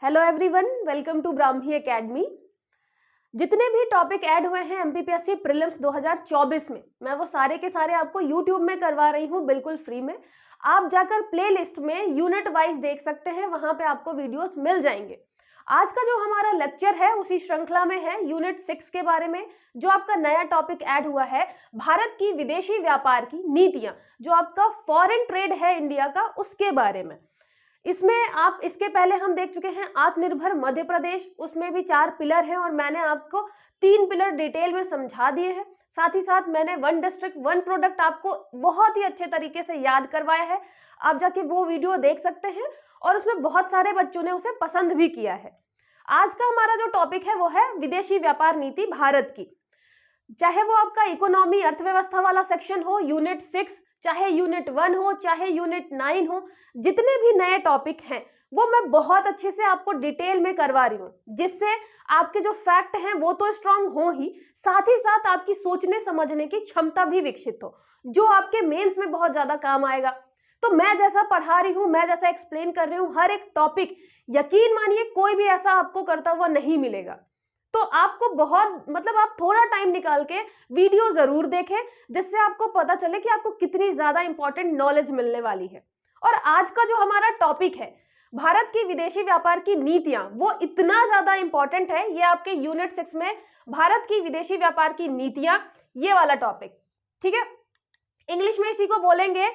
Hello everyone, welcome to Brahmi academy. जितने भी topic add हुए हैं एमपीपीएससी प्रीलिम्स 2024 में, मैं वो सारे के सारे आपको यूट्यूब में करवा रही हूँ बिल्कुल फ्री में। आप जाकर प्ले लिस्ट में यूनिट वाइज देख सकते हैं, वहां पे आपको वीडियोस मिल जाएंगे। आज का जो हमारा लेक्चर है उसी श्रृंखला में है यूनिट 6 के बारे में। जो आपका नया टॉपिक ऐड हुआ है भारत की विदेशी व्यापार की नीतियां, जो आपका फॉरेन ट्रेड है इंडिया का, उसके बारे में। इसमें आप इसके पहले हम देख चुके हैं आत्मनिर्भर मध्य प्रदेश, उसमें भी 4 पिलर हैं और मैंने आपको 3 पिलर डिटेल में समझा दिए हैं। साथ ही साथ मैंने वन डिस्ट्रिक्ट वन प्रोडक्ट आपको बहुत ही अच्छे तरीके से याद करवाया है। आप जाके वो वीडियो देख सकते हैं और उसमें बहुत सारे बच्चों ने उसे पसंद भी किया है। आज का हमारा जो टॉपिक है वो है विदेशी व्यापार नीति भारत की। चाहे वो आपका इकोनॉमी अर्थव्यवस्था वाला सेक्शन हो यूनिट 6, चाहे यूनिट 1 हो, चाहे यूनिट 9 हो, जितने भी नए टॉपिक हैं वो मैं बहुत अच्छे से आपको डिटेल में करवा रही हूँ, जिससे आपके जो फैक्ट हैं वो तो स्ट्रांग हो ही साथ आपकी सोचने समझने की क्षमता भी विकसित हो, जो आपके मेंस में बहुत ज्यादा काम आएगा। तो मैं जैसा पढ़ा रही हूँ, मैं जैसा एक्सप्लेन कर रही हूँ, हर एक टॉपिक यकीन मानिए कोई भी ऐसा आपको करता हुआ नहीं मिलेगा। तो आपको बहुत आप थोड़ा टाइम निकाल के वीडियो जरूर देखें, जिससे आपको पता चले कि आपको कितनी ज्यादा इंपॉर्टेंट नॉलेज मिलने वाली है। और आज का जो हमारा टॉपिक है भारत की विदेशी व्यापार की नीतियां, वो इतना ज्यादा इंपॉर्टेंट है। ये आपके यूनिट 6 में भारत की विदेशी व्यापार की नीतियां, ये वाला टॉपिक, ठीक है। इंग्लिश में इसी को बोलेंगे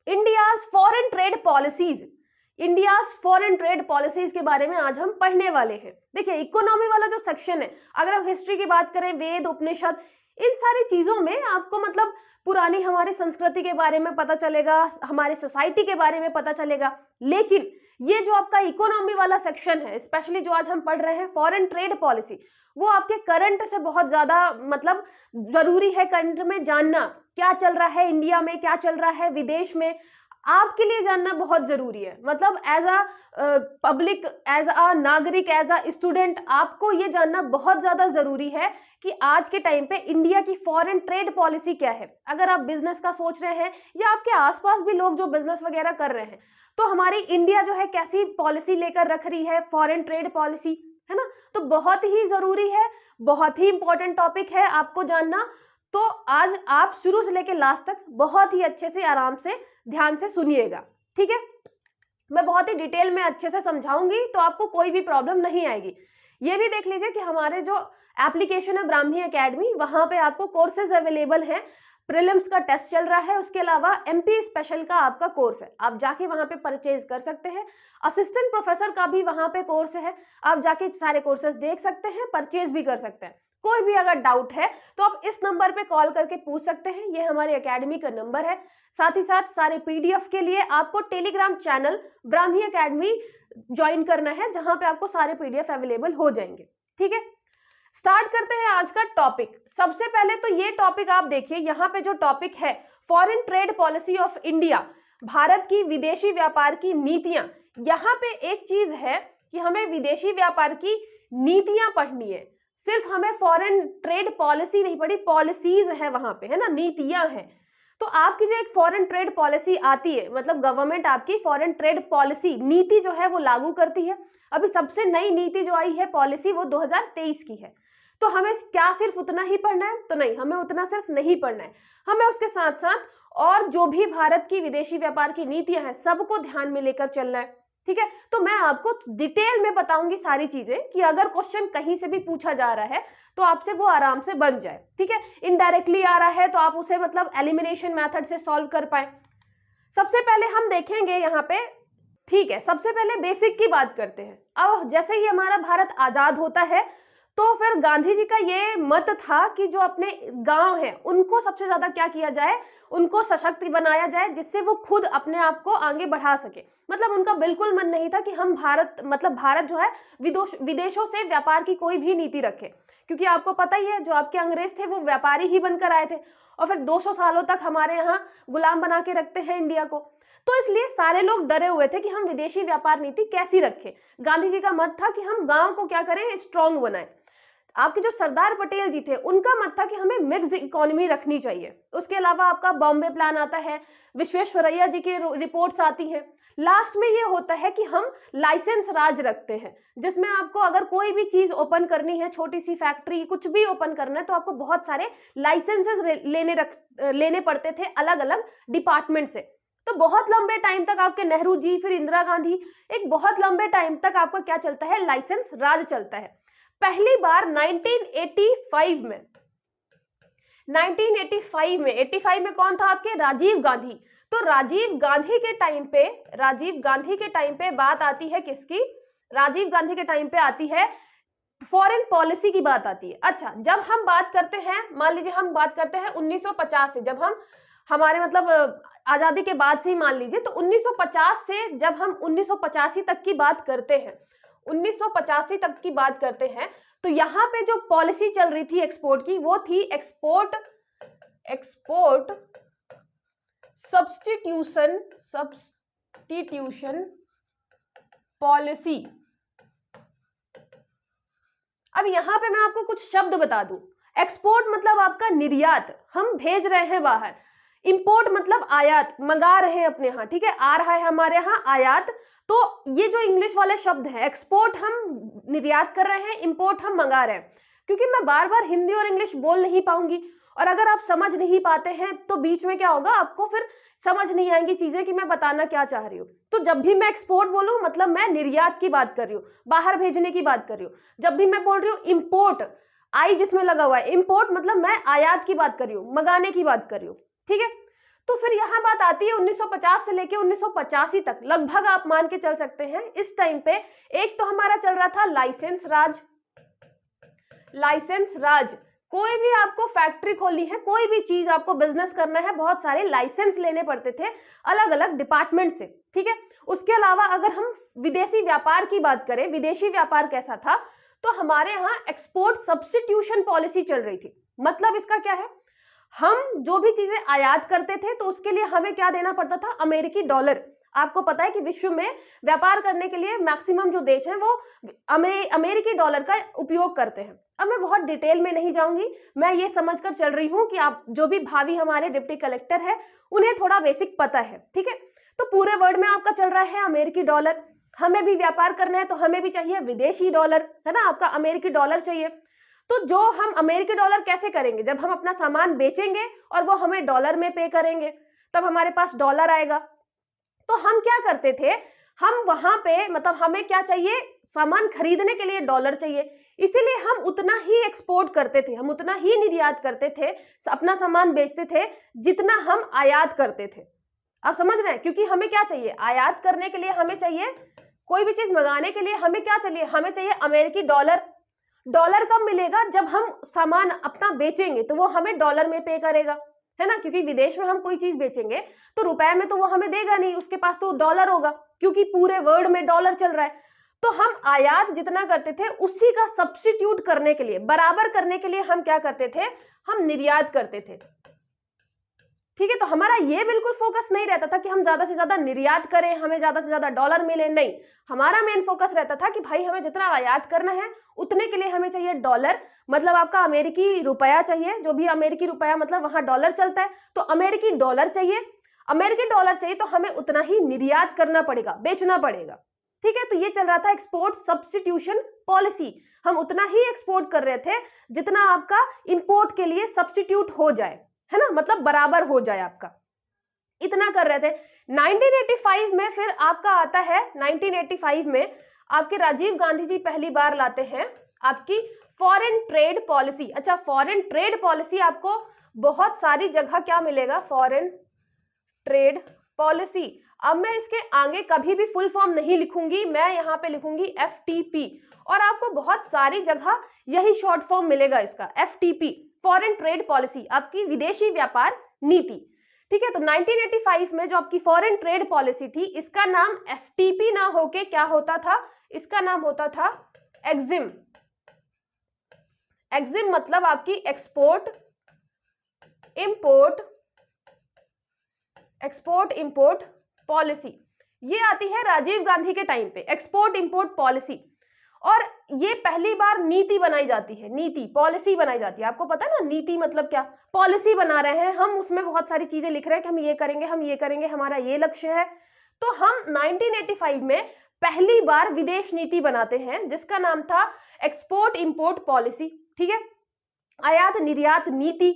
India's foreign trade policies. India's foreign trade policies के बारे में आज हम पढ़ने वाले हैं। देखिए, इकोनॉमी वाला जो सेक्शन है, अगर हम हिस्ट्री की बात करें, वेद उपनिषद, इन सारी चीजों में आपको पुरानी हमारी संस्कृति के बारे में पता चलेगा, हमारी सोसाइटी के बारे में पता चलेगा। लेकिन ये जो आपका इकोनॉमी वाला सेक्शन है, स्पेशली जो आज हम पढ़ रहे हैं फॉरेन ट्रेड पॉलिसी, वो आपके करंट से बहुत ज्यादा जरूरी है। करंट में जानना क्या चल रहा है इंडिया में, क्या चल रहा है विदेश में, आपके लिए जानना बहुत जरूरी है। As a public, as a नागरिक, एज अ स्टूडेंट, आपको ये जानना बहुत ज्यादा जरूरी है कि आज के टाइम पे इंडिया की फॉरेन ट्रेड पॉलिसी क्या है। अगर आप बिजनेस का सोच रहे हैं या आपके आसपास भी लोग जो बिजनेस वगैरह कर रहे हैं, तो हमारी इंडिया जो है कैसी पॉलिसी लेकर रख रही है, फॉरेन ट्रेड पॉलिसी, है ना। तो बहुत ही जरूरी है, बहुत ही इंपॉर्टेंट टॉपिक है आपको जानना। तो आज आप शुरू से लेकर लास्ट तक बहुत ही अच्छे से, आराम से, ध्यान से सुनिएगा, ठीक है। मैं बहुत ही डिटेल में अच्छे से समझाऊंगी, तो आपको कोई भी प्रॉब्लम नहीं आएगी। ये भी देख लीजिए कि हमारे जो एप्लीकेशन है ब्राह्मी एकेडमी, वहां पे आपको कोर्सेज अवेलेबल हैं। प्रीलिम्स का टेस्ट चल रहा है, उसके अलावा एमपी स्पेशल का आपका कोर्स है, आप जाके वहां पे परचेज कर सकते हैं। असिस्टेंट प्रोफेसर का भी वहां पे कोर्स है, आप जाके सारे कोर्सेज देख सकते हैं, परचेज भी कर सकते हैं। कोई भी अगर डाउट है तो आप इस नंबर पे कॉल करके पूछ सकते हैं, ये हमारे एकेडमी का नंबर है। साथ ही साथ सारे पीडीएफ के लिए आपको Telegram channel Brahmi academy join करना है, जहां पे आपको सारे पीडीएफ अवेलेबल हो जाएंगे, ठीक है। स्टार्ट करते हैं आज का टॉपिक। सबसे पहले तो ये टॉपिक आप देखिए, यहाँ पे जो टॉपिक है foreign trade policy of India, Bharat की विदेशी व्यापार की नीतियां। यहाँ पे एक चीज है कि हमें विदेशी व्यापार की नीतियां पढ़नी है, सिर्फ हमें फॉरेन ट्रेड पॉलिसी नहीं पढ़ी, पॉलिसीज है वहां पे, है ना, नीतियां हैं। तो आपकी जो एक फॉरेन ट्रेड पॉलिसी आती है, गवर्नमेंट आपकी फॉरेन ट्रेड पॉलिसी नीति जो है वो लागू करती है। अभी सबसे नई नीति जो आई है पॉलिसी, वो 2023 की है। तो हमें क्या सिर्फ उतना ही पढ़ना है? तो नहीं, हमें उतना सिर्फ नहीं पढ़ना है, हमें उसके साथ साथ और जो भी भारत की विदेशी व्यापार की नीतियां हैं सबको ध्यान में लेकर चलना है, ठीक है। तो मैं आपको डिटेल में बताऊंगी सारी चीजें, कि अगर क्वेश्चन कहीं से भी पूछा जा रहा है तो आपसे वो आराम से बन जाए, ठीक है। इनडायरेक्टली आ रहा है तो आप उसे एलिमिनेशन मेथड से सॉल्व कर पाए। सबसे पहले हम देखेंगे यहाँ पे, ठीक है, सबसे पहले बेसिक की बात करते हैं। अब जैसे ही हमारा भारत आजाद होता है, तो फिर गांधी जी का ये मत था कि जो अपने गांव हैं उनको सबसे ज्यादा क्या किया जाए, उनको सशक्त बनाया जाए, जिससे वो खुद अपने आप को आगे बढ़ा सके। उनका बिल्कुल मन नहीं था कि हम भारत जो है विदेशों से व्यापार की कोई भी नीति रखे, क्योंकि आपको पता ही है जो आपके अंग्रेज थे वो व्यापारी ही बनकर आए थे, और फिर 200 सालों तक हमारे यहाँ गुलाम बना के रखते हैं इंडिया को। तो इसलिए सारे लोग डरे हुए थे कि हम विदेशी व्यापार नीति कैसी रखें। गांधी जी का मत था कि हम गांव को क्या करें, स्ट्रॉन्ग बनाएं। आपके जो सरदार पटेल जी थे उनका मत था कि हमें मिक्स्ड इकोनॉमी रखनी चाहिए। उसके अलावा आपका बॉम्बे प्लान आता है, विश्वेश्वरैया जी की रिपोर्ट्स आती हैं। लास्ट में ये होता है कि हम लाइसेंस राज रखते हैं, जिसमें आपको अगर कोई भी चीज ओपन करनी है, छोटी सी फैक्ट्री कुछ भी ओपन करना है, तो आपको बहुत सारे लाइसेंसेस लेने पड़ते थे अलग अलग डिपार्टमेंट से। तो बहुत लंबे टाइम तक आपके नेहरू जी, फिर इंदिरा गांधी, एक बहुत लंबे टाइम तक आपका क्या चलता है, लाइसेंस राज चलता है। पहली बार 1985 में 85 में कौन था आपके, राजीव गांधी। तो राजीव गांधी के टाइम पे बात आती है किसकी, राजीव गांधी के टाइम पे आती है फॉरेन पॉलिसी की बात आती है। अच्छा, जब हम बात करते हैं, मान लीजिए हम बात करते हैं 1950 से, जब हम हमारे मतलब आजादी के बाद से ही मान लीजिए, तो 1950 से जब हम 1985 तक की बात करते हैं, 1985 तक की बात करते हैं, तो यहाँ पे जो पॉलिसी चल रही थी एक्सपोर्ट की, वो थी एक्सपोर्ट सब्स्टिट्यूशन पॉलिसी। अब यहां पे मैं आपको कुछ शब्द बता दूं। एक्सपोर्ट मतलब आपका निर्यात, हम भेज रहे हैं बाहर। इंपोर्ट मतलब आयात, मंगा रहे हैं अपने यहाँ, ठीक है, आ रहा है हमारे यहाँ आयात। तो ये जो इंग्लिश वाले शब्द हैं, एक्सपोर्ट हम निर्यात कर रहे हैं, इंपोर्ट हम मंगा रहे हैं। क्योंकि मैं बार बार हिंदी और इंग्लिश बोल नहीं पाऊंगी, और अगर आप समझ नहीं पाते हैं तो बीच में क्या होगा, आपको फिर समझ नहीं आएंगी चीजें कि मैं बताना क्या चाह रही हूँ। तो जब भी मैं एक्सपोर्ट बोलूं, मतलब मैं निर्यात की बात कर रही हूँ, बाहर भेजने की बात कर रही हूँ। जब भी मैं बोल रही हूँ इंपोर्ट, आई जिसमें लगा हुआ है, इंपोर्ट मतलब मैं आयात की बात कर रही हूँ, मंगाने की बात कर रही हूँ, ठीक है। तो फिर यहाँ बात आती है 1950 से लेके 1985 तक, लगभग आप मान के चल सकते हैं इस टाइम पे एक तो हमारा चल रहा था लाइसेंस राज। कोई भी आपको फैक्ट्री खोलनी है, कोई भी चीज आपको बिजनेस करना है, बहुत सारे लाइसेंस लेने पड़ते थे अलग अलग डिपार्टमेंट से, ठीक है। उसके अलावा अगर हम विदेशी व्यापार की बात करें, विदेशी व्यापार कैसा था, तो हमारे यहाँ एक्सपोर्ट सब्स्टिट्यूशन पॉलिसी चल रही थी। मतलब इसका क्या है, हम जो भी चीजें आयात करते थे तो उसके लिए हमें क्या देना पड़ता था, अमेरिकी डॉलर। आपको पता है कि विश्व में व्यापार करने के लिए मैक्सिमम जो देश हैं वो अमेरिकी डॉलर का उपयोग करते हैं। अब मैं बहुत डिटेल में नहीं जाऊंगी, मैं ये समझकर चल रही हूं कि आप जो भी भावी हमारे डिप्टी कलेक्टर है उन्हें थोड़ा बेसिक पता है, ठीक है। तो पूरे वर्ल्ड में आपका चल रहा है अमेरिकी डॉलर। हमें भी व्यापार करना है तो हमें भी चाहिए विदेशी डॉलर, है ना, आपका अमेरिकी डॉलर चाहिए। तो जो हम अमेरिकी डॉलर कैसे करेंगे, जब हम अपना सामान बेचेंगे और वो हमें डॉलर में पे करेंगे, तब हमारे पास डॉलर आएगा। तो हम क्या करते थे, हम वहां पे मतलब हमें क्या चाहिए, सामान खरीदने के लिए डॉलर चाहिए, इसीलिए हम उतना ही एक्सपोर्ट करते थे, हम उतना ही निर्यात करते थे, अपना सामान बेचते थे जितना हम आयात करते थे। आप समझ रहे हैं, क्योंकि हमें क्या चाहिए, आयात करने के लिए हमें चाहिए, कोई भी चीज मंगाने के लिए हमें क्या चाहिए, हमें चाहिए अमेरिकी डॉलर। डॉलर कब मिलेगा, जब हम सामान अपना बेचेंगे तो वो हमें डॉलर में पे करेगा, है ना, क्योंकि विदेश में हम कोई चीज बेचेंगे तो रुपए में तो वो हमें देगा नहीं, उसके पास तो डॉलर होगा, क्योंकि पूरे वर्ल्ड में डॉलर चल रहा है। तो हम आयात जितना करते थे उसी का सब्स्टिट्यूट करने के लिए, बराबर करने के लिए हम क्या करते थे, हम निर्यात करते थे, ठीक है। तो हमारा ये बिल्कुल फोकस नहीं रहता था कि हम ज्यादा से ज्यादा निर्यात करें, हमें ज्यादा से ज्यादा डॉलर मिले, नहीं, हमारा मेन फोकस रहता था कि भाई हमें जितना आयात करना है उतने के लिए हमें चाहिए डॉलर, मतलब आपका अमेरिकी रुपया चाहिए, जो भी अमेरिकी रुपया मतलब वहां डॉलर चलता है, तो अमेरिकी डॉलर चाहिए, अमेरिकी डॉलर चाहिए तो हमें उतना ही निर्यात करना पड़ेगा, बेचना पड़ेगा, ठीक है। तो ये चल रहा था एक्सपोर्ट सब्स्टिट्यूशन पॉलिसी, हम उतना ही एक्सपोर्ट कर रहे थे जितना आपका इंपोर्ट के लिए सब्स्टिट्यूट हो जाए, है ना, मतलब बराबर हो जाए आपका, इतना कर रहे थे। 1985 में फिर आपका आता है, 1985 में आपके राजीव गांधी जी पहली बार लाते हैं आपकी फॉरेन ट्रेड पॉलिसी। अच्छा, फॉरेन ट्रेड पॉलिसी आपको बहुत सारी जगह क्या मिलेगा, फॉरेन ट्रेड पॉलिसी। अब मैं इसके आगे कभी भी फुल फॉर्म नहीं लिखूंगी, मैं यहाँ पे लिखूंगी FTP, और आपको बहुत सारी जगह यही शॉर्ट फॉर्म मिलेगा इसका, FTP, फॉरेन ट्रेड पॉलिसी, आपकी विदेशी व्यापार नीति, ठीक है। तो 1985 में जो आपकी फॉरेन ट्रेड पॉलिसी थी, इसका नाम FTP ना होके क्या होता था, इसका नाम होता था एक्सिम। एक्सिम मतलब आपकी एक्सपोर्ट इंपोर्ट पॉलिसी। ये आती है राजीव गांधी के टाइम पे, एक्सपोर्ट इंपोर्ट पॉलिसी। और ये पहली बार नीति बनाई जाती है, नीति पॉलिसी बनाई जाती है। आपको पता है ना नीति मतलब क्या, पॉलिसी बना रहे हैं हम, उसमें बहुत सारी चीजें लिख रहे हैं कि हम ये करेंगे, हम ये करेंगे, हमारा ये लक्ष्य है। तो हम 1985 में पहली बार विदेश नीति बनाते हैं जिसका नाम था एक्सपोर्ट इंपोर्ट पॉलिसी, ठीक है, आयात निर्यात नीति।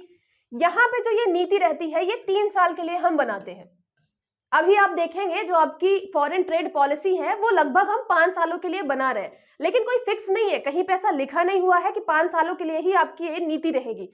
यहां पे जो ये नीति रहती है ये 3 साल के लिए हम बनाते हैं। अभी आप देखेंगे जो आपकी फॉरेन ट्रेड पॉलिसी है वो लगभग हम 5 सालों के लिए बना रहे हैं, लेकिन कोई फिक्स नहीं है, कहीं पे ऐसा लिखा नहीं हुआ है कि 5 सालों के लिए ही आपकी ये नीति रहेगी।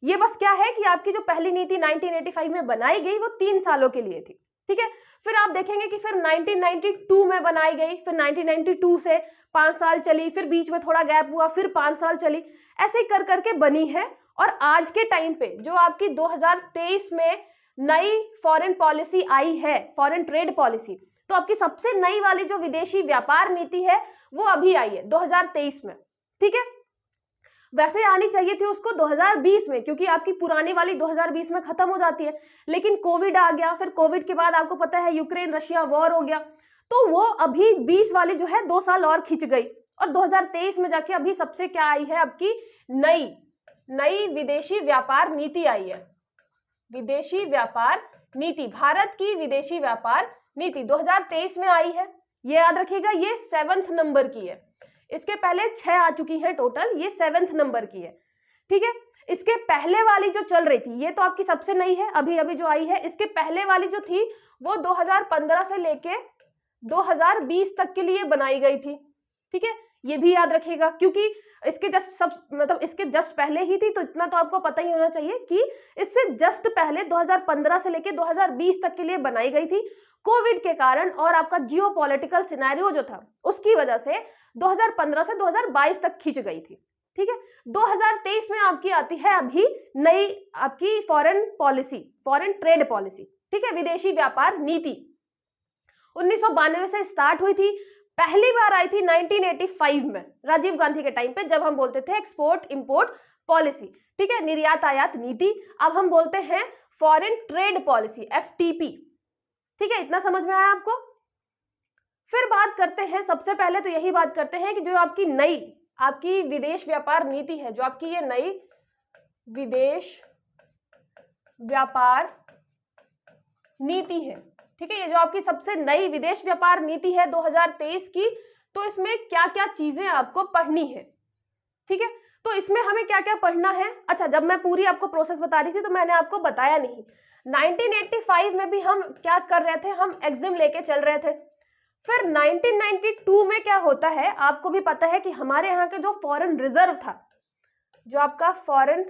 ये बस क्या है कि आपकी जो पहली नीति 1985 में बनाई गई वो 3 सालों के लिए थी, ठीक है। फिर आप देखेंगे कि फिर 1992 में बनाई गई, फिर 1992 से 5 साल चली, फिर बीच में थोड़ा गैप हुआ, फिर 5 साल चली, ऐसे ही कर करके बनी है। और आज के टाइम पे जो आपकी 2023 में नई फॉरेन पॉलिसी आई है, फॉरेन ट्रेड पॉलिसी, तो आपकी सबसे नई वाली जो विदेशी व्यापार नीति है वो अभी आई है 2023 में, ठीक है। वैसे आनी चाहिए थी उसको 2020 में, क्योंकि आपकी पुरानी वाली 2020 में खत्म हो जाती है, लेकिन कोविड आ गया, फिर कोविड के बाद आपको पता है यूक्रेन रशिया वॉर हो गया, तो वो अभी 20 वाली जो है 2 साल और खिंच गई, और 2023 में जाके अभी सबसे क्या आई है, आपकी नई विदेशी व्यापार नीति आई है। विदेशी व्यापार नीति, भारत की विदेशी व्यापार नीति 2023 में आई है। ये याद रखिएगा, ये 7th नंबर की है, इसके पहले 6 आ चुकी हैं टोटल, ये 7th नंबर की है, ठीक है। इसके पहले वाली जो चल रही थी ये तो आपकी सबसे नई है, अभी अभी जो आई है। इसके पहले वाली जो थी वो 2015 से लेके 2020 तक के लिए बनाई गई थी, ठीक है। ये भी याद रखिएगा, क्योंकि इसके इसके जस्ट पहले ही थी, तो इतना तो आपको पता ही होना चाहिए कि इससे जस्ट पहले 2015 से लेके 2020 तक के लिए बनाई गई थी। कोविड के कारण और आपका जियोपॉलिटिकल सिनेरियो जो था उसकी वजह से 2015 से 2022 तक खिंच गई थी, ठीक है। 2023 में आपकी आती है अभी नई आपकी foreign policy, foreign trade policy, ठीक है, विदेशी व्यापार नीति। 1992 से स्टार्ट हुई थी, पहली बार आई थी 1985 में राजीव गांधी के टाइम पे, जब हम बोलते थे एक्सपोर्ट इंपोर्ट पॉलिसी, ठीक है, निर्यात आयात नीति। अब हम बोलते हैं फॉरेन ट्रेड पॉलिसी, FTP, ठीक है। इतना समझ में आया आपको? फिर बात करते हैं, सबसे पहले तो यही बात करते हैं कि जो आपकी नई आपकी विदेश व्यापार नीति है, जो आपकी ये नई विदेश व्यापार नीति है, ठीक है, ये जो आपकी सबसे नई विदेश व्यापार नीति है 2023 की, तो इसमें क्या क्या चीजें आपको पढ़नी है, ठीक है। तो इसमें हमें क्या क्या पढ़ना है, अच्छा, जब मैं पूरी आपको प्रोसेस बता रही थी तो मैंने आपको बताया नहीं, 1985 में भी हम क्या कर रहे थे, हम एग्जाम लेके चल रहे थे। फिर 1992 में क्या होता है, आपको भी पता है कि हमारे यहाँ के जो फॉरेन रिजर्व था, जो आपका फॉरेन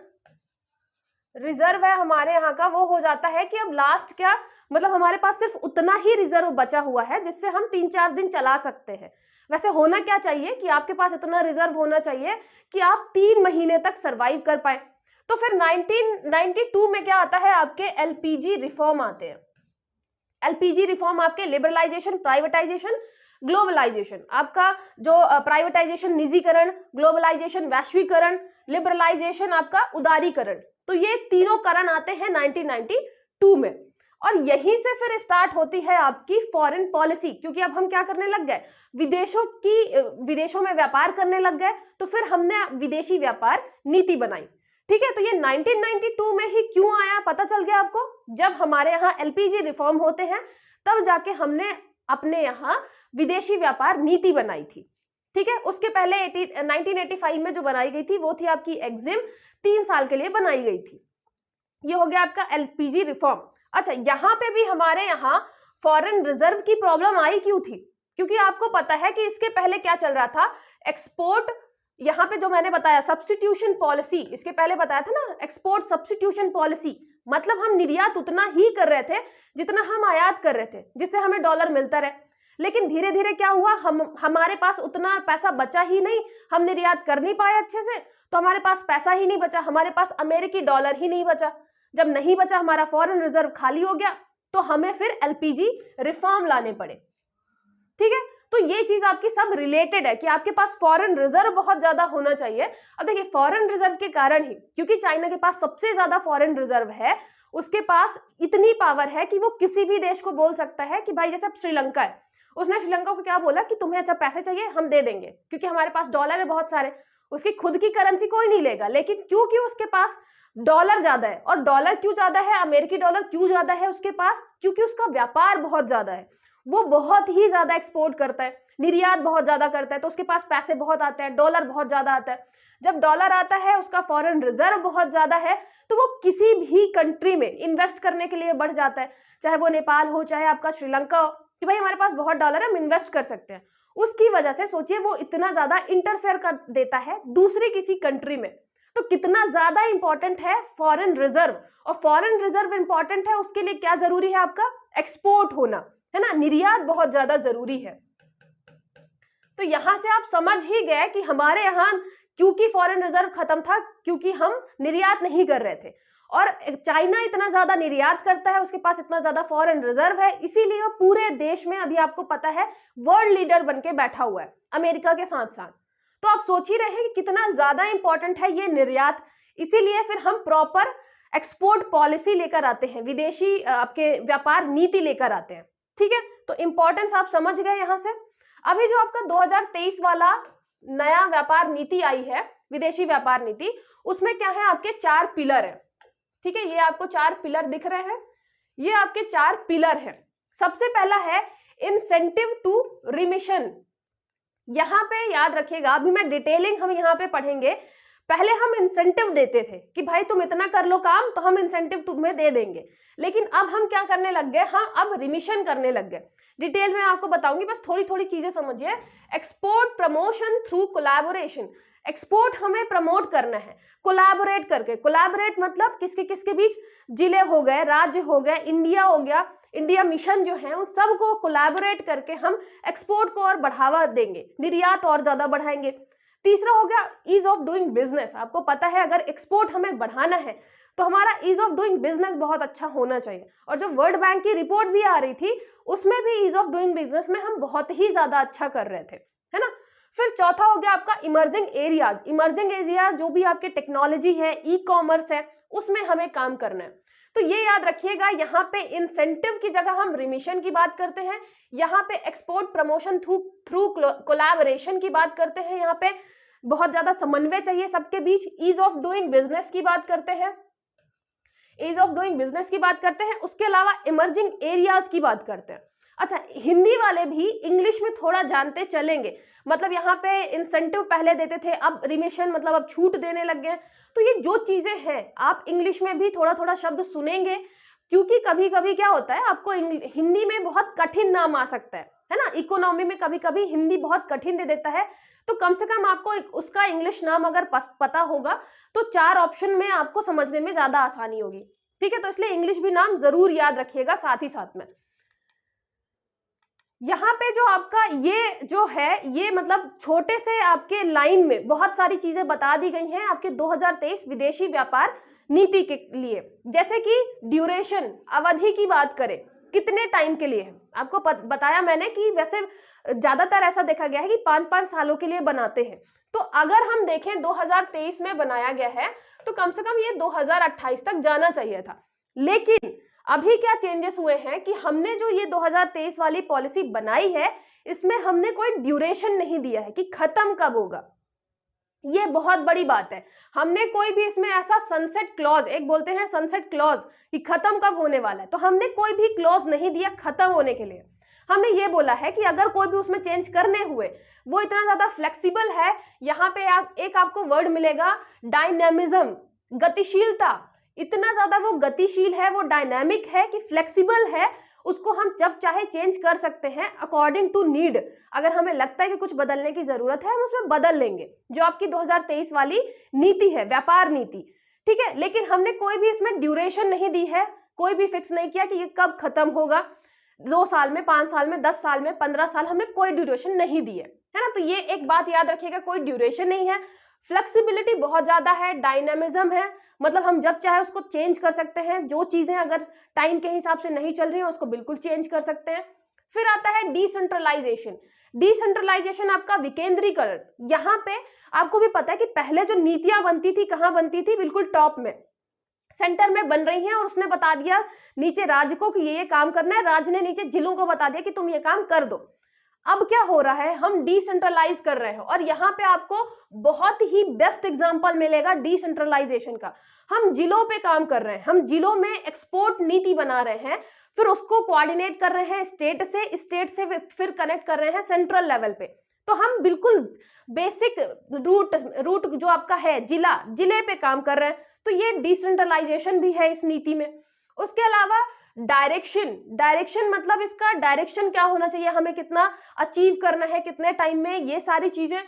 रिजर्व है हमारे यहाँ का, वो हो जाता है कि अब लास्ट क्या, मतलब हमारे पास सिर्फ उतना ही रिजर्व बचा हुआ है जिससे हम 3-4 दिन चला सकते हैं। वैसे होना क्या चाहिए कि आपके पास इतना रिजर्व होना चाहिए कि आप 3 महीने तक सरवाइव कर पाए। तो फिर 1992 में क्या आता है, आपके LPG रिफॉर्म आते हैं। LPG रिफॉर्म आपके लिबरलाइजेशन, प्राइवेटाइजेशन, ग्लोबलाइजेशन, आपका जो प्राइवेटाइजेशन निजीकरण, ग्लोबलाइजेशन वैश्वीकरण, लिबरलाइजेशन आपका उदारीकरण, तो ये तीनों करण आते हैं 1992 में। और यहीं से फिर स्टार्ट होती है आपकी फॉरेन पॉलिसी, क्योंकि अब हम क्या करने लग गए, विदेशों में व्यापार करने लग गए, तो फिर हमने विदेशी व्यापार नीति बनाई, ठीक है। तो ये 1992 में ही क्यों आया, पता चल गया आपको, जब हमारे यहाँ LPG रिफॉर्म होते हैं तब जाके हमने अपने यहाँ विदेशी व्यापार नीति बनाई थी, ठीक है। उसके पहले 1985 में जो बनाई गई थी वो थी आपकी एग्जिम, 3 साल के लिए बनाई गई थी। ये हो गया आपका LPG रिफॉर्म। अच्छा, यहाँ पे भी हमारे यहाँ फॉरेन रिजर्व की प्रॉब्लम आई क्यों थी, क्योंकि आपको पता है कि इसके पहले क्या चल रहा था, एक्सपोर्ट, यहाँ पे जो मैंने बताया सब्स्टिट्यूशन पॉलिसी, इसके पहले बताया था ना एक्सपोर्ट सब्स्टिट्यूशन पॉलिसी, मतलब हम निर्यात उतना ही कर रहे थे जितना हम आयात कर रहे थे, जिससे हमें डॉलर मिलता रहे। लेकिन धीरे धीरे क्या हुआ, हमारे पास उतना पैसा बचा ही नहीं, हम निर्यात कर नहीं पाए अच्छे से, तो हमारे पास पैसा ही नहीं बचा, हमारे पास अमेरिकी डॉलर ही नहीं बचा। जब नहीं बचा, हमारा फॉरेन रिजर्व खाली हो गया, तो हमें फिर LPG रिफॉर्म लाने पड़े, ठीक है। तो ये चीज आपकी सब रिलेटेड है कि आपके पास फॉरेन रिजर्व बहुत ज्यादा होना चाहिए। अब देखिए, फॉरेन रिजर्व के कारण ही, क्योंकि चाइना के पास सबसे ज्यादा फॉरेन रिजर्व है, उसके पास इतनी पावर है कि वो किसी भी देश को बोल सकता है कि भाई जैसे अब श्रीलंका है, उसने श्रीलंका को क्या बोला कि तुम्हें अच्छा पैसे चाहिए, हम दे देंगे, क्योंकि हमारे पास डॉलर है बहुत सारे। उसकी खुद की करेंसी कोई नहीं लेगा, लेकिन क्योंकि उसके पास डॉलर ज्यादा है, और डॉलर क्यों ज्यादा है, अमेरिकी डॉलर क्यों ज्यादा है उसके पास, क्योंकि उसका व्यापार बहुत ज्यादा है, वो बहुत ही ज्यादा एक्सपोर्ट करता है, निर्यात बहुत ज्यादा करता है, तो उसके पास पैसे बहुत आते हैं, डॉलर बहुत ज्यादा आता है। जब डॉलर आता है, उसका फॉरेन रिजर्व बहुत ज्यादा है, तो वो किसी भी कंट्री में इन्वेस्ट करने के लिए बढ़ जाता है, चाहे वो नेपाल हो, चाहे आपका श्रीलंका हो, कि भाई हमारे पास बहुत डॉलर है, हम इन्वेस्ट कर सकते हैं। उसकी वजह से सोचिए वो इतना ज्यादा इंटरफेयर कर देता है दूसरी किसी कंट्री में, तो कितना ज्यादा इंपॉर्टेंट है फॉरेन रिजर्व। और फॉरेन रिजर्व इंपॉर्टेंट है, उसके लिए क्या जरूरी है, आपका एक्सपोर्ट होना, है ना, निर्यात बहुत ज्यादा जरूरी है। तो यहां से आप समझ ही गए कि हमारे यहाँ क्योंकि फॉरेन रिजर्व खत्म था, क्योंकि हम निर्यात नहीं कर रहे थे, और चाइना इतना ज्यादा निर्यात करता है, उसके पास इतना ज्यादा फॉरेन रिजर्व है, इसीलिए वो पूरे देश में अभी आपको पता है वर्ल्ड लीडर बनके बैठा हुआ है अमेरिका के साथ साथ। तो आप सोच ही रहे हैं कि कितना ज्यादा इंपॉर्टेंट है ये निर्यात, इसीलिए फिर हम प्रॉपर एक्सपोर्ट पॉलिसी लेकर आते हैं, विदेशी आपके व्यापार नीति लेकर आते हैं। ठीक है, तो इंपॉर्टेंस आप समझ गए यहां से। अभी जो आपका 2023 वाला नया व्यापार नीति आई है, विदेशी व्यापार नीति, उसमें क्या है, आपके 4 पिलर है। ठीक है, ये आपको 4 पिलर दिख रहे हैं, ये आपके 4 पिलर हैं। सबसे पहला है इंसेंटिव टू रिमिशन। यहां पे याद रखिएगा, अभी मैं डिटेलिंग हम यहाँ पे पढ़ेंगे, पहले हम इंसेंटिव देते थे कि भाई तुम इतना कर लो काम तो हम इंसेंटिव तुम्हें दे देंगे, लेकिन अब हम क्या करने लग गए, हम अब रिमिशन करने लग गए। डिटेल में आपको बताऊंगी, बस थोड़ी थोड़ी चीजें समझिए। Export promotion through collaboration, export हमें प्रमोट करना है कोलैबोरेट करके। कोलैबोरेट मतलब किसके किसके बीच, जिले हो गए, राज्य हो गए, इंडिया हो गया, इंडिया मिशन जो है उन सबको कोलैबोरेट करके हम एक्सपोर्ट को और बढ़ावा देंगे, निर्यात और ज्यादा बढ़ाएंगे। तीसरा हो गया ईज ऑफ डूइंग बिजनेस। आपको पता है अगर एक्सपोर्ट हमें बढ़ाना है तो हमारा ईज ऑफ डूइंग बिजनेस बहुत अच्छा होना चाहिए, और जो वर्ल्ड बैंक की रिपोर्ट भी आ रही थी उसमें भी ईज ऑफ डूइंग बिजनेस में हम बहुत ही ज्यादा अच्छा कर रहे थे, है ना। फिर चौथा हो गया आपका इमर्जिंग एरियाज। इमर्जिंग एरियाज जो भी आपके टेक्नोलॉजी है, ई कॉमर्स है, उसमें हमें काम करना है। तो ये याद रखिएगा, यहाँ पे इंसेंटिव की जगह हम रिमिशन की बात करते हैं, यहाँ पे एक्सपोर्ट प्रमोशन थ्रू कोलैबोरेशन की बात करते हैं, यहाँ पे बहुत ज्यादा समन्वय चाहिए सबके बीच, ईज ऑफ डूइंग बिजनेस की बात करते हैं, ईज ऑफ डूइंग बिजनेस की बात करते हैं, उसके अलावा इमर्जिंग एरियाज की बात करते हैं। अच्छा, हिंदी वाले भी इंग्लिश में थोड़ा जानते चलेंगे, मतलब यहाँ पे इंसेंटिव पहले देते थे, अब रिमिशन मतलब अब छूट देने लग गए। तो ये जो चीजें हैं आप इंग्लिश में भी थोड़ा थोड़ा शब्द सुनेंगे, क्योंकि कभी कभी क्या होता है आपको हिंदी में बहुत कठिन नाम आ सकता है ना, इकोनॉमी में कभी कभी हिंदी बहुत कठिन दे देता है, तो कम से कम आपको उसका इंग्लिश नाम अगर पता होगा तो 4 ऑप्शन में आपको समझने में ज्यादा आसानी होगी। ठीक है, तो इसलिए इंग्लिश भी नाम जरूर याद रखिएगा साथ ही साथ में। यहाँ पे जो आपका ये जो है, ये मतलब छोटे से आपके लाइन में बहुत सारी चीजें बता दी गई हैं आपके 2023 विदेशी व्यापार नीति के लिए। जैसे कि ड्यूरेशन, अवधि की बात करें, कितने टाइम के लिए है, आपको बताया मैंने कि वैसे ज्यादातर ऐसा देखा गया है कि 5-5 सालों के लिए बनाते हैं। तो अगर हम देखें 2023 में बनाया गया है तो कम से कम ये 2028 तक जाना चाहिए था, लेकिन अभी क्या चेंजेस हुए हैं कि हमने जो ये 2023 वाली पॉलिसी बनाई है इसमें हमने कोई ड्यूरेशन नहीं दिया है कि खत्म कब होगा। ये बहुत बड़ी बात है, हमने कोई भी इसमें ऐसा सनसेट क्लॉज, एक बोलते हैं सनसेट क्लॉज कि खत्म कब होने वाला है, तो हमने कोई भी क्लॉज नहीं दिया खत्म होने के लिए। हमने ये बोला है कि अगर कोई भी उसमें चेंज करने हुए वो इतना ज्यादा फ्लेक्सिबल है, यहाँ पे एक आपको वर्ड मिलेगा डायनेमिज्म, गतिशीलता, इतना ज्यादा वो गतिशील है, वो डायनामिक है कि फ्लेक्सिबल है, उसको हम जब चाहे चेंज कर सकते हैं अकॉर्डिंग टू नीड। अगर हमें लगता है कि कुछ बदलने की जरूरत है हम उसमें बदल लेंगे, जो आपकी 2023 वाली नीति है, व्यापार नीति। ठीक है, लेकिन हमने कोई भी इसमें ड्यूरेशन नहीं दी है, कोई भी फिक्स नहीं किया कि ये कब खत्म होगा, 2 साल में, 5 साल में, 10 साल में, 15 साल, हमने कोई ड्यूरेशन नहीं दी है ना। तो ये एक बात याद रखिएगा, कोई ड्यूरेशन नहीं है, फ्लेक्सिबिलिटी बहुत ज्यादा है, डायनामिज्म है, मतलब हम जब चाहे उसको चेंज कर सकते हैं, जो चीजें अगर टाइम के हिसाब से नहीं चल रही हैं उसको बिल्कुल चेंज कर सकते हैं। फिर आता है डिसेंट्रलाइजेशन। डिसेंट्रलाइजेशन आपका विकेंद्रीकरण। यहाँ पे आपको भी पता है कि पहले जो नीतियां बनती थी कहाँ बनती थी, बिल्कुल टॉप में, सेंटर में बन रही हैं, और उसने बता दिया नीचे राज्य को कि ये काम करना है, राज्य ने नीचे जिलों को बता दिया कि तुम ये काम कर दो। अब क्या हो रहा है, हम डिसेंट्रलाइज कर रहे हैं, और यहाँ पे आपको बहुत ही बेस्ट एग्जांपल मिलेगा डिसेंट्रलाइजेशन का। हम जिलों पे काम कर रहे हैं, हम जिलों में एक्सपोर्ट नीति बना रहे हैं, फिर उसको कोऑर्डिनेट कर रहे हैं स्टेट से फिर कनेक्ट कर रहे हैं सेंट्रल लेवल पे। तो हम बिल्कुल बेसिक रूट जो आपका है जिले पे काम कर रहे हैं, तो ये डिसेंट्रलाइजेशन भी है इस नीति में। उसके अलावा डायरेक्शन मतलब इसका डायरेक्शन क्या होना चाहिए, हमें कितना अचीव करना है कितने टाइम में, ये सारी चीजें।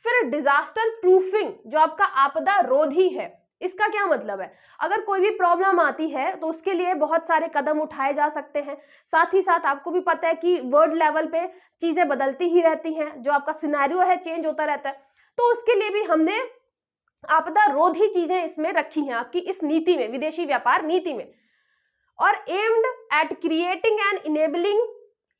फिर डिजास्टर प्रूफिंग जो आपका आपदा रोधी है, इसका क्या मतलब है, अगर कोई भी प्रॉब्लम आती है तो उसके लिए बहुत सारे कदम उठाए जा सकते हैं। साथ ही साथ आपको भी पता है कि वर्ल्ड लेवल पे चीजें बदलती ही रहती हैं, जो आपका सिनेरियो है चेंज होता रहता है, तो उसके लिए भी हमने आपदा रोधी चीजें इसमें रखी हैं आपकी इस नीति में, विदेशी व्यापार नीति में। और aimed at creating and enabling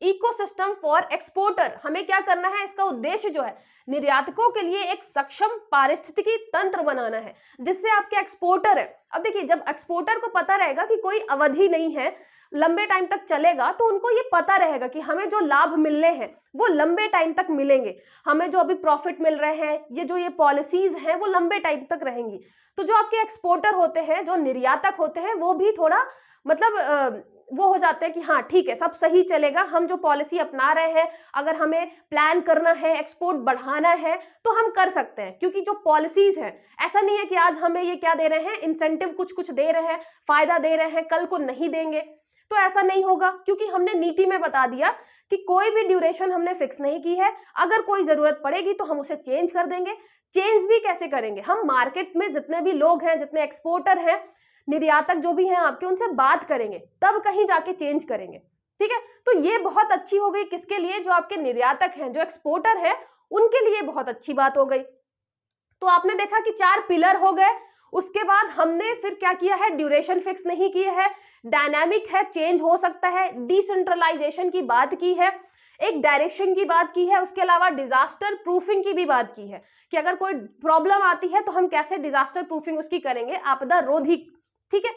ecosystem for exporter, हमें क्या करना है, इसका उद्देश्य जो है निर्यातकों के लिए एक सक्षम पारिस्थितिकी तंत्र बनाना है, जिससे आपके एक्सपोर्टर है। अब देखिए, जब एक्सपोर्टर को पता रहेगा कि कोई अवधि नहीं है, लंबे टाइम तक चलेगा, तो उनको ये पता रहेगा कि हमें जो लाभ मिलने हैं वो लंबे टाइम तक मिलेंगे, हमें जो अभी प्रॉफिट मिल रहे हैं, ये पॉलिसीज हैं वो लंबे टाइम तक रहेंगी। तो जो आपके एक्सपोर्टर होते हैं, जो निर्यातक होते हैं, वो भी थोड़ा मतलब वो हो जाते हैं कि हाँ ठीक है, सब सही चलेगा, हम जो पॉलिसी अपना रहे हैं, अगर हमें प्लान करना है, एक्सपोर्ट बढ़ाना है, तो हम कर सकते हैं, क्योंकि जो पॉलिसीज हैं, ऐसा नहीं है कि आज हमें ये क्या दे रहे हैं, इंसेंटिव कुछ दे रहे हैं, फायदा दे रहे हैं, कल को नहीं देंगे, तो ऐसा नहीं होगा, क्योंकि हमने नीति में बता दिया कि कोई भी ड्यूरेशन हमने फिक्स नहीं की है, अगर कोई जरूरत पड़ेगी तो हम उसे चेंज कर देंगे। चेंज भी कैसे करेंगे, हम मार्केट में जितने भी लोग हैं, जितने एक्सपोर्टर हैं, निर्यातक जो भी हैं आपके, उनसे बात करेंगे, तब कहीं जाके चेंज करेंगे। ठीक है, तो ये बहुत अच्छी हो गई किसके लिए, जो आपके निर्यातक हैं, जो एक्सपोर्टर हैं, उनके लिए बहुत अच्छी बात हो गई। तो आपने देखा कि 4 पिलर हो गए। उसके बाद हमने फिर क्या किया है, ड्यूरेशन फिक्स नहीं की है, डायनामिक है, चेंज हो सकता है, डिसेंट्रलाइजेशन की बात की है, एक डायरेक्शन की बात की है, उसके अलावा डिजास्टर प्रूफिंग की भी बात की है कि अगर कोई प्रॉब्लम आती है तो हम कैसे डिजास्टर प्रूफिंग उसकी करेंगे, आपदा रोधी। ठीक है,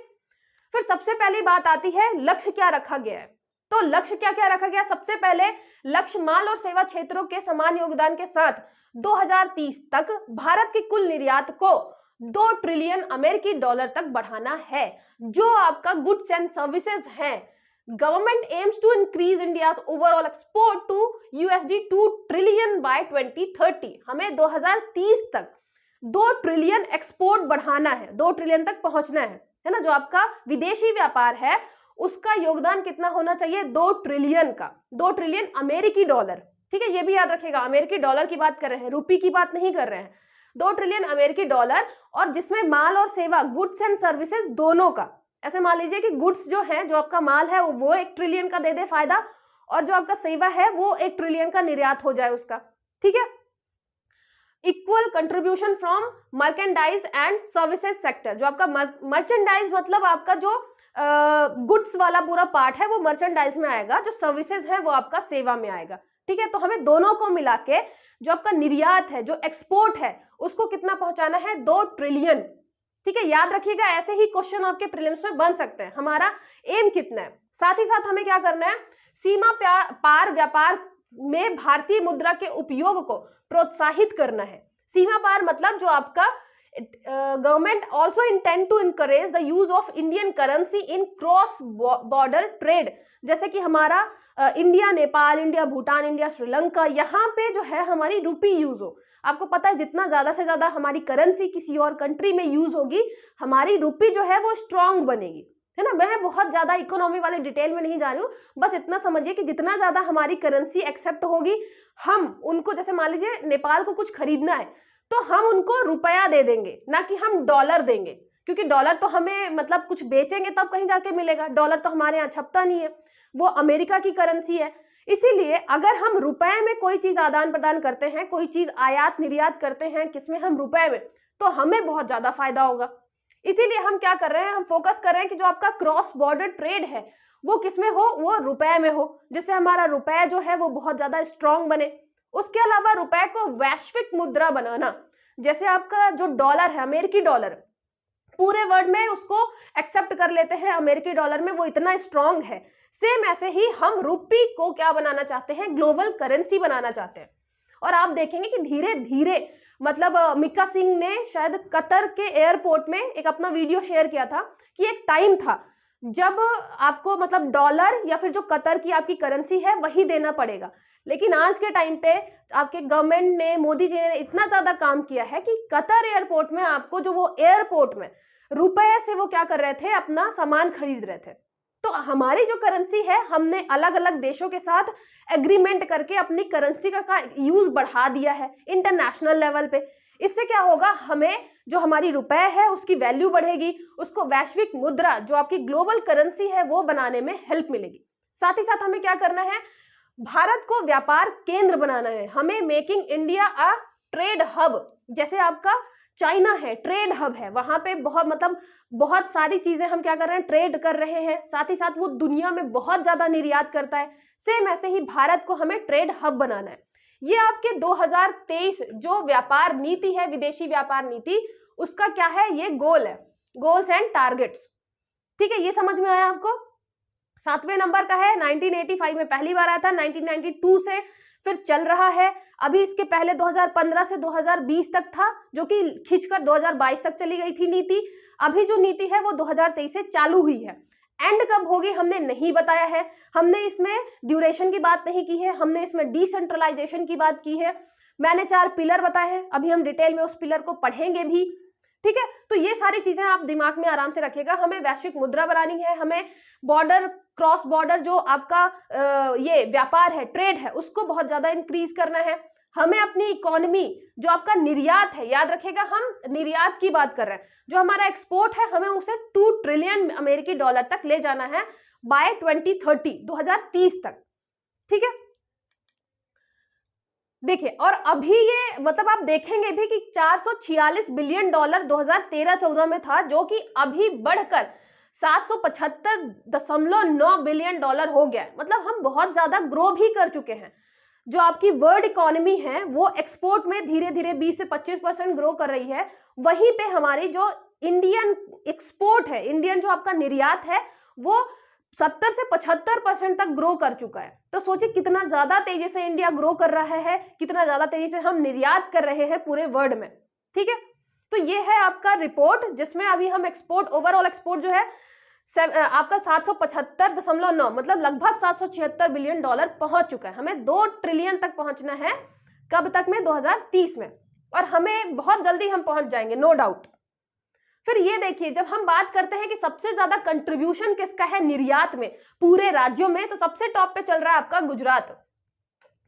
फिर सबसे पहली बात आती है लक्ष्य क्या रखा गया है। तो लक्ष्य क्या क्या रखा गया, सबसे पहले लक्ष्य माल और सेवा क्षेत्रों के समान योगदान के साथ 2030 तक भारत के कुल निर्यात को 2 ट्रिलियन अमेरिकी डॉलर तक बढ़ाना है। जो आपका गुड्स एंड सर्विसेज है, government aims to increase India's overall export to $2 trillion by 2030। हमें 2030 तक 2 ट्रिलियन एक्सपोर्ट बढ़ाना है, 2 ट्रिलियन तक पहुंचना है ना। जो आपका विदेशी व्यापार है उसका योगदान कितना होना चाहिए, 2 ट्रिलियन का, 2 ट्रिलियन अमेरिकी डॉलर। ठीक है, ये भी याद रखिएगा, अमेरिकी डॉलर की बात कर रहे हैं, रुपये की बात नहीं कर रहे हैं। 2 ट्रिलियन अमेरिकी डॉलर, और जिसमें माल और सेवा, गुड्स एंड सर्विसेज दोनों का। ऐसे मान लीजिए कि गुड्स जो है, जो आपका माल है वो 1 ट्रिलियन का दे दे फायदा, और जो आपका सेवा है वो 1 ट्रिलियन का निर्यात हो जाए उसका। ठीक है, equal contribution from merchandise and services sector. जो आपका मर्चेंडाइज मतलब आपका जो गुड्स वाला पूरा पार्ट है वो मर्चेंडाइज में आएगा, जो सर्विसेज है वो आपका सेवा में आएगा। ठीक है, तो हमें दोनों को मिला के जो आपका निर्यात है, जो एक्सपोर्ट है, उसको कितना पहुंचाना है, 2 ट्रिलियन। ठीक है, याद रखिएगा, ऐसे ही क्वेश्चन आपके प्रीलिम्स में बन सकते हैं। हमारा एम कितना है, साथ ही साथ हमें क्या करना है, सीमा पार व्यापार में भारतीय मुद्रा के उपयोग को प्रोत्साहित करना है। सीमा पार मतलब जो आपका government also intend to encourage the use of Indian currency in cross border trade. जैसे कि हमारा India Nepal, India Bhutan, India Sri Lanka, यहाँ पे जो है हमारी रुपी यूज हो। आपको पता है जितना ज्यादा से ज्यादा हमारी करेंसी किसी और कंट्री में यूज होगी, हमारी रुपी जो है वो स्ट्रांग बनेगी, है ना। मैं बहुत ज्यादा इकोनॉमी वाले डिटेल में नहीं जा रही हूँ, बस इतना समझिए कि जितना ज्यादा हमारी करेंसी एक्सेप्ट होगी, हम उनको, जैसे मान लीजिए नेपाल को कुछ खरीदना है तो हम उनको रुपया दे देंगे, ना कि हम डॉलर देंगे, क्योंकि डॉलर तो हमें मतलब कुछ बेचेंगे तब कहीं जाके मिलेगा, डॉलर तो हमारे यहाँ छपता नहीं है, वो अमेरिका की करेंसी है। इसीलिए अगर हम रुपए में कोई चीज आदान प्रदान करते हैं, कोई चीज आयात निर्यात करते हैं किसमें, हम रुपए में, तो हमें बहुत ज्यादा फायदा होगा। इसीलिए हम क्या कर रहे हैं, हम फोकस कर रहे हैं कि जो आपका क्रॉस बॉर्डर ट्रेड है वो किसमें हो, वो रुपए में हो, जिससे हमारा रुपए जो है वो बहुत ज्यादा स्ट्रांग बने। उसके अलावा रुपए को वैश्विक मुद्रा बनाना, जैसे आपका जो डॉलर है, अमेरिकी डॉलर, पूरे वर्ल्ड में उसको एक्सेप्ट कर लेते हैं अमेरिकी डॉलर में, वो इतना स्ट्रांग है। सेम ऐसे ही हम रुपी को क्या बनाना चाहते हैं, ग्लोबल करेंसी बनाना चाहते हैं। और आप देखेंगे कि धीरे धीरे मतलब मिका सिंह ने शायद कतर के एयरपोर्ट में एक अपना वीडियो शेयर किया था कि एक टाइम था जब आपको मतलब डॉलर या फिर जो कतर की आपकी करेंसी है वही देना पड़ेगा, लेकिन आज के टाइम पे आपके गवर्नमेंट ने, मोदी जी ने इतना ज्यादा काम किया है कि कतर एयरपोर्ट में आपको जो वो एयरपोर्ट में रुपए से वो क्या कर रहे थे, अपना सामान खरीद रहे थे। तो हमारी जो करेंसी है, हमने अलग अलग देशों के साथ एग्रीमेंट करके अपनी करेंसी का यूज बढ़ा दिया है इंटरनेशनल लेवल पे। इससे क्या होगा, हमें जो हमारी रुपए है उसकी वैल्यू बढ़ेगी, उसको वैश्विक मुद्रा जो आपकी ग्लोबल करेंसी है वो बनाने में हेल्प मिलेगी। साथ ही साथ हमें क्या करना है, भारत को व्यापार केंद्र बनाना है। हमें मेकिंग इंडिया अ ट्रेड हब, जैसे आपका चाइना है ट्रेड हब है, वहां पे बहुत सारी चीजें हम क्या कर रहे हैं, ट्रेड कर रहे हैं। साथ ही साथ वो दुनिया में बहुत ज्यादा निर्यात करता है। सेम ऐसे ही भारत को हमें ट्रेड हब बनाना है। ये आपके 2023 जो व्यापार नीति है, विदेशी व्यापार नीति, उसका क्या है, ये गोल है, गोल्स एंड टारगेट्स। ठीक है, ये समझ में आया आपको। 7वें नंबर का है, 1985 में पहली बार आया था, 1992 से फिर चल रहा है। अभी इसके पहले 2015 से 2020 तक था, जो कि खींचकर 2022 तक चली गई थी नीति। अभी जो नीति है वो 2023 से चालू हुई है। एंड कब होगी हमने नहीं बताया है, हमने इसमें ड्यूरेशन की बात नहीं की है, हमने इसमें डिसेंट्रलाइजेशन की बात की है। मैंने 4 पिलर बताए हैं, अभी हम डिटेल में उस पिलर को पढ़ेंगे भी। ठीक है, तो ये सारी चीजें आप दिमाग में आराम से रखिएगा। हमें वैश्विक मुद्रा बनानी है, हमें बॉर्डर, क्रॉस बॉर्डर जो आपका ये व्यापार है, ट्रेड है, उसको बहुत ज्यादा इंक्रीज करना है। हमें अपनी इकोनॉमी जो आपका निर्यात है, याद रखिएगा हम निर्यात की बात कर रहे हैं, जो हमारा एक्सपोर्ट है हमें उसे 2 ट्रिलियन अमेरिकी डॉलर तक ले जाना है बाय 2030, 2030 तक। ठीक है, देखिए, और अभी ये मतलब आप देखेंगे भी कि 446 बिलियन डॉलर 2013-14 में था, जो कि अभी बढ़कर 775.9 बिलियन डॉलर हो गया है। मतलब हम बहुत ज्यादा ग्रो भी कर चुके हैं। जो आपकी वर्ल्ड इकोनॉमी है वो एक्सपोर्ट में धीरे धीरे 20 से 25% ग्रो कर रही है, वहीं पे हमारी जो इंडियन एक्सपोर्ट है, इंडियन जो आपका निर्यात है, वो 70 से 75% तक ग्रो कर चुका है। तो सोचिए कितना ज्यादा तेजी से इंडिया ग्रो कर रहा है, कितना ज्यादा तेजी से हम निर्यात कर रहे हैं पूरे वर्ल्ड में। ठीक है, तो ये है आपका रिपोर्ट, जिसमें अभी हम एक्सपोर्ट, ओवरऑल एक्सपोर्ट जो है आपका 775.9 मतलब लगभग 776 बिलियन डॉलर पहुंच चुका है। हमें 2 ट्रिलियन तक पहुंचना है, कब तक में, 2030 में, और हमें बहुत जल्दी हम पहुंच जाएंगे, नो डाउट। फिर ये देखिए, जब हम बात करते हैं कि सबसे ज्यादा कंट्रीब्यूशन किसका है निर्यात में पूरे राज्यों में, तो सबसे टॉप पे चल रहा है आपका गुजरात।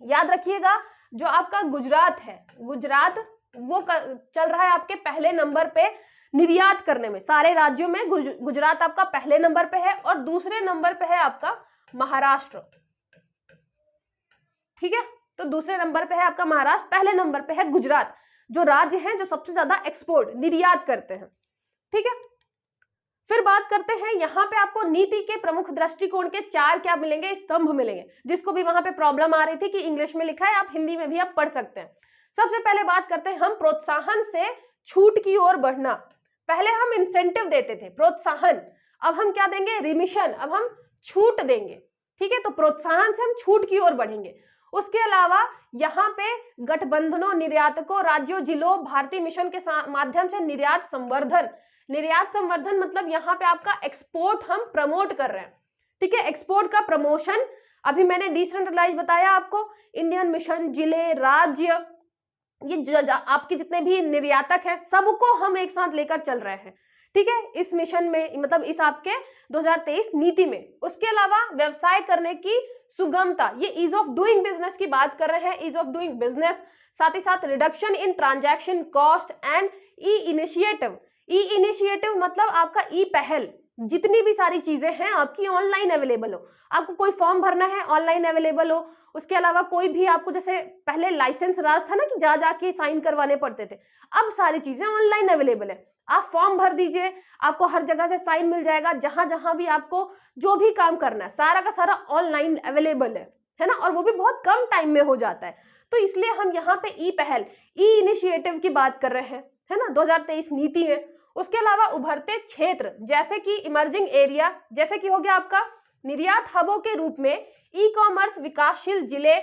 याद रखिएगा, जो आपका गुजरात है, गुजरात वो चल रहा है आपके पहले नंबर पे निर्यात करने में। सारे राज्यों में गुजरात आपका पहले नंबर पे है, और दूसरे नंबर पे है आपका महाराष्ट्र। ठीक है, तो दूसरे नंबर पे है आपका महाराष्ट्र, पहले नंबर पे है गुजरात, जो राज्य हैं जो सबसे ज्यादा एक्सपोर्ट, निर्यात करते हैं। ठीक है, फिर बात करते हैं, यहाँ पे आपको नीति के प्रमुख दृष्टिकोण के 4 क्या मिलेंगे, स्तंभ मिलेंगे, जिसको भी वहां पे प्रॉब्लम आ रही थी कि इंग्लिश में लिखा है, आप हिंदी में भी आप पढ़ सकते हैं। सबसे पहले बात करते हैं हम प्रोत्साहन से छूट की ओर बढ़ना। पहले हम इंसेंटिव देते थे, प्रोत्साहन, अब हम क्या देंगे, रिमिशन, अब हम छूट देंगे। ठीक है, तो प्रोत्साहन से हम छूट की ओर बढ़ेंगे। उसके अलावा यहाँ पे गठबंधनों, निर्यातकों, राज्यों, जिलों, भारतीय मिशन के माध्यम से निर्यात संवर्धन। निर्यात संवर्धन मतलब यहाँ पे आपका एक्सपोर्ट हम प्रमोट कर रहे हैं। ठीक है, एक्सपोर्ट का प्रमोशन, अभी मैंने डिसेंट्रलाइज बताया आपको, इंडियन मिशन, जिले, राज्य, ये आपके जितने भी निर्यातक हैं सबको हम एक साथ लेकर चल रहे हैं। ठीक है, इस मिशन में, मतलब इस आपके 2023 नीति में। उसके अलावा व्यवसाय करने की सुगमता, ये ईज ऑफ डूइंग बिजनेस की बात कर रहे हैं, ईज ऑफ डूइंग बिजनेस। साथ ही साथ reduction in transaction cost and E initiative. E initiative मतलब आपका ई पहल, जितनी भी सारी चीजें हैं आपकी ऑनलाइन अवेलेबल हो, आपको कोई फॉर्म भरना है ऑनलाइन अवेलेबल हो। उसके अलावा कोई भी आपको, जैसे पहले लाइसेंस राज था ना कि जा जाके साइन करवाने पड़ते थे, अब सारी चीजें ऑनलाइन अवेलेबल है। आप फॉर्म भर दीजिए, आपको हर जगह से साइन मिल जाएगा, जहां जहां भी आपको जो भी काम करना है सारा का सारा ऑनलाइन अवेलेबल है ना, और वो भी बहुत कम टाइम में हो जाता है। तो इसलिए हम यहाँ पे ई पहल, ई इनिशिएटिव की बात कर रहे हैं, है ना, 2023 नीति में। उसके अलावा उभरते क्षेत्र जैसे कि इमर्जिंग एरिया, जैसे कि हो गया आपका निर्यात हबों के रूप में ई कॉमर्स विकासशील जिले,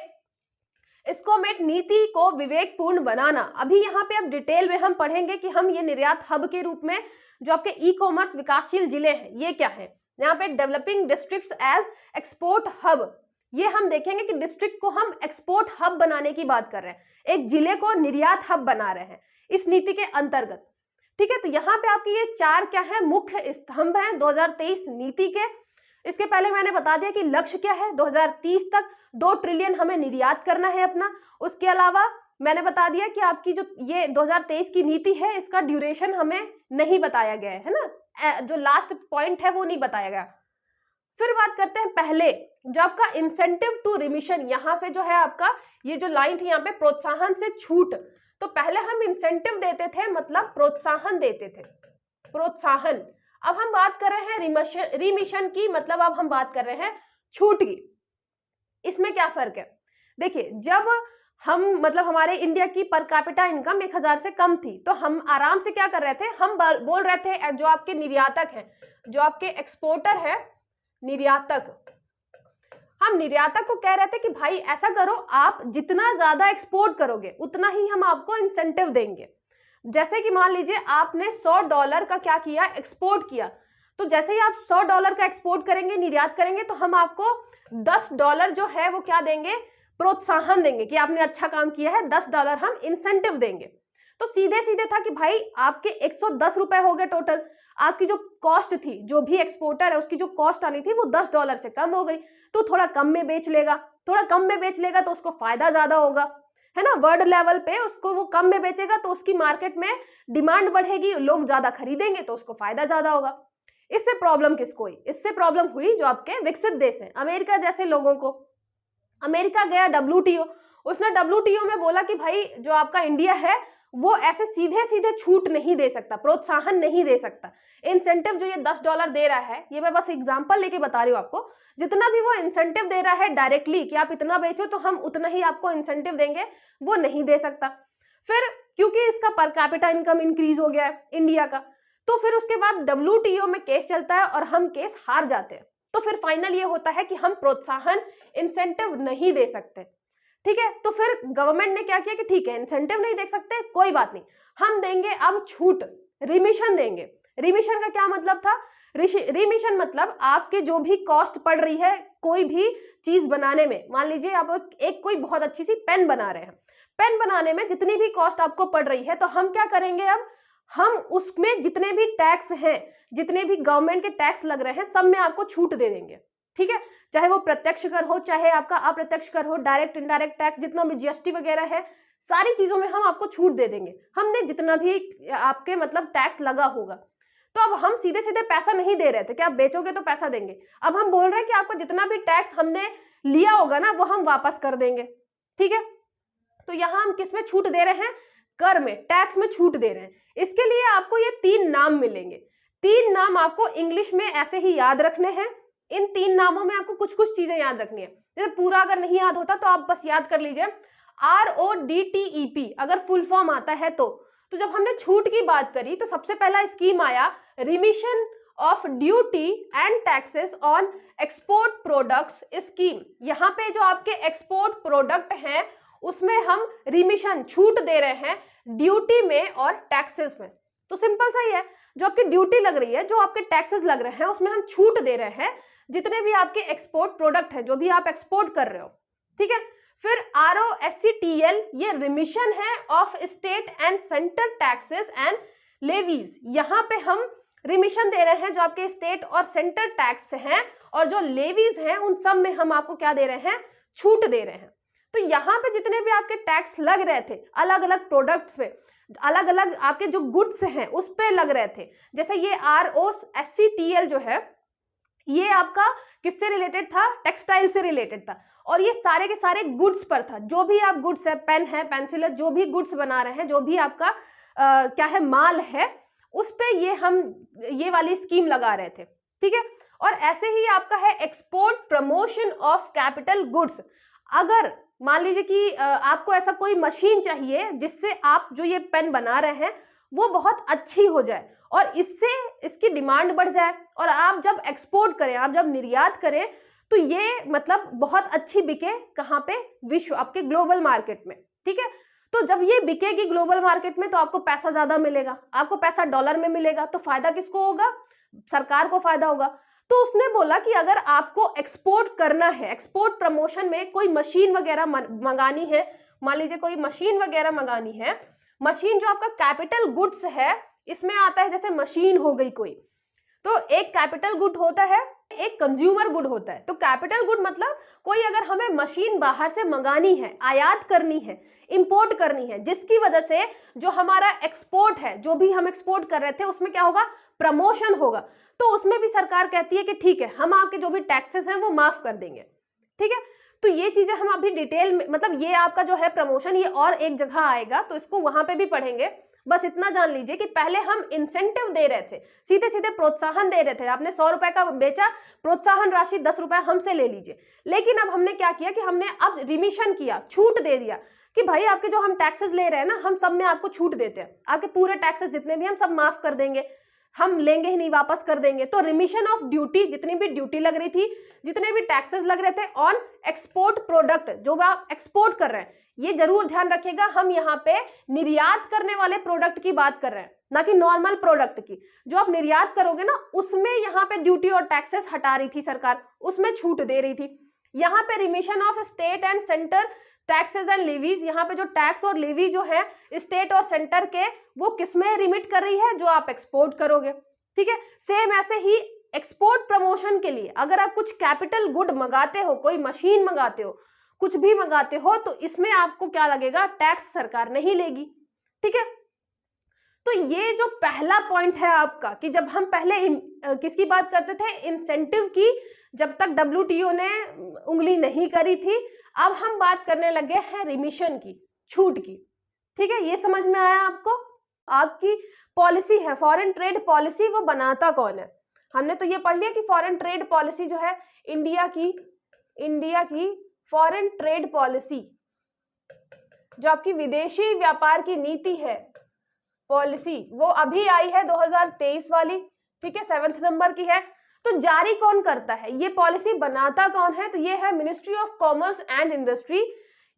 स्कोमेट नीति को विवेकपूर्ण बनाना। अभी यहाँ पे अब डिटेल में हम पढ़ेंगे कि हम ये निर्यात हब के रूप में जो आपके ई कॉमर्स विकासशील जिले हैं ये क्या है। यहाँ पे developing districts as export hub, ये हम देखेंगे कि डिस्ट्रिक्ट को हम एक्सपोर्ट हब बनाने की बात कर रहे हैं, एक जिले को निर्यात हब बना रहे हैं इस नीति के अंतर्गत। ठीक है, तो यहाँ पे आपके ये चार क्या है, मुख्य स्तंभ हैं 2023 नीति के। इसके पहले मैंने बता दिया कि लक्ष्य क्या है, 2030 तक 2 ट्रिलियन हमें निर्यात करना है अपना। उसके अलावा मैंने बता दिया कि आपकी जो ये 2023 की नीति है इसका ड्यूरेशन हमें नहीं बताया गया है ना, जो लास्ट पॉइंट है वो नहीं बताया गया। फिर बात करते हैं पहले जो आपका इंसेंटिव टू रिमिशन, यहाँ पे जो है आपका ये जो लाइन थी यहाँ पे प्रोत्साहन से छूट, तो पहले हम इंसेंटिव देते थे, मतलब प्रोत्साहन देते थे, प्रोत्साहन। अब हम बात कर रहे हैं रिमिशन की, मतलब अब हम बात कर रहे हैं छूट की। इसमें क्या फर्क है, देखिए जब हम मतलब हमारे इंडिया की पर कैपिटा इनकम 1000 से कम थी तो हम आराम से क्या कर रहे थे, हम बोल रहे थे जो आपके निर्यातक हैं, जो आपके एक्सपोर्टर है निर्यातक, हम निर्यातक को कह रहे थे कि भाई ऐसा करो, आप जितना ज्यादा एक्सपोर्ट करोगे उतना ही हम आपको इंसेंटिव देंगे। जैसे कि मान लीजिए आपने $100 का क्या किया, एक्सपोर्ट किया, तो जैसे ही आप $100 का एक्सपोर्ट करेंगे, निर्यात करेंगे, तो हम आपको $10 जो है वो क्या देंगे, प्रोत्साहन देंगे कि आपने अच्छा काम किया है, $10 हम इंसेंटिव देंगे। तो सीधे सीधे था कि भाई आपके 110 रुपए हो गए टोटल, आपकी जो कॉस्ट थी, जो भी एक्सपोर्टर है उसकी जो कॉस्ट आनी थी वो $10 से कम हो गई, तो थोड़ा कम में बेच लेगा, थोड़ा कम में बेच लेगा तो उसको फायदा ज्यादा होगा, है ना, वर्ल्ड लेवल पे उसको वो कम में बेचेगा तो उसकी मार्केट में डिमांड बढ़ेगी, लोग ज्यादा खरीदेंगे तो उसको फायदा ज्यादा होगा। इससे प्रॉब्लम किसको हुई, इससे प्रॉब्लम हुई जो आपके विकसित देश हैं, अमेरिका जैसे लोगों को। अमेरिका गया WTO, उसने WTO में बोला कि भाई जो आपका इंडिया है वो ऐसे सीधे सीधे छूट नहीं दे सकता, प्रोत्साहन नहीं दे सकता। इंसेंटिव जो ये $10 दे रहा है, ये मैं बस एग्जांपल लेके बता रही हूँ आपको, जितना भी वो इंसेंटिव दे रहा है डायरेक्टली कि आप इतना बेचो तो हम उतना ही आपको इंसेंटिव देंगे, वो नहीं दे सकता। फिर क्योंकि इसका पर कैपिटा इनकम इंक्रीज हो गया है इंडिया का, तो फिर उसके बाद WTO में केस चलता है और हम केस हार जाते हैं, तो फिर फाइनल ये होता है कि हम प्रोत्साहन इंसेंटिव नहीं दे सकते। ठीक है, तो फिर गवर्नमेंट ने क्या किया कि ठीक है इंसेंटिव नहीं दे सकते, कोई बात नहीं, हम देंगे अब छूट, रिमिशन देंगे। रिमिशन का क्या मतलब था, रिमिशन मतलब आपके जो भी कॉस्ट पड़ रही है कोई भी चीज बनाने में, मान लीजिए आप एक कोई बहुत अच्छी सी पेन बना रहे हैं, पेन बनाने में जितनी भी कॉस्ट आपको पड़ रही है, तो हम क्या करेंगे, अब हम उसमें जितने भी टैक्स हैं, जितने भी गवर्नमेंट के टैक्स लग रहे हैं, सब में आपको छूट दे देंगे। ठीक है, चाहे वो प्रत्यक्ष कर हो, चाहे आपका अप्रत्यक्ष कर हो, डायरेक्ट इनडायरेक्ट टैक्स, जितना भी GST वगैरह है, सारी चीजों में हम आपको छूट दे देंगे, हमने जितना भी आपके मतलब टैक्स लगा होगा। तो अब हम सीधे सीधे पैसा नहीं दे रहे थे कि आप बेचोगे तो पैसा देंगे, अब हम बोल रहे हैं कि आपका जितना भी टैक्स हमने लिया होगा ना वो हम वापस कर देंगे। ठीक है, तो यहां हम किस में छूट दे रहे हैं, कर में, टैक्स में छूट दे रहे हैं। इसके लिए आपको ये 3 नाम मिलेंगे, 3 नाम आपको इंग्लिश में ऐसे ही याद रखने हैं। इन 3 नामों में आपको कुछ कुछ चीजें याद रखनी है, जैसे पूरा अगर नहीं याद होता तो आप बस याद कर लीजिए RODTEP अगर फुल फॉर्म आता है तो जब हमने छूट की बात करी तो सबसे पहला स्कीम आया remission of duty and taxes on export products scheme. यहाँ पे जो आपके एक्सपोर्ट प्रोडक्ट हैं उसमें हम रिमिशन छूट दे रहे हैं ड्यूटी में और टैक्सेस में। तो सिंपल सा ही है, जो आपकी ड्यूटी लग रही है, जो आपके टैक्सेस लग रहे हैं, उसमें हम छूट दे रहे हैं जितने भी आपके एक्सपोर्ट प्रोडक्ट हैं, जो भी आप एक्सपोर्ट कर रहे हो। ठीक है, फिर ROSCTL ये रिमिशन है of state and centre taxes and levies. यहाँ पे हम रिमिशन दे रहे हैं जो आपके स्टेट और सेंटर टैक्स हैं, और जो लेवीज हैं उन सब में हम आपको क्या दे रहे हैं, छूट दे रहे हैं। तो यहाँ पे जितने भी आपके टैक्स लग रहे थे अलग अलग प्रोडक्ट्स पे, अलग अलग आपके जो गुड्स हैं उस पे लग रहे थे, जैसे ये ROSCTL जो है ये आपका किससे रिलेटेड था, टेक्सटाइल से रिलेटेड था, और ये सारे के सारे गुड्स पर था। जो भी आप गुड्स है, पेन है, पेंसिल है, जो भी गुड्स बना रहे हैं, जो भी आपका क्या है माल है, उस पे ये वाली स्कीम लगा रहे थे। ठीक है, और ऐसे ही आपका है export promotion of capital goods. अगर मान लीजिए कि आपको ऐसा कोई मशीन चाहिए जिससे आप जो ये पेन बना रहे हैं वो बहुत अच्छी हो जाए और इससे इसकी डिमांड बढ़ जाए, और आप जब एक्सपोर्ट करें, आप जब निर्यात करें, तो ये मतलब बहुत अच्छी बिके कहाँ पे, विश्व, आपके ग्लोबल मार्केट में। ठीक है, तो जब ये बिकेगी ग्लोबल मार्केट में तो आपको पैसा ज्यादा मिलेगा, आपको पैसा डॉलर में मिलेगा, तो फायदा किसको होगा, सरकार को फायदा होगा। तो उसने बोला कि अगर आपको एक्सपोर्ट करना है, एक्सपोर्ट प्रमोशन में कोई मशीन वगैरह मंगानी है, मान लीजिए कोई मशीन वगैरह मंगानी है, मशीन जो आपका कैपिटल गुड्स है, इसमें आता है जैसे मशीन हो गई कोई, तो एक कैपिटल गुड होता है, एक कंज्यूमर गुड होता है। तो कैपिटल गुड मतलब कोई अगर हमें मशीन बाहर से मंगानी है, आयात करनी है, इंपोर्ट करनी है, जिसकी वजह से जो हमारा एक्सपोर्ट है, जो भी हम एक्सपोर्ट कर रहे थे उसमें क्या होगा, प्रमोशन होगा, तो उसमें भी सरकार कहती है कि ठीक है, हम आपके जो भी टैक्सेस हैं वो माफ कर देंगे। ठीक है, तो ये चीजें हम अभी डिटेल में, मतलब ये आपका जो है प्रमोशन, ये और एक जगह आएगा तो इसको वहां पे भी पढ़ेंगे। बस इतना जान लीजिए कि पहले हम इंसेंटिव दे रहे थे, सीधे सीधे प्रोत्साहन दे रहे थे, आपने 100 रुपए का बेचा, प्रोत्साहन राशि 10 रुपए हमसे ले लीजिए। लेकिन अब हमने क्या किया कि हमने अब रिमिशन किया, छूट दे दिया कि भाई आपके जो हम टैक्सेस ले रहे हैं ना, हम सब में आपको छूट देते हैं, आपके पूरे टैक्सेस जितने भी हम सब माफ कर देंगे, हम लेंगे ही नहीं, वापस कर देंगे। तो रिमिशन ऑफ ड्यूटी, जितनी भी ड्यूटी लग रही थी, जितने भी टैक्सेस लग रहे थे ऑन एक्सपोर्ट प्रोडक्ट, जो आप एक्सपोर्ट कर रहे हैं, ये जरूर ध्यान रखिएगा, हम यहाँ पे निर्यात करने वाले प्रोडक्ट की बात कर रहे हैं, ना कि नॉर्मल प्रोडक्ट की। जो आप निर्यात करोगे ना, उसमें यहाँ पे ड्यूटी और टैक्सेस हटा रही थी सरकार, उसमें छूट दे रही थी। यहाँ पे remission of state and centre taxes and levies, यहाँ पे जो टैक्स और लेवी जो है स्टेट और सेंटर के, वो किसमें रिमिट कर रही है, जो आप एक्सपोर्ट करोगे। ठीक है, सेम ऐसे ही एक्सपोर्ट प्रमोशन के लिए अगर आप कुछ कैपिटल गुड मंगाते हो, कोई मशीन मंगाते हो, कुछ भी मंगाते हो, तो इसमें आपको क्या लगेगा, टैक्स सरकार नहीं लेगी। ठीक है, तो ये जो पहला पॉइंट है आपका, कि जब हम पहले किसकी बात करते थे, इंसेंटिव की, जब तक WTO ने उंगली नहीं करी थी, अब हम बात करने लगे हैं रिमिशन की, छूट की। ठीक है, ये समझ में आया आपको। आपकी पॉलिसी है फॉरेन ट्रेड पॉलिसी, वो बनाता कौन है। हमने तो ये पढ़ लिया कि फॉरेन ट्रेड पॉलिसी जो है, इंडिया की फॉरेन ट्रेड पॉलिसी, जो आपकी विदेशी व्यापार की नीति है, पॉलिसी, वो अभी आई है 2023 वाली। ठीक है, 7वें नंबर की है। तो जारी कौन करता है, ये पॉलिसी बनाता कौन है, तो ये है ministry of commerce and industry,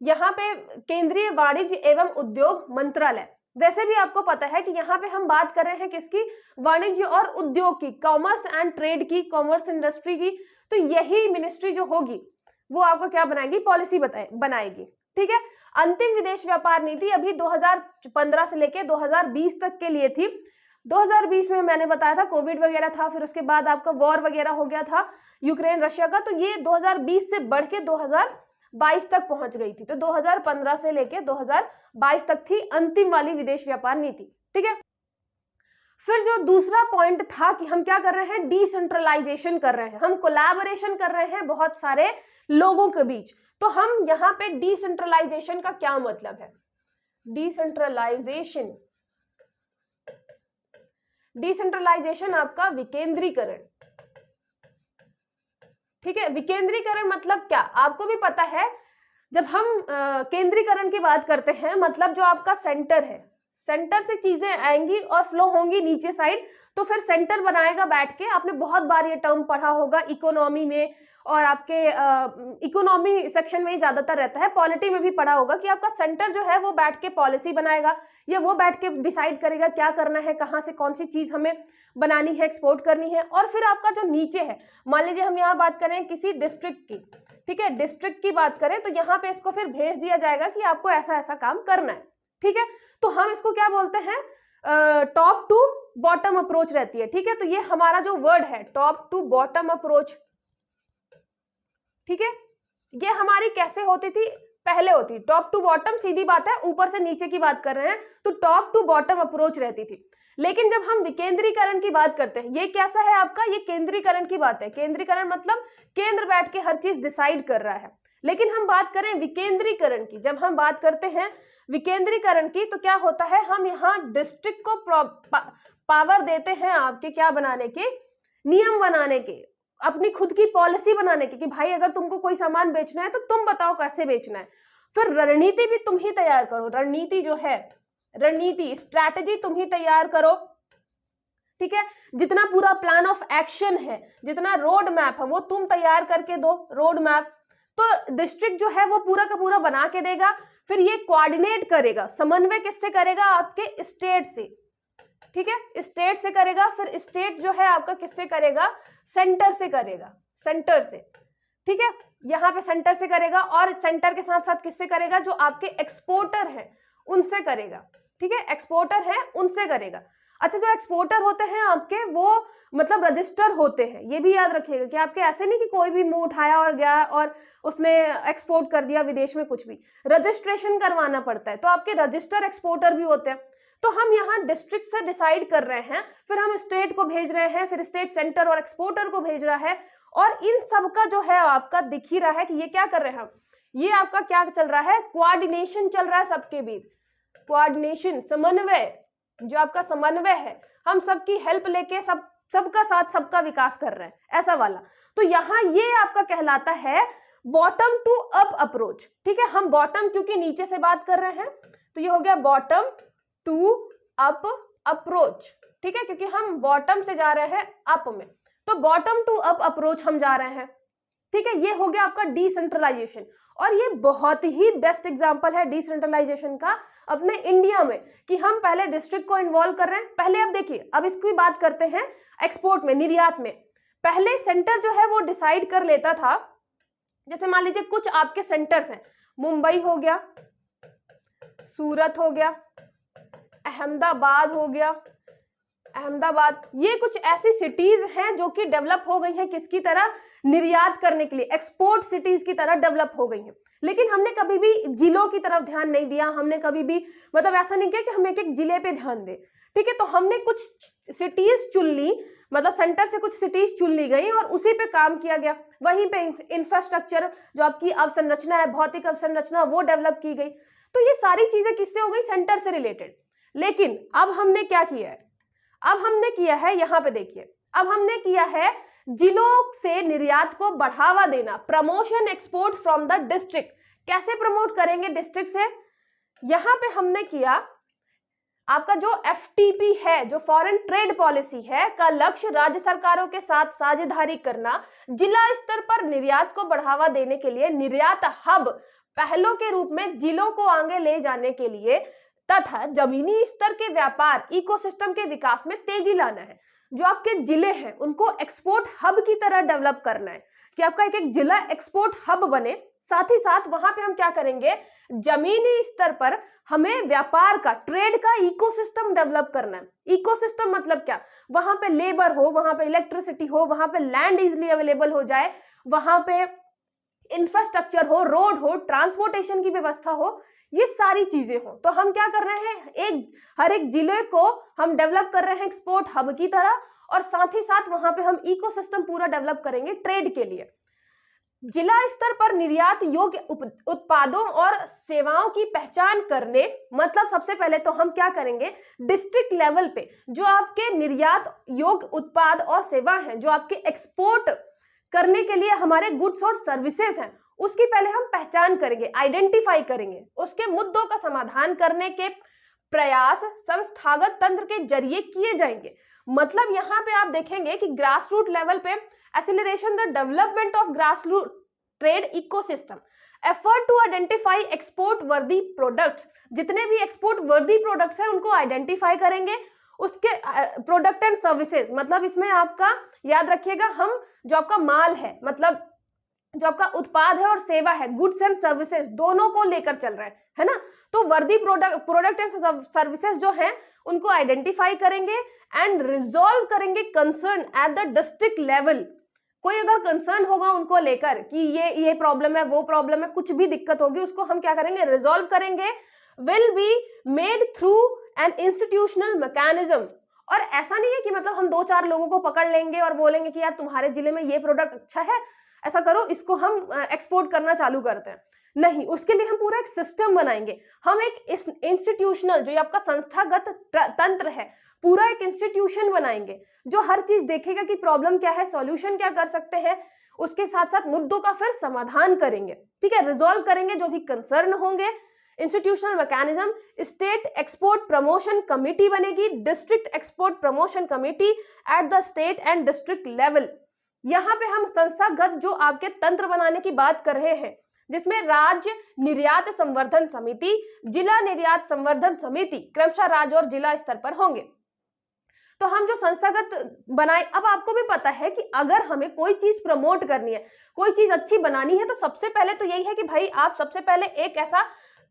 यहाँ पे केंद्रीय वाणिज्य एवं उद्योग मंत्रालय। वैसे भी आपको पता है कि यहाँ पे हम बात कर रहे हैं किसकी, वाणिज्य और उद्योग की, कॉमर्स एंड ट्रेड की, कॉमर्स इंडस्ट्री की। तो यही मिनिस्ट्री जो होगी वो आपको क्या बनाएगी, पॉलिसी बनाएगी। ठीक है, अंतिम विदेश व्यापार नीति अभी 2015 से लेके 2020 तक के लिए थी। 2020 में मैंने बताया था कोविड वगैरह था, फिर उसके बाद आपका वॉर वगैरह हो गया था यूक्रेन रशिया का, तो ये 2020 से बढ़ के 2022 तक पहुंच गई थी। तो 2015 से लेके 2022 तक थी अंतिम वाली विदेश व्यापार नीति। ठीक है, फिर जो दूसरा पॉइंट था कि हम क्या कर रहे हैं, डिसेंट्रलाइजेशन कर रहे हैं, हम कोलैबोरेशन कर रहे हैं बहुत सारे लोगों के बीच। तो हम यहाँ पे डिसेंट्रलाइजेशन का क्या मतलब है, डिसेंट्रलाइजेशन आपका विकेंद्रीकरण। ठीक है, विकेंद्रीकरण मतलब क्या, आपको भी पता है, जब हम केंद्रीकरण की बात करते हैं, मतलब जो आपका सेंटर है, सेंटर से चीजें आएंगी और फ्लो होंगी नीचे साइड, तो फिर सेंटर बनाएगा बैठ के। आपने बहुत बार ये टर्म पढ़ा होगा इकोनॉमी में, और आपके इकोनॉमी सेक्शन में ही ज्यादातर रहता है, पॉलिटी में भी पढ़ा होगा कि आपका सेंटर जो है वो बैठ के पॉलिसी बनाएगा, या वो बैठ के डिसाइड करेगा क्या करना है, कहाँ से कौन सी चीज हमें बनानी है, एक्सपोर्ट करनी है। और फिर आपका जो नीचे है, मान लीजिए हम यहाँ बात करें किसी डिस्ट्रिक्ट की, ठीक है, डिस्ट्रिक्ट की बात करें, तो यहाँ पे इसको फिर भेज दिया जाएगा कि आपको ऐसा ऐसा काम करना है। ठीक है, तो हम इसको क्या बोलते हैं, टॉप टू बॉटम अप्रोच रहती है। ठीक है, तो ये हमारा जो वर्ड है टॉप टू बॉटम अप्रोच, ठीक है, ये हमारी कैसे होती थी, पहले होती टॉप टू बॉटम, सीधी बात है, ऊपर से नीचे की बात कर रहे हैं, तो टॉप टू बॉटम अप्रोच रहती थी। लेकिन जब हम विकेंद्रीकरण की बात करते हैं, ये कैसा है आपका, ये केंद्रीकरण की बात है। केंद्रीकरण मतलब केंद्र बैठ के हर चीज डिसाइड कर रहा है। लेकिन हम बात करें विकेंद्रीकरण की, जब हम बात करते हैं विकेंद्रीकरण की, तो क्या होता है, हम यहाँ डिस्ट्रिक्ट को पावर देते हैं आपके क्या बनाने के, नियम बनाने के, अपनी खुद की पॉलिसी बनाने की, कि भाई अगर तुमको कोई सामान बेचना है तो तुम बताओ कैसे बेचना है। फिर रणनीति भी तुम ही तैयार करो, रणनीति जो है, रणनीति स्ट्रैटेजी तुम ही तैयार करो, ठीक है, जितना पूरा प्लान ऑफ एक्शन है, जितना रोड मैप है वो तुम तैयार करके दो, रोड मैप तो डिस्ट्रिक्ट जो है वो पूरा का पूरा बना के देगा। फिर ये कोऑर्डिनेट करेगा, समन्वय किससे करेगा, आपके स्टेट से, ठीक है, स्टेट से करेगा। फिर स्टेट जो है आपका किससे करेगा, सेंटर से करेगा, सेंटर से, ठीक है, यहाँ पे सेंटर से करेगा। और सेंटर के साथ साथ किससे करेगा, जो आपके एक्सपोर्टर हैं उनसे करेगा, ठीक है, एक्सपोर्टर हैं उनसे करेगा। अच्छा, जो एक्सपोर्टर होते हैं आपके वो मतलब रजिस्टर होते हैं, ये भी याद रखिएगा कि आपके ऐसे नहीं कि कोई भी मुंह उठाया और गया और उसने एक्सपोर्ट कर दिया विदेश में, कुछ भी रजिस्ट्रेशन करवाना पड़ता है। तो आपके रजिस्टर एक्सपोर्टर भी होते हैं। तो हम यहाँ डिस्ट्रिक्ट से डिसाइड कर रहे हैं, फिर हम स्टेट को भेज रहे हैं, फिर स्टेट सेंटर और एक्सपोर्टर को भेज रहा है। और इन सब का जो है आपका दिख ही रहा है कि ये क्या कर रहे हैं हम, ये आपका क्या चल रहा है, कोऑर्डिनेशन चल रहा है सबके बीच, कोऑर्डिनेशन, समन्वय, जो आपका समन्वय है, हम सबकी हेल्प लेके सबका साथ सबका विकास कर रहे हैं, ऐसा वाला। तो यहाँ ये आपका कहलाता है बॉटम टू अप अप्रोच, ठीक है। हम बॉटम क्योंकि नीचे से बात कर रहे हैं तो ये हो गया बॉटम टू अप अप्रोच, ठीक है, क्योंकि हम बॉटम से जा रहे हैं अप में, तो बॉटम टू अप अप्रोच हम जा रहे हैं, ठीक है। ये हो गया आपका डिसेंट्रलाइजेशन। और ये बहुत ही बेस्ट एग्जांपल है डिसेंट्रलाइजेशन का अपने इंडिया में, कि हम पहले डिस्ट्रिक्ट को इन्वॉल्व कर रहे हैं। पहले अब देखिए, अब इसकी बात करते हैं एक्सपोर्ट में, निर्यात में। पहले सेंटर जो है वो डिसाइड कर लेता था, जैसे मान लीजिए कुछ आपके सेंटर्स हैं, मुंबई हो गया, सूरत हो गया, अहमदाबाद हो गया, अहमदाबाद, ये कुछ ऐसी सिटीज हैं जो कि डेवलप हो गई हैं किसकी तरह, निर्यात करने के लिए, एक्सपोर्ट सिटीज की तरह डेवलप हो गई हैं। लेकिन हमने कभी भी जिलों की तरफ ध्यान नहीं दिया, हमने कभी भी मतलब ऐसा नहीं किया कि हम एक एक जिले पे ध्यान दें, ठीक है। तो हमने कुछ सिटीज चुन ली, मतलब सेंटर से कुछ सिटीज चुन ली गई और उसी पे काम किया गया। वहीं पे इंफ्रास्ट्रक्चर, जो आपकी अवसंरचना है, भौतिक अवसंरचना, वो डेवलप की गई। तो ये सारी चीजें किससे हो गई, सेंटर से रिलेटेड। लेकिन अब हमने क्या किया है, अब हमने किया है, यहाँ पे देखिए, अब हमने किया है जिलों से निर्यात को बढ़ावा देना, promotion export from the district. कैसे प्रमोट करेंगे डिस्ट्रिक्ट से, यहां पे हमने किया आपका जो एफटीपी है, जो फॉरेन ट्रेड पॉलिसी है, का लक्ष्य राज्य सरकारों के साथ साझेदारी करना, जिला स्तर पर निर्यात को बढ़ावा देने के लिए निर्यात हब पहलों के रूप में जिलों को आगे ले जाने के लिए, तथा जमीनी स्तर के व्यापार इकोसिस्टम के विकास में तेजी लाना है। जो आपके जिले हैं उनको एक्सपोर्ट हब की तरह डेवलप करना है, कि आपका एक एक जिला एक्सपोर्ट हब बने। साथ ही साथ वहां पे हम क्या करेंगे, जमीनी स्तर पर हमें व्यापार का, ट्रेड का इकोसिस्टम डेवलप करना है। इकोसिस्टम मतलब क्या, वहां पे लेबर हो, वहां पे इलेक्ट्रिसिटी हो, वहां पे लैंड इजिली अवेलेबल हो जाए, वहां पे इंफ्रास्ट्रक्चर हो, रोड हो, ट्रांसपोर्टेशन की व्यवस्था हो, ये सारी चीजें हो। तो हम क्या कर रहे हैं, हर एक जिले को हम डेवलप कर रहे हैं एक्सपोर्ट हब की तरह, और साथ ही साथ वहां पे हम इकोसिस्टम पूरा डेवलप करेंगे ट्रेड के लिए। जिला स्तर पर निर्यात योग्य उत्पादों और सेवाओं की पहचान करने, मतलब सबसे पहले तो हम क्या करेंगे, डिस्ट्रिक्ट लेवल पे जो आपके निर्यात योग्य उत्पाद और सेवा हैं, जो आपके एक्सपोर्ट करने के लिए हमारे गुड्स और सर्विसेज हैं, उसकी पहले हम पहचान करेंगे, आइडेंटिफाई करेंगे। उसके मुद्दों का समाधान करने के प्रयास संस्थागत तंत्र के जरिए किए जाएंगे। मतलब यहाँ पे आप देखेंगे कि ग्रास रूट लेवल पे acceleration the development of grass root trade ecosystem, effort to identify export worthy products, जितने भी एक्सपोर्ट वर्दी प्रोडक्ट्स हैं उनको आइडेंटिफाई करेंगे। उसके प्रोडक्ट एंड सर्विसेज, मतलब इसमें आपका याद रखिएगा, हम जो आपका माल है, मतलब जो आपका उत्पाद है और सेवा है, गुड्स एंड सर्विसेज, दोनों को लेकर चल रहा है ना। तो वर्दी प्रोडक्ट एंड सर्विसेज जो हैं उनको आइडेंटिफाई करेंगे एंड रिजॉल्व करेंगे concern at the district level. कोई अगर कंसर्न होगा उनको लेकर कि ये प्रॉब्लम है, वो प्रॉब्लम है, कुछ भी दिक्कत होगी, उसको हम क्या करेंगे, रिजॉल्व करेंगे। Will be made through an institutional mechanism. और ऐसा नहीं है कि मतलब हम 2-4 लोगों को पकड़ लेंगे और बोलेंगे कि यार तुम्हारे जिले में ये प्रोडक्ट अच्छा है, ऐसा करो, इसको हम एक्सपोर्ट करना चालू करते हैं। नहीं, उसके लिए हम पूरा एक सिस्टम बनाएंगे। हम एक इंस्टीट्यूशनल, जो आपका संस्थागत तंत्र है, पूरा एक इंस्टीट्यूशन बनाएंगे जो हर चीज देखेगा कि प्रॉब्लम क्या है, सॉल्यूशन क्या कर सकते हैं, उसके साथ साथ मुद्दों का फिर समाधान करेंगे, ठीक है, रिजॉल्व करेंगे जो भी कंसर्न होंगे। Institutional mechanism, state export promotion committee बनेगी, district export promotion committee at the state and district level. यहाँ पे हम संस्थागत जो आपके तंत्र बनाने की बात कर रहे हैं, जिसमें राज्य निर्यात संवर्धन समिति, जिला निर्यात संवर्धन समिति क्रमशः राज्य और जिला स्तर पर होंगे। तो हम जो संस्थागत बनाए, अब आपको भी पता है कि अगर हमें कोई चीज प्रमोट करनी है, कोई चीज अच्छी बनानी है, तो सबसे पहले तो यही है कि भाई आप सबसे पहले एक ऐसा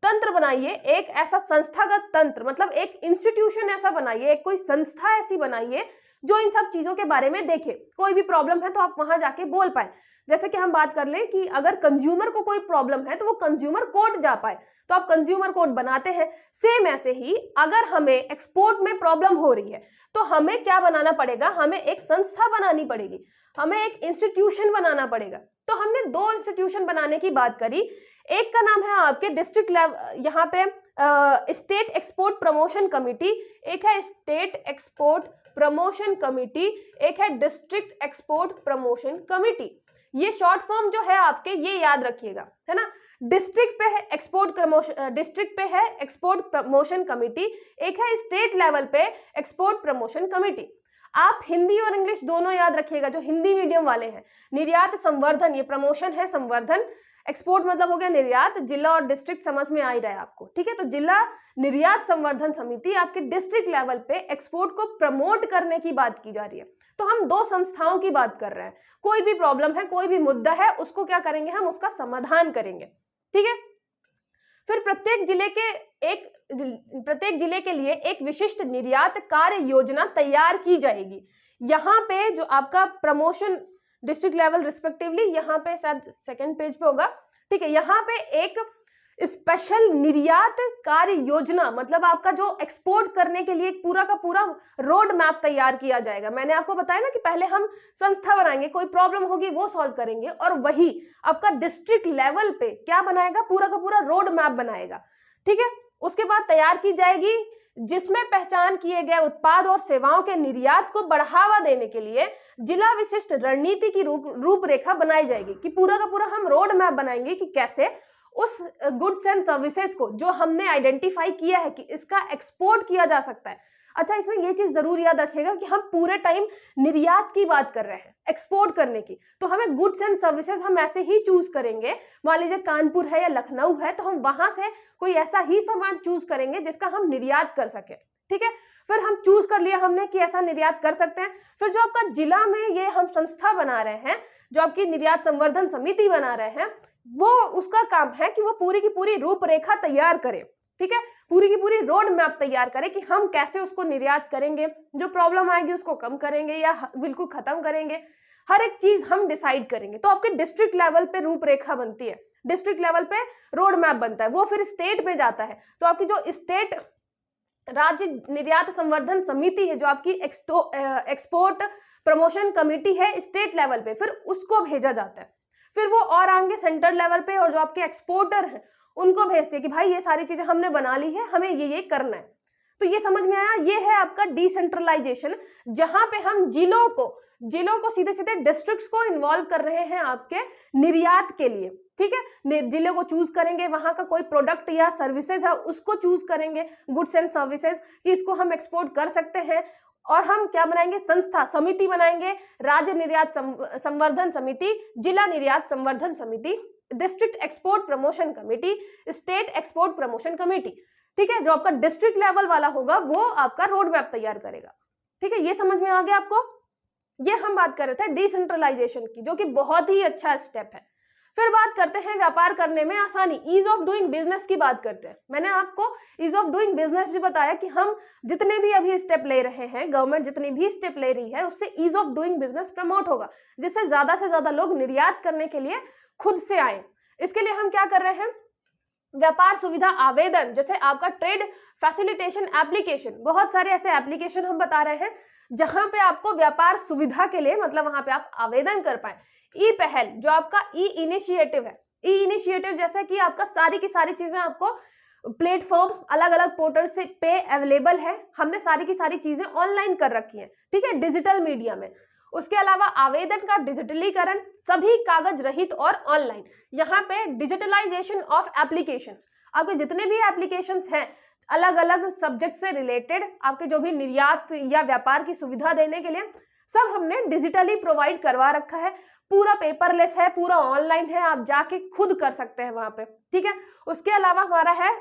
तंत्र बनाइए, एक ऐसा संस्थागत तंत्र, मतलब एक इंस्टीट्यूशन ऐसा बनाइए, एक कोई संस्था ऐसी बनाइए जो इन सब चीजों के बारे में देखे। कोई भी प्रॉब्लम है तो आप वहां जाके बोल पाए। जैसे कि हम बात कर लें कि अगर कंज्यूमर को कोई प्रॉब्लम है तो वो कंज्यूमर कोर्ट जा पाए, तो आप कंज्यूमर कोर्ट बनाते हैं। सेम ऐसे ही अगर हमें एक्सपोर्ट में प्रॉब्लम हो रही है तो हमें क्या बनाना पड़ेगा, हमें एक संस्था बनानी पड़ेगी, हमें एक इंस्टीट्यूशन बनाना पड़ेगा। तो हमने 2 इंस्टीट्यूशन बनाने की बात करी। एक का नाम है आपके डिस्ट्रिक्ट लेवल, यहाँ पे स्टेट एक्सपोर्ट प्रमोशन कमिटी, एक है स्टेट एक्सपोर्ट प्रमोशन कमिटी, एक है डिस्ट्रिक्ट एक्सपोर्ट प्रमोशन कमिटी। ये शॉर्ट फॉर्म जो है आपके, ये याद रखिएगा, है ना। डिस्ट्रिक्ट पे है एक्सपोर्ट प्रमोशन, डिस्ट्रिक्ट पे है एक्सपोर्ट प्रमोशन कमिटी, एक है स्टेट लेवल पे एक्सपोर्ट प्रमोशन कमिटी। आप हिंदी और इंग्लिश दोनों याद रखिएगा, जो हिंदी मीडियम वाले हैं। निर्यात संवर्धन, ये प्रमोशन है, संवर्धन, एक्सपोर्ट मतलब हो गया निर्यात, जिला और डिस्ट्रिक्ट समझ में आ ही रहा है आपको, ठीक है। तो जिला निर्यात संवर्धन समिति आपके डिस्ट्रिक्ट लेवल पे एक्सपोर्ट को प्रमोट करने की बात की जा रही है। तो हम 2 संस्थाओं की बात कर रहे हैं। कोई भी प्रॉब्लम है, कोई भी मुद्दा है, उसको क्या करेंगे, हम उसका समाधान करेंगे, ठीक है। फिर प्रत्येक जिले के लिए एक विशिष्ट निर्यात कार्य योजना तैयार की जाएगी। यहाँ पे जो आपका प्रमोशन डिस्ट्रिक्ट लेवल रिस्पेक्टिवली, यहाँ पे शायद 2nd पेज पे होगा, ठीक है। यहाँ पे एक स्पेशल निर्यात कार्य योजना, मतलब आपका जो एक्सपोर्ट करने के लिए पूरा का पूरा रोड मैप तैयार किया जाएगा। मैंने आपको बताया ना कि पहले हम संस्था बनाएंगे, कोई प्रॉब्लम होगी वो सॉल्व करेंगे, और वही आपका डिस्ट्रिक्ट लेवल पे क्या बनाएगा, पूरा का पूरा रोड मैप बनाएगा, ठीक है। उसके बाद तैयार की जाएगी, जिसमें पहचान किए गए उत्पाद और सेवाओं के निर्यात को बढ़ावा देने के लिए जिला विशिष्ट रणनीति की रूपरेखा बनाई जाएगी। कि पूरा का पूरा हम रोड मैप बनाएंगे कि कैसे उस गुड्स एंड सर्विसेज को जो हमने आइडेंटिफाई किया है कि इसका एक्सपोर्ट किया जा सकता है। अच्छा, इसमें ये चीज जरूर याद रखिएगा कि हम पूरे टाइम निर्यात की बात कर रहे हैं, एक्सपोर्ट करने की, तो हमें गुड्स एंड सर्विसेज हम ऐसे ही चूज करेंगे। मान लीजिए कानपुर है या लखनऊ है, तो हम वहां से कोई ऐसा ही सामान चूज करेंगे जिसका हम निर्यात कर सके, ठीक है। फिर हम चूज कर लिया हमने कि ऐसा निर्यात कर सकते हैं। फिर जो आपका जिला में ये हम संस्था बना रहे हैं, जो आपकी निर्यात संवर्धन समिति बना रहे हैं, वो उसका काम है कि वो पूरी की पूरी रूपरेखा तैयार करे, ठीक है, पूरी की पूरी रोड मैप तैयार करें कि हम कैसे उसको निर्यात करेंगे, जो प्रॉब्लम आएगी उसको कम करेंगे या बिल्कुल खत्म करेंगे, हर एक चीज हम डिसाइड करेंगे। तो आपके डिस्ट्रिक्ट लेवल पे रूपरेखा बनती है, डिस्ट्रिक्ट लेवल पे रोड मैप बनता है, वो फिर स्टेट पे जाता है। तो आपकी जो स्टेट राज्य निर्यात संवर्धन समिति है, जो आपकी एक्सपोर्ट प्रमोशन कमेटी है स्टेट लेवल पे, फिर उसको भेजा जाता है। फिर वो और आगे सेंटर लेवल पे और जो आपके एक्सपोर्टर हैं उनको भेजते हैं कि भाई ये सारी चीजें हमने बना ली है, हमें ये करना है। तो ये समझ में आया, ये है आपका डिसेंट्रलाइजेशन, जहां पे हम जिलों को सीधे सीधे डिस्ट्रिक्ट्स को इन्वॉल्व कर रहे हैं आपके निर्यात के लिए, ठीक है। जिले को चूज करेंगे, वहां का कोई प्रोडक्ट या सर्विसेज है उसको चूज करेंगे, गुड्स एंड सर्विसेज, कि इसको हम एक्सपोर्ट कर सकते हैं। और हम क्या बनाएंगे, संस्था समिति बनाएंगे, राज्य निर्यात संवर्धन समिति, जिला निर्यात संवर्धन समिति, district export promotion committee, state export promotion committee, ठीक है। जो आपका डिस्ट्रिक्ट लेवल वाला होगा वो आपका रोड मैप तैयार करेगा, ठीक है। ये समझ में आ गया आपको। ये हम बात कर रहे थे डिसेंट्रलाइजेशन की, जो कि बहुत ही अच्छा स्टेप है। फिर बात करते हैं व्यापार करने में आसानी, ईज ऑफ डूइंग बिजनेस की बात करते हैं। मैंने आपको ईज ऑफ डूइंग बिजनेस भी बताया कि हम जितने भी अभी स्टेप ले रहे हैं, गवर्नमेंट जितनी भी स्टेप ले रही है, उससे ease of doing business promote होगा, जिससे ज्यादा से ज्यादा लोग निर्यात करने के लिए खुद से आए। इसके लिए हम क्या कर रहे हैं, व्यापार सुविधा आवेदन, जैसे आपका ट्रेड फैसिलिटेशन एप्लीकेशन, बहुत सारे ऐसे एप्लीकेशन हम बता रहे हैं जहां पे आपको व्यापार सुविधा के लिए, मतलब वहां पे आप आवेदन कर पाए। ई पहल, जो आपका ई इनिशिएटिव है, ई इनिशिएटिव जैसे कि आपका सारी की सारी चीजें आपको प्लेटफॉर्म अलग अलग पोर्टल से पे अवेलेबल है, हमने सारी की सारी चीजें ऑनलाइन कर रखी हैं, ठीक है, डिजिटल मीडिया में। उसके अलावा आवेदन का डिजिटलीकरण, सभी कागज रहित और ऑनलाइन। यहाँ पे डिजिटलाइजेशन ऑफ एप्लीकेशंस, आपके जितने भी एप्लीकेशंस हैं अलग अलग सब्जेक्ट से रिलेटेड, आपके जो भी निर्यात या व्यापार की सुविधा देने के लिए, सब हमने डिजिटली प्रोवाइड करवा रखा है। पूरा पेपरलेस है, पूरा ऑनलाइन है, आप जाके खुद कर सकते हैं वहां पे, ठीक है। उसके अलावा हमारा है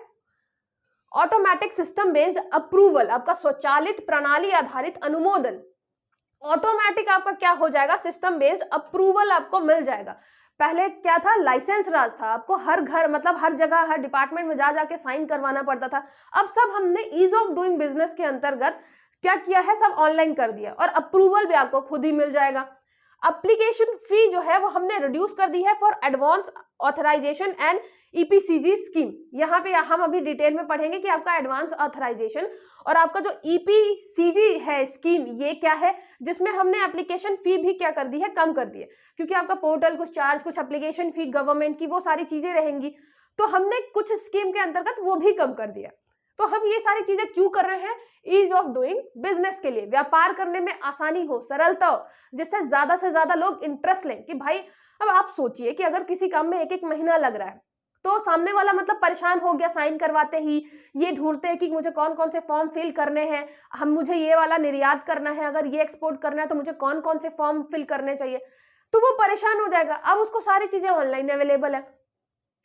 ऑटोमेटिक सिस्टम बेस्ड अप्रूवल, आपका स्वचालित प्रणाली आधारित अनुमोदन। ऑटोमेटिक आपका क्या हो जाएगा, सिस्टम बेस्ड अप्रूवल आपको मिल जाएगा। पहले क्या था, लाइसेंस राज था, आपको हर घर मतलब हर जगह हर डिपार्टमेंट में जा जाके साइन करवाना पड़ता था। अब सब हमने ईज ऑफ डूइंग बिजनेस के अंतर्गत क्या किया है, सब ऑनलाइन कर दिया और अप्रूवल भी आपको खुद ही मिल जाएगा। एप्लीकेशन फी जो है वो हमने रिड्यूस कर दी है for advance authorisation and EPCG scheme. यहाँ पे हम अभी डिटेल में पढ़ेंगे कि आपका एडवांस ऑथराइजेशन और आपका जो ईपीसीजी है स्कीम, ये क्या है, जिसमें हमने एप्लीकेशन फी भी क्या कर दी है, कम कर दी है, क्योंकि आपका पोर्टल कुछ चार्ज, कुछ एप्लीकेशन फी गवर्नमेंट की, वो सारी चीजें रहेंगी, तो हमने कुछ स्कीम के अंतर्गत वो भी कम कर दिया। तो हम ये सारी चीजें क्यों कर रहे हैं, ईज ऑफ डूइंग बिजनेस के लिए, व्यापार करने में आसानी हो, सरलता हो, जिससे ज्यादा से ज्यादा लोग इंटरेस्ट लें कि भाई, अब आप सोचिए कि अगर किसी काम में एक एक महीना लग रहा है तो सामने वाला मतलब परेशान हो गया, साइन करवाते ही ये ढूंढते हैं कि मुझे कौन कौन से फॉर्म फिल करने हैं, मुझे ये वाला निर्यात करना है, अगर ये एक्सपोर्ट करना है तो मुझे कौन कौन से फॉर्म फिल करने चाहिए, तो वो परेशान हो जाएगा। अब उसको सारी चीजें ऑनलाइन अवेलेबल है,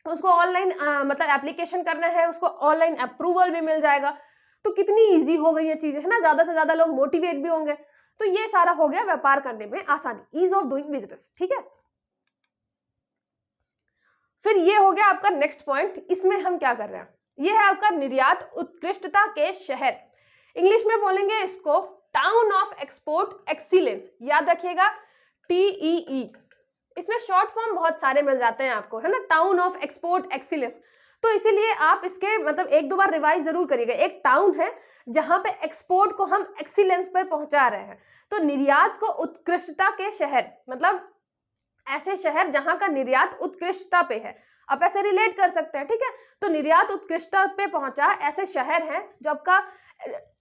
उसको ऑनलाइन मतलब एप्लीकेशन करना है, उसको ऑनलाइन अप्रूवल भी मिल जाएगा। तो कितनी इजी हो गई ये चीजें, है ना, ज्यादा से ज्यादा लोग मोटिवेट भी होंगे। तो ये सारा हो गया व्यापार करने में आसानी, ईज ऑफ डूइंग बिजनेस, ठीक है। फिर ये हो गया आपका नेक्स्ट पॉइंट, इसमें हम क्या कर रहे हैं, ये है आपका निर्यात उत्कृष्टता के शहर। इंग्लिश में बोलेंगे इसको टाउन ऑफ एक्सपोर्ट एक्सीलेंस, याद रखिएगा TEE। इसमें शॉर्ट फॉर्म बहुत सारे मिल जाते हैं आपको, है ना, टाउन ऑफ एक्सपोर्ट एक्सीलेंस। तो इसीलिए आप इसके मतलब एक दो बार रिवाइज जरूर करिएगा। एक टाउन है जहां पे एक्सपोर्ट को हम एक्सीलेंस पे पहुंचा रहे हैं, तो निर्यात को उत्कृष्टता के शहर, मतलब ऐसे शहर जहां का निर्यात उत्कृष्टता पे है, आप ऐसे रिलेट कर सकते हैं, ठीक है। तो निर्यात उत्कृष्टता पे पहुंचा ऐसे शहर हैं जो आपका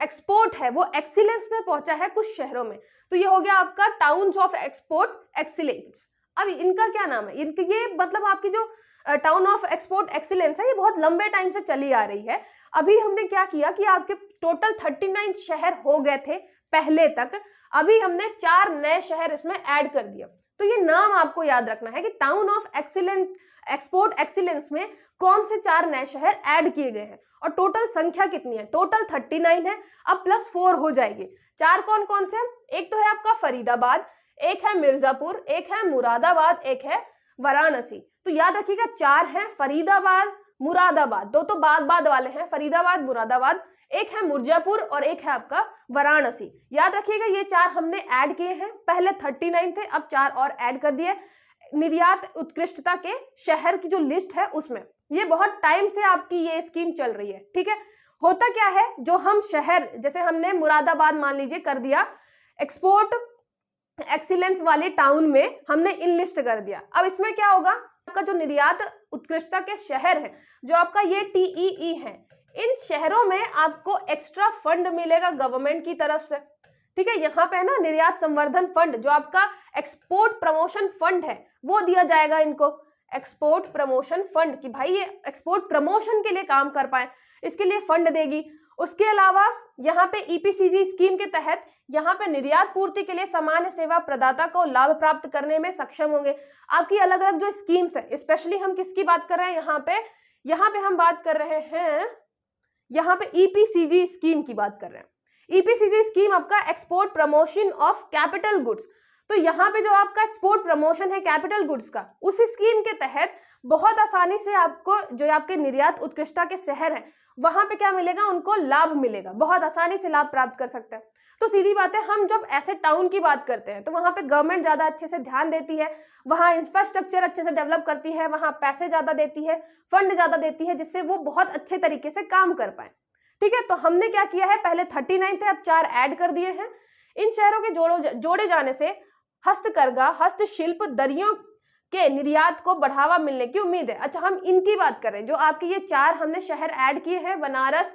एक्सपोर्ट है वो एक्सीलेंस में पहुंचा है कुछ शहरों में, तो ये हो गया आपका टाउन्स ऑफ एक्सपोर्ट एक्सीलेंस। अब इनका क्या नाम है, इनके ये मतलब आपकी जो टाउन ऑफ एक्सपोर्ट एक्सीलेंस है ये बहुत लंबे टाइम से चली आ रही है। अभी हमने क्या किया कि आपके टोटल 39 शहर हो गए थे पहले तक, अभी हमने 4 नए शहर इसमें ऐड कर दिया। तो ये नाम आपको याद रखना है कि टाउन ऑफ एक्सपोर्ट एक्सीलेंस में कौन से 4 नए शहर ऐड किए गए हैं और टोटल संख्या कितनी है, टोटल 39 है, अब +4 हो जाएगी। 4 कौन कौन से हैं, एक तो है आपका फरीदाबाद, एक है मिर्जापुर, एक है मुरादाबाद, एक है वाराणसी। तो याद रखिएगा 4 है, फरीदाबाद मुरादाबाद, दो तो बाद वाले हैं, फरीदाबाद मुरादाबाद, एक है मिर्जापुर और एक है आपका वाराणसी। याद रखिएगा ये 4 हमने ऐड किए हैं, पहले 39 थे, अब 4 और ऐड कर दिए निर्यात उत्कृष्टता के शहर की जो लिस्ट है उसमें। ये बहुत टाइम से आपकी ये स्कीम चल रही है, ठीक है। होता क्या है, जो हम शहर, जैसे हमने मुरादाबाद मान लीजिए कर दिया एक्सपोर्ट एक्सीलेंस वाले टाउन में, हमने इन लिस्ट कर दिया। अब इसमें क्या होगा, आपका जो निर्यात उत्कृष्टता के शहर है, जो आपका ये TEE है, इन शहरों में आपको एक्स्ट्रा फंड मिलेगा गवर्नमेंट की तरफ से, ठीक है। यहाँ पे ना निर्यात संवर्धन फंड, जो आपका एक्सपोर्ट प्रमोशन फंड है, वो दिया जाएगा इनको, एक्सपोर्ट प्रमोशन फंड, कि भाई ये एक्सपोर्ट प्रमोशन के लिए काम कर पाए, इसके लिए फंड देगी। उसके अलावा यहाँ पे EPCG स्कीम के तहत यहाँ पे निर्यात पूर्ति के लिए सामान्य सेवा प्रदाता को लाभ प्राप्त करने में सक्षम होंगे। आपकी अलग अलग जो स्कीम्स है, स्पेशली हम किसकी बात कर रहे हैं, यहाँ पे हम बात कर रहे हैं, यहाँ पे EPCG स्कीम की बात कर रहे हैं। EPCG स्कीम आपका export promotion of capital goods, तो यहाँ पे जो आपका एक्सपोर्ट प्रमोशन है कैपिटल गुड्स का, उस स्कीम के तहत बहुत आसानी से आपको जो आपके निर्यात उत्कृष्टता के शहर हैं वहां पे क्या मिलेगा, उनको लाभ मिलेगा, बहुत आसानी से लाभ प्राप्त कर सकते हैं। तो सीधी बात है, हम जब ऐसे टाउन की बात करते हैं तो वहां पे गवर्नमेंट ज्यादा अच्छे से ध्यान देती है, वहां इंफ्रास्ट्रक्चर अच्छे से डेवलप करती है, वहां पैसे ज्यादा देती है, फंड ज्यादा देती है, जिससे वो बहुत अच्छे तरीके से काम कर पाए, ठीक है। तो हमने क्या किया है, पहले 39 थे, अब 4 ऐड कर दिए हैं। इन शहरों के जोड़े जाने से हस्तकरघा, हस्तशिल्प, दरियों के निर्यात को बढ़ावा मिलने की उम्मीद है। अच्छा, हम इनकी बात करें, जो आपके ये 4 हमने शहर ऐड किए हैं, बनारस,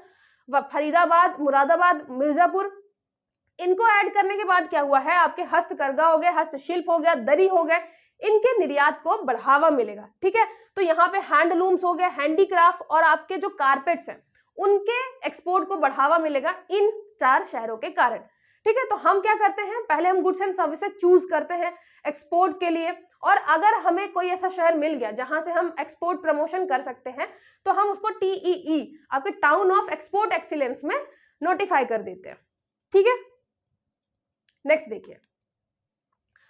फरीदाबाद, मुरादाबाद, मिर्जापुर, इनको ऐड करने के बाद क्या हुआ है, आपके हस्तकरघा हो गए, हस्तशिल्प हो गया, दरी हो गए, इनके निर्यात को बढ़ावा मिलेगा। ठीक है, तो यहाँ पे हैंडलूम्स हो गए, हैंडीक्राफ्ट और आपके जो कारपेट्स हैं उनके एक्सपोर्ट को बढ़ावा मिलेगा इन 4 शहरों के कारण। ठीक है, तो हम क्या करते हैं, पहले हम गुड्स एंड सर्विसेज चूज करते हैं एक्सपोर्ट के लिए, और अगर हमें कोई ऐसा शहर मिल गया जहां से हम एक्सपोर्ट प्रमोशन कर सकते हैं तो हम उसको TEE, आपके टाउन ऑफ एक्सपोर्ट एक्सीलेंस में नोटिफाई कर देते हैं। ठीक है, नेक्स्ट देखिए,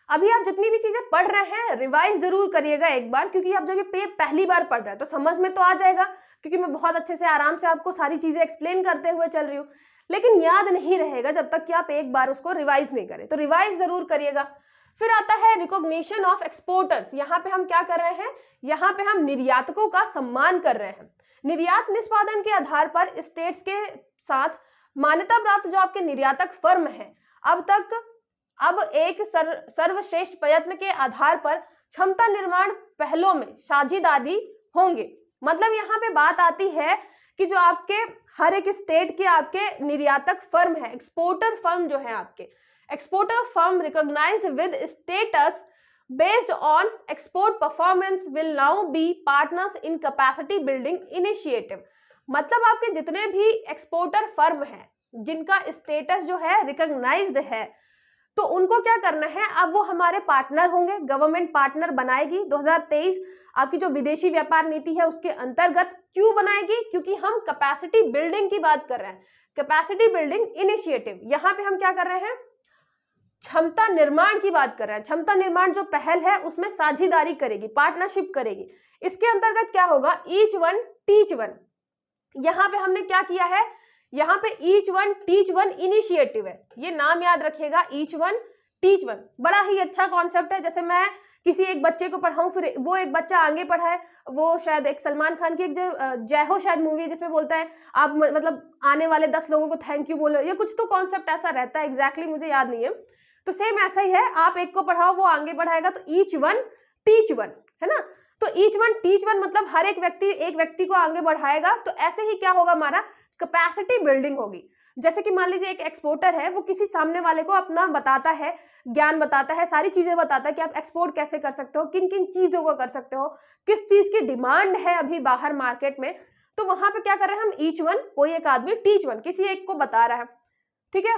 अभी आप जितनी भी चीजें पढ़ रहे हैं रिवाइज जरूर करिएगा एक बार, क्योंकि आप जब ये पहली बार पढ़ रहे हैं तो समझ में तो आ जाएगा, क्योंकि मैं बहुत अच्छे से आराम से आपको सारी चीजें एक्सप्लेन करते हुए चल रही हूँ, लेकिन याद नहीं रहेगा जब तक कि आप एक बार उसको रिवाइज नहीं करें, तो रिवाइज जरूर करिएगा। फिर आता है रिकॉग्निशन ऑफ एक्सपोर्टर्स। यहाँ पे हम क्या कर रहे हैं, यहाँ पे हम निर्यातकों का सम्मान कर रहे हैं। निर्यात निष्पादन के आधार पर स्टेट्स के साथ मान्यता प्राप्त जो आपके निर्यातक फर्म है अब एक सर्वश्रेष्ठ प्रयत्न के आधार पर क्षमता निर्माण पहलों में साझेदारी होंगे। मतलब यहाँ पे बात आती है कि जो आपके हर एक स्टेट के आपके निर्यातक फर्म है, एक्सपोर्टर फर्म जो है आपके, exporter firm recognised with status based on export performance will now be partners in capacity building initiative. मतलब आपके जितने भी एक्सपोर्टर फर्म है जिनका स्टेटस जो है रिकॉग्नाइज्ड है, तो उनको क्या करना है, अब वो हमारे पार्टनर होंगे, गवर्नमेंट पार्टनर बनाएगी। 2023 आपकी जो विदेशी व्यापार नीति है उसके अंतर्गत क्यों बनाएगी, क्योंकि हम कैपेसिटी बिल्डिंग की बात कर रहे हैं, कैपेसिटी बिल्डिंग इनिशिएटिव। यहाँ पे हम क्या कर रहे हैं, क्षमता निर्माण की बात कर रहे हैं। क्षमता निर्माण जो पहल है उसमें साझेदारी करेगी, पार्टनरशिप करेगी। इसके अंतर्गत क्या होगा, ईच वन टीच वन। यहाँ पे हमने क्या किया है, यहाँ पे each one teach one initiative है, ये नाम याद रखिएगा, ईच वन टीच वन। बड़ा ही अच्छा कॉन्सेप्ट है। जैसे मैं किसी एक बच्चे को पढ़ाऊं, फिर वो एक बच्चा आगे पढ़ाए, वो शायद एक सलमान खान की एक जो जय हो शायद मूवी है जिसमें बोलता है आप मतलब आने वाले 10 लोगों को थैंक यू बोलो, या कुछ तो कॉन्सेप्ट ऐसा रहता है, एग्जैक्टली मुझे याद नहीं है। तो सेम ऐसा ही है, आप एक को पढ़ाओ वो आगे बढ़ाएगा, तो ईच वन टीच वन है ना। तो ईच वन टीच वन मतलब हर एक व्यक्ति को आगे बढ़ाएगा। तो ऐसे ही क्या होगा, हमारा कैपेसिटी बिल्डिंग होगी। जैसे कि मान लीजिए एक एक्सपोर्टर है, वो किसी सामने वाले को अपना बताता है, ज्ञान बताता है, सारी चीजें बताता है कि आप एक्सपोर्ट कैसे कर सकते हो, किन किन चीजों को कर सकते हो, किस चीज की डिमांड है अभी बाहर मार्केट में। तो वहां पे क्या कर रहे हैं हम, ईच वन, कोई एक आदमी टीच वन, किसी एक को बता रहा है। ठीक है,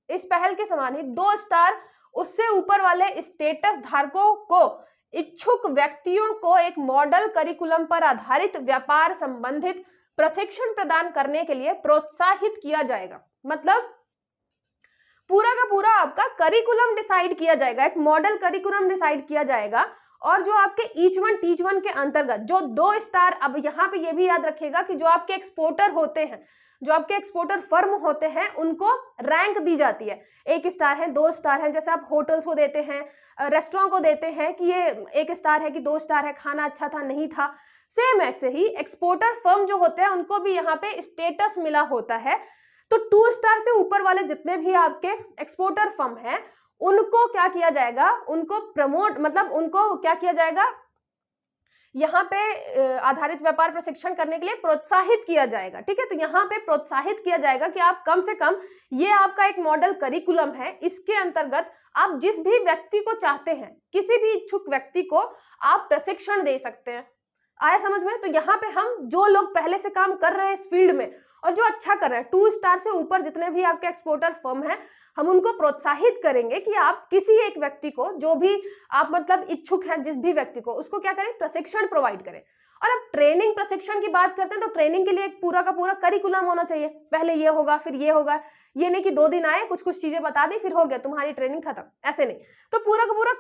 इस पहल के समान ही 2 स्टार उससे ऊपर वाले स्टेटस धारकों को, इच्छुक व्यक्तियों को एक मॉडल करिकुलम पर आधारित व्यापार संबंधित प्रशिक्षण प्रदान करने के लिए प्रोत्साहित किया जाएगा। मतलब पूरा का पूरा आपका करिकुलम डिसाइड किया जाएगा, एक मॉडल करिकुलम डिसाइड किया जाएगा। और जो आपके ईच वन टीच वन के अंतर्गत जो 2 स्टार, अब यहाँ पे ये भी याद रखिएगा कि जो आपके एक्सपोर्टर होते हैं, जो आपके एक्सपोर्टर फर्म होते हैं, उनको रैंक दी जाती है, 1 स्टार है, 2 स्टार है। जैसे आप होटल्स को देते हैं, रेस्टोरेंट को देते हैं कि ये 1 स्टार है कि 2 स्टार है, खाना अच्छा था नहीं था, सेम ऐसे ही एक्सपोर्टर फर्म जो होते हैं उनको भी यहाँ पे स्टेटस मिला होता है। तो 2 स्टार से ऊपर वाले जितने भी आपके एक्सपोर्टर फर्म हैं उनको क्या किया जाएगा, उनको प्रमोट, मतलब उनको क्या किया जाएगा, यहाँ पे आधारित व्यापार प्रशिक्षण करने के लिए प्रोत्साहित किया जाएगा। ठीक है, तो यहाँ पे प्रोत्साहित किया जाएगा कि आप कम से कम, ये आपका एक मॉडल करिकुलम है, इसके अंतर्गत आप जिस भी व्यक्ति को चाहते हैं, किसी भी इच्छुक व्यक्ति को आप प्रशिक्षण दे सकते हैं। आया समझ में। तो यहाँ पे हम जो लोग पहले से काम कर रहे हैं इस फील्ड में और जो अच्छा कर रहे हैं, 2 स्टार से ऊपर जितने भी आपके एक्सपोर्टर फर्म हैं, हम उनको प्रोत्साहित करेंगे कि आप किसी एक व्यक्ति को, जो भी आप मतलब इच्छुक हैं, जिस भी व्यक्ति को, उसको क्या करें, प्रशिक्षण प्रोवाइड करें। और अब ट्रेनिंग प्रशिक्षण की बात करते हैं तो ट्रेनिंग के लिए एक पूरा का पूरा करिकुलम होना चाहिए। पहले ये होगा फिर ये होगा, ये नहीं कि 2 दिन आए, कुछ कुछ चीजें बता दी फिर हो गया तुम्हारी ट्रेनिंग खत्म, ऐसे नहीं। तो पूरा का पूरा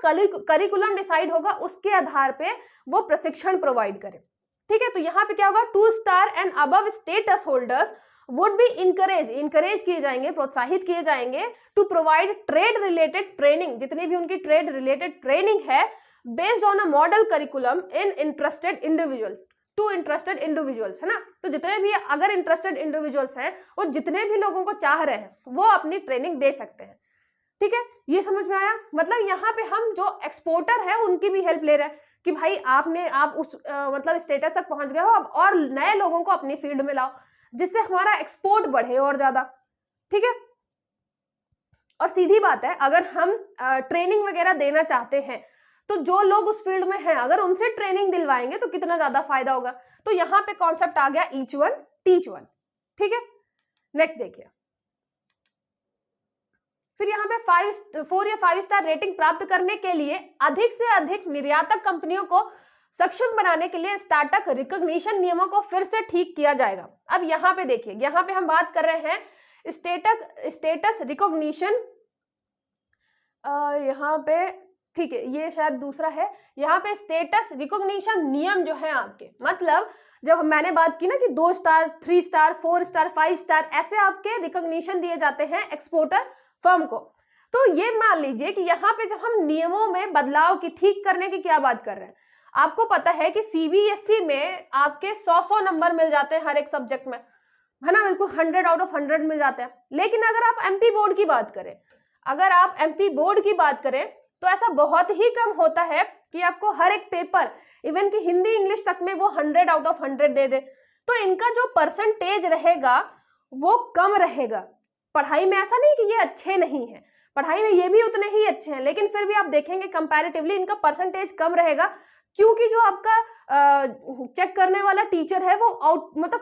करिकुलम डिसाइड होगा, उसके आधार पे वो प्रशिक्षण प्रोवाइड करें। ठीक है, तो यहाँ पे क्या होगा, 2 star and above status holders would be encourage किए जाएंगे, प्रोत्साहित किए जाएंगे to provide trade related training, जितनी भी उनकी ट्रेड रिलेटेड ट्रेनिंग है, based on a model curriculum in interested individual to interested individuals, है ना। तो जितने भी अगर इंटरेस्टेड इंडिविजुअल्स हैं, वो जितने भी लोगों को चाह रहे हैं वो अपनी ट्रेनिंग दे सकते हैं। ठीक है, ये समझ में आया। मतलब यहाँ पे हम जो एक्सपोर्टर है उनकी भी हेल्प ले रहे हैं कि भाई आप उस मतलब स्टेटस तक पहुंच गए हो, अब और नए लोगों को अपनी फील्ड में लाओ, जिससे हमारा एक्सपोर्ट बढ़े और ज्यादा। ठीक है, और सीधी बात है, अगर हम ट्रेनिंग वगैरह देना चाहते हैं तो जो लोग उस फील्ड में हैं अगर उनसे ट्रेनिंग दिलवाएंगे तो कितना ज्यादा फायदा होगा। तो यहाँ पे कॉन्सेप्ट आ गया ईच वन टीच वन। ठीक है, नेक्स्ट देखिए, फिर यहाँ पे 4 या 5 स्टार रेटिंग प्राप्त करने के लिए अधिक से अधिक निर्यातक कंपनियों को सक्षम बनाने के लिए स्टार्टअप रिकॉग्निशन नियमों को फिर से ठीक किया जाएगा। अब यहाँ पे देखिए, यहाँ पे हम बात कर रहे हैं स्टेटस रिकॉग्निशन, यहाँ पे ठीक है ये शायद दूसरा है। यहाँ पे स्टेटस रिकॉग्निशन नियम जो है आपके, मतलब जब मैंने बात की ना कि 2 स्टार 3 स्टार 4 स्टार 5 स्टार ऐसे आपके रिकॉग्निशन दिए जाते हैं एक्सपोर्टर फर्म को। तो ये मान लीजिए कि यहाँ पे जब हम नियमों में बदलाव की ठीक करने की क्या बात कर रहे हैं, आपको पता है कि सीबीएसई में आपके 100 नंबर मिल जाते हैं हर एक सब्जेक्ट में, है ना, बिल्कुल 100 आउट ऑफ 100 मिल जाते हैं। लेकिन अगर आप एमपी बोर्ड की बात करें, अगर आप एमपी बोर्ड की बात करें तो ऐसा बहुत ही कम होता है कि आपको हर एक पेपर, इवन कि हिंदी इंग्लिश तक में वो 100 आउट ऑफ 100 दे दे। तो इनका जो परसेंटेज रहेगा वो कम रहेगा। पढ़ाई में ऐसा नहीं कि ये अच्छे नहीं है, पढ़ाई में ये भी उतने ही अच्छे हैं, लेकिन फिर भी आप देखेंगे कंपैरेटिवली इनका परसेंटेज कम रहेगा, क्योंकि जो आपका चेक करने वाला टीचर है वो मतलब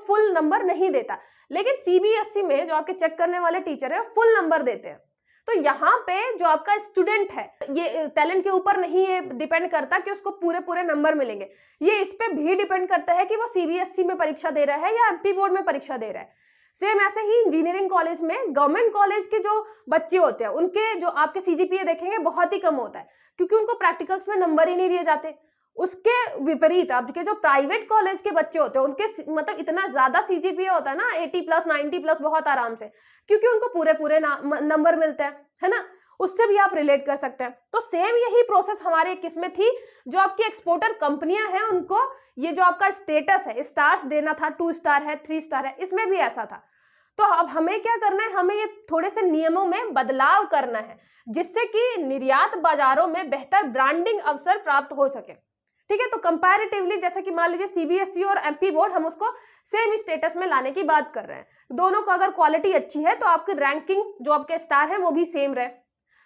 फुल नंबर नहीं देता। लेकिन सीबीएसई में जो आपके चेक करने वाले टीचर है फुल नंबर देते हैं। तो यहाँ पे जो आपका स्टूडेंट है, ये टैलेंट के ऊपर नहीं ये डिपेंड करता कि उसको पूरे नंबर मिलेंगे, ये इस पे भी डिपेंड करता है कि वो सीबीएसई में परीक्षा दे रहा है या एमपी बोर्ड में परीक्षा दे रहा है। सेम ऐसे ही इंजीनियरिंग कॉलेज में, गवर्नमेंट कॉलेज के जो बच्चे होते हैं उनके जो आपके सीजीपीए देखेंगे बहुत ही कम होता है, क्योंकि उनको प्रैक्टिकल्स में नंबर ही नहीं दिए जाते। उसके विपरीत आपके जो प्राइवेट कॉलेज के बच्चे होते हैं उनके मतलब इतना ज्यादा सीजीपीए होता है ना, 80+ 90+ बहुत आराम से, क्योंकि उनको पूरे नंबर मिलते हैं, है ना। उससे भी आप रिलेट कर सकते हैं। तो सेम यही प्रोसेस हमारे किस में थी, जो आपकी एक्सपोर्टर कंपनियां हैं उनको ये जो आपका स्टेटस है स्टार्स देना था, 2 स्टार है 3 स्टार है, इसमें भी ऐसा था। तो अब हमें क्या करना है, हमें ये थोड़े से नियमों में बदलाव करना है जिससे कि निर्यात बाजारों में बेहतर ब्रांडिंग अवसर प्राप्त हो सके। ठीक है, तो कंपैरेटिवली जैसे कि मान लीजिए सीबीएसई और एमपी बोर्ड, हम उसको सेम स्टेटस में लाने की बात कर रहे हैं। दोनों को अगर क्वालिटी अच्छी है तो आपकी रैंकिंग जो आपके स्टार है वो भी सेम रहे।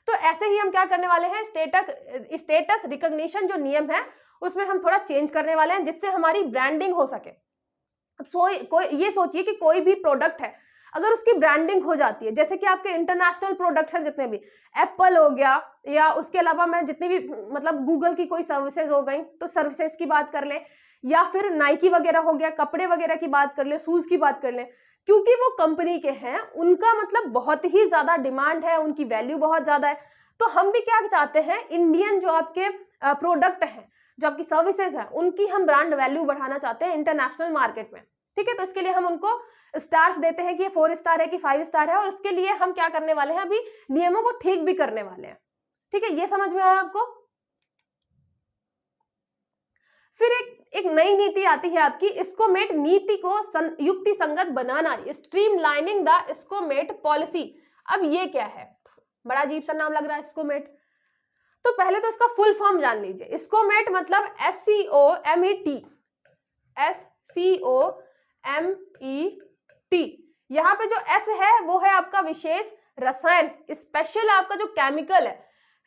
तो ऐसे ही हम क्या करने वाले हैं, स्टेटस रिकॉग्निशन जो नियम है उसमें हम थोड़ा चेंज करने वाले हैं जिससे हमारी ब्रांडिंग हो सके। अब ये सोचिए कि कोई भी प्रोडक्ट है, अगर उसकी ब्रांडिंग हो जाती है, जैसे कि आपके इंटरनेशनल प्रोडक्ट्स हैं जितने भी, एप्पल हो गया या उसके अलावा मैं जितनी भी मतलब गूगल की कोई सर्विसेज हो गई तो सर्विसेज की बात कर ले, या फिर नाइकी वगैरह हो गया, कपड़े वगैरह की बात कर ले, शूज की बात कर ले, क्योंकि वो कंपनी के हैं, उनका मतलब बहुत ही ज्यादा डिमांड है, उनकी वैल्यू बहुत ज्यादा है। तो हम भी क्या चाहते हैं, इंडियन जो आपके प्रोडक्ट हैं, जो आपकी सर्विसेज है, उनकी हम ब्रांड वैल्यू बढ़ाना चाहते हैं इंटरनेशनल मार्केट में। ठीक है, तो इसके लिए हम उनको स्टार्स देते हैं कि ये 4 स्टार है कि 5 स्टार है, और उसके लिए हम क्या करने वाले हैं, अभी नियमों को ठीक भी करने वाले हैं। ठीक है, ये समझ में आया आपको। फिर एक नई नीति आती है आपकी, स्कोमेट नीति को युक्ति संगत बनाना, स्ट्रीमलाइनिंग द स्कोमेट पॉलिसी। अब ये क्या है, बड़ा अजीब सा नाम लग रहा है स्कोमेट। तो पहले तो इसका फुल फॉर्म जान लीजिए। स्कोमेट मतलब SCOMET, यहाँ पे जो S है वो है आपका विशेष रसायन, स्पेशल आपका जो केमिकल है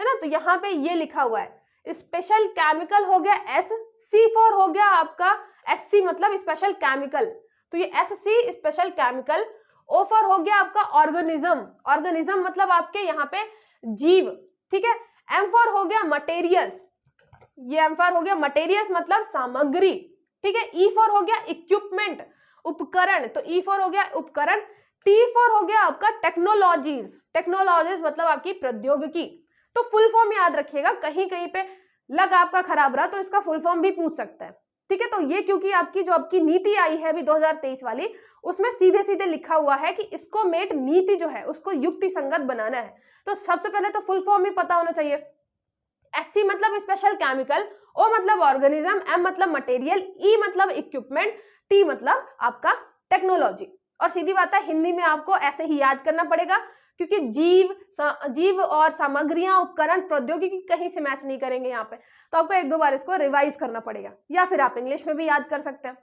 ना, तो यहाँ पे ये लिखा हुआ है स्पेशल केमिकल हो गया S, C4 हो गया आपका SC मतलब स्पेशल केमिकल, तो ये SC स्पेशल केमिकल, O4 हो गया आपका ऑर्गेनिज्म मतलब आपके यहाँ पे जीव। ठीक है, M4 हो गया मटेरियल्स, ये M4 हो गया मटेरियल्स मतलब सामग्री। ठीक है, E4 हो गया इक्विपमेंट उपकरण, तो E4 हो गया उपकरण। T4 हो गया आपका टेक्नोलॉजीज मतलब आपकी प्रौद्योगिकी। तो फुल फॉर्म याद रखिएगा, कहीं कहीं पे लग आपका खराब रहा तो इसका फुल फॉर्म भी पूछ सकता है। ठीक है, तो ये क्योंकि आपकी जो आपकी नीति आई है अभी 2023 वाली, उसमें सीधे सीधे लिखा हुआ है कि स्कोमेट नीति जो है उसको युक्ति संगत बनाना है। तो सबसे पहले तो फुल फॉर्म ही पता होना चाहिए। SC मतलब स्पेशल केमिकल, O मतलब ऑर्गेनिज्म, M मतलब मटेरियल, E मतलब इक्विपमेंट, T मतलब आपका टेक्नोलॉजी। और सीधी बात है, हिंदी में आपको ऐसे ही याद करना पड़ेगा, क्योंकि जीव और सामग्रियां, उपकरण, प्रौद्योगिकी कहीं से मैच नहीं करेंगे यहाँ पे, तो आपको 1-2 बार इसको रिवाइज करना पड़ेगा, या फिर आप इंग्लिश में भी याद कर सकते हैं।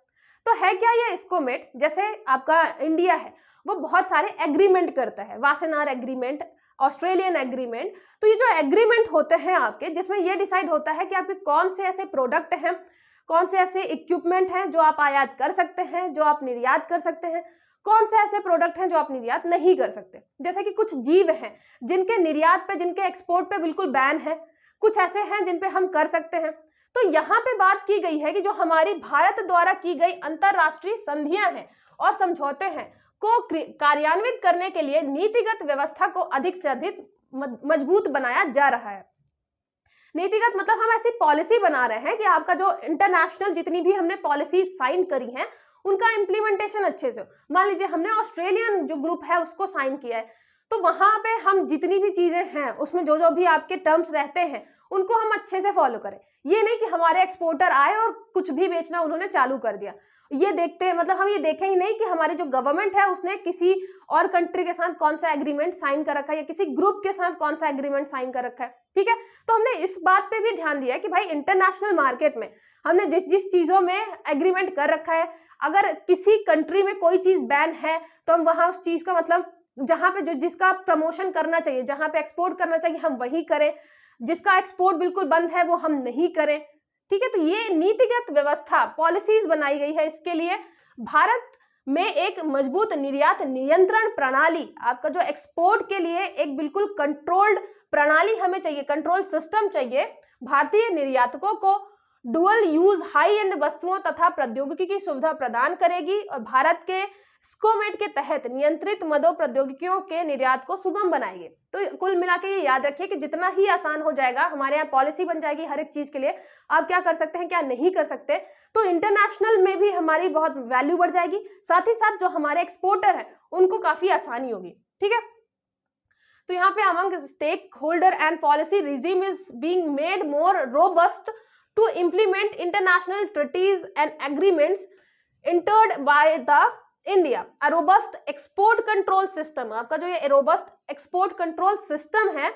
तो है क्या ये स्कोमेट, जैसे आपका इंडिया है वो बहुत सारे एग्रीमेंट करता है, वासेनार एग्रीमेंट, ऑस्ट्रेलियन एग्रीमेंट। तो ये जो एग्रीमेंट होते हैं आपके, जिसमें ये डिसाइड होता है कि आपके कौन से ऐसे प्रोडक्ट हैं, कौन से ऐसे इक्विपमेंट हैं जो आप आयात कर सकते हैं, जो आप निर्यात कर सकते हैं, कौन से ऐसे प्रोडक्ट हैं जो आप निर्यात नहीं कर सकते। जैसे कि कुछ जीव हैं जिनके निर्यात पे, जिनके एक्सपोर्ट पे बिल्कुल बैन है, कुछ ऐसे हैं जिन पे हम कर सकते हैं। तो यहाँ पे बात की गई है कि जो हमारी भारत द्वारा की गई अंतरराष्ट्रीय संधियां हैं और समझौते हैं को कार्यान्वित करने के लिए नीतिगत व्यवस्था को अधिक से अधिक मजबूत बनाया जा रहा है। नीतिगत मतलब हम ऐसी पॉलिसी बना रहे हैं कि आपका जो इंटरनेशनल जितनी भी हमने पॉलिसी साइन करी हैं उनका इम्प्लीमेंटेशन अच्छे से हो। मान लीजिए हमने ऑस्ट्रेलियन जो ग्रुप है उसको साइन किया है, तो वहां पे हम जितनी भी चीजें हैं उसमें जो जो भी आपके टर्म्स रहते हैं उनको हम अच्छे से फॉलो करें। ये नहीं कि हमारे एक्सपोर्टर आए और कुछ भी बेचना उन्होंने चालू कर दिया। ये देखते मतलब हम ये देखें ही नहीं कि हमारी जो गवर्नमेंट है उसने किसी और कंट्री के साथ कौन सा एग्रीमेंट साइन कर रखा है या किसी ग्रुप के साथ कौन सा एग्रीमेंट साइन कर रखा है। ठीक है, तो हमने इस बात पे भी ध्यान दिया कि भाई इंटरनेशनल मार्केट में हमने जिस जिस चीजों में एग्रीमेंट कर रखा है, अगर किसी कंट्री में कोई चीज बैन है तो हम वहां उस चीज का मतलब जहां पे जो जिसका प्रमोशन करना चाहिए, जहां पे एक्सपोर्ट करना चाहिए हम वही करें, जिसका एक्सपोर्ट बिल्कुल बंद है वो हम नहीं करें। ठीक है, तो ये नीतिगत व्यवस्था पॉलिसीज बनाई गई है। इसके लिए भारत में एक मजबूत निर्यात नियंत्रण प्रणाली, आपका जो एक्सपोर्ट के लिए एक बिल्कुल कंट्रोल्ड प्रणाली हमें चाहिए, कंट्रोल सिस्टम चाहिए। भारतीय निर्यातकों को डुअल यूज हाई एंड वस्तुओं तथा प्रौद्योगिकी की सुविधा प्रदान करेगी और भारत के स्कोमेट के तहत नियंत्रित मदों प्रौद्योगिकियों के निर्यात को सुगम बनाएगी। तो कुल मिला के ये याद रखिए कि जितना ही आसान हो जाएगा, हमारे यहाँ पॉलिसी बन जाएगी हर एक चीज के लिए, आप क्या कर सकते हैं क्या नहीं कर सकते, तो इंटरनेशनल में भी हमारी बहुत वैल्यू बढ़ जाएगी, साथ ही साथ जो हमारे एक्सपोर्टर हैं उनको काफी आसानी होगी। ठीक है, तो यहाँ पे among stake holder and policy regime is being made more robust to implement international treaties and agreements entered by the India. A robust export control system, आपका जो ये रोबस्ट एक्सपोर्ट कंट्रोल सिस्टम है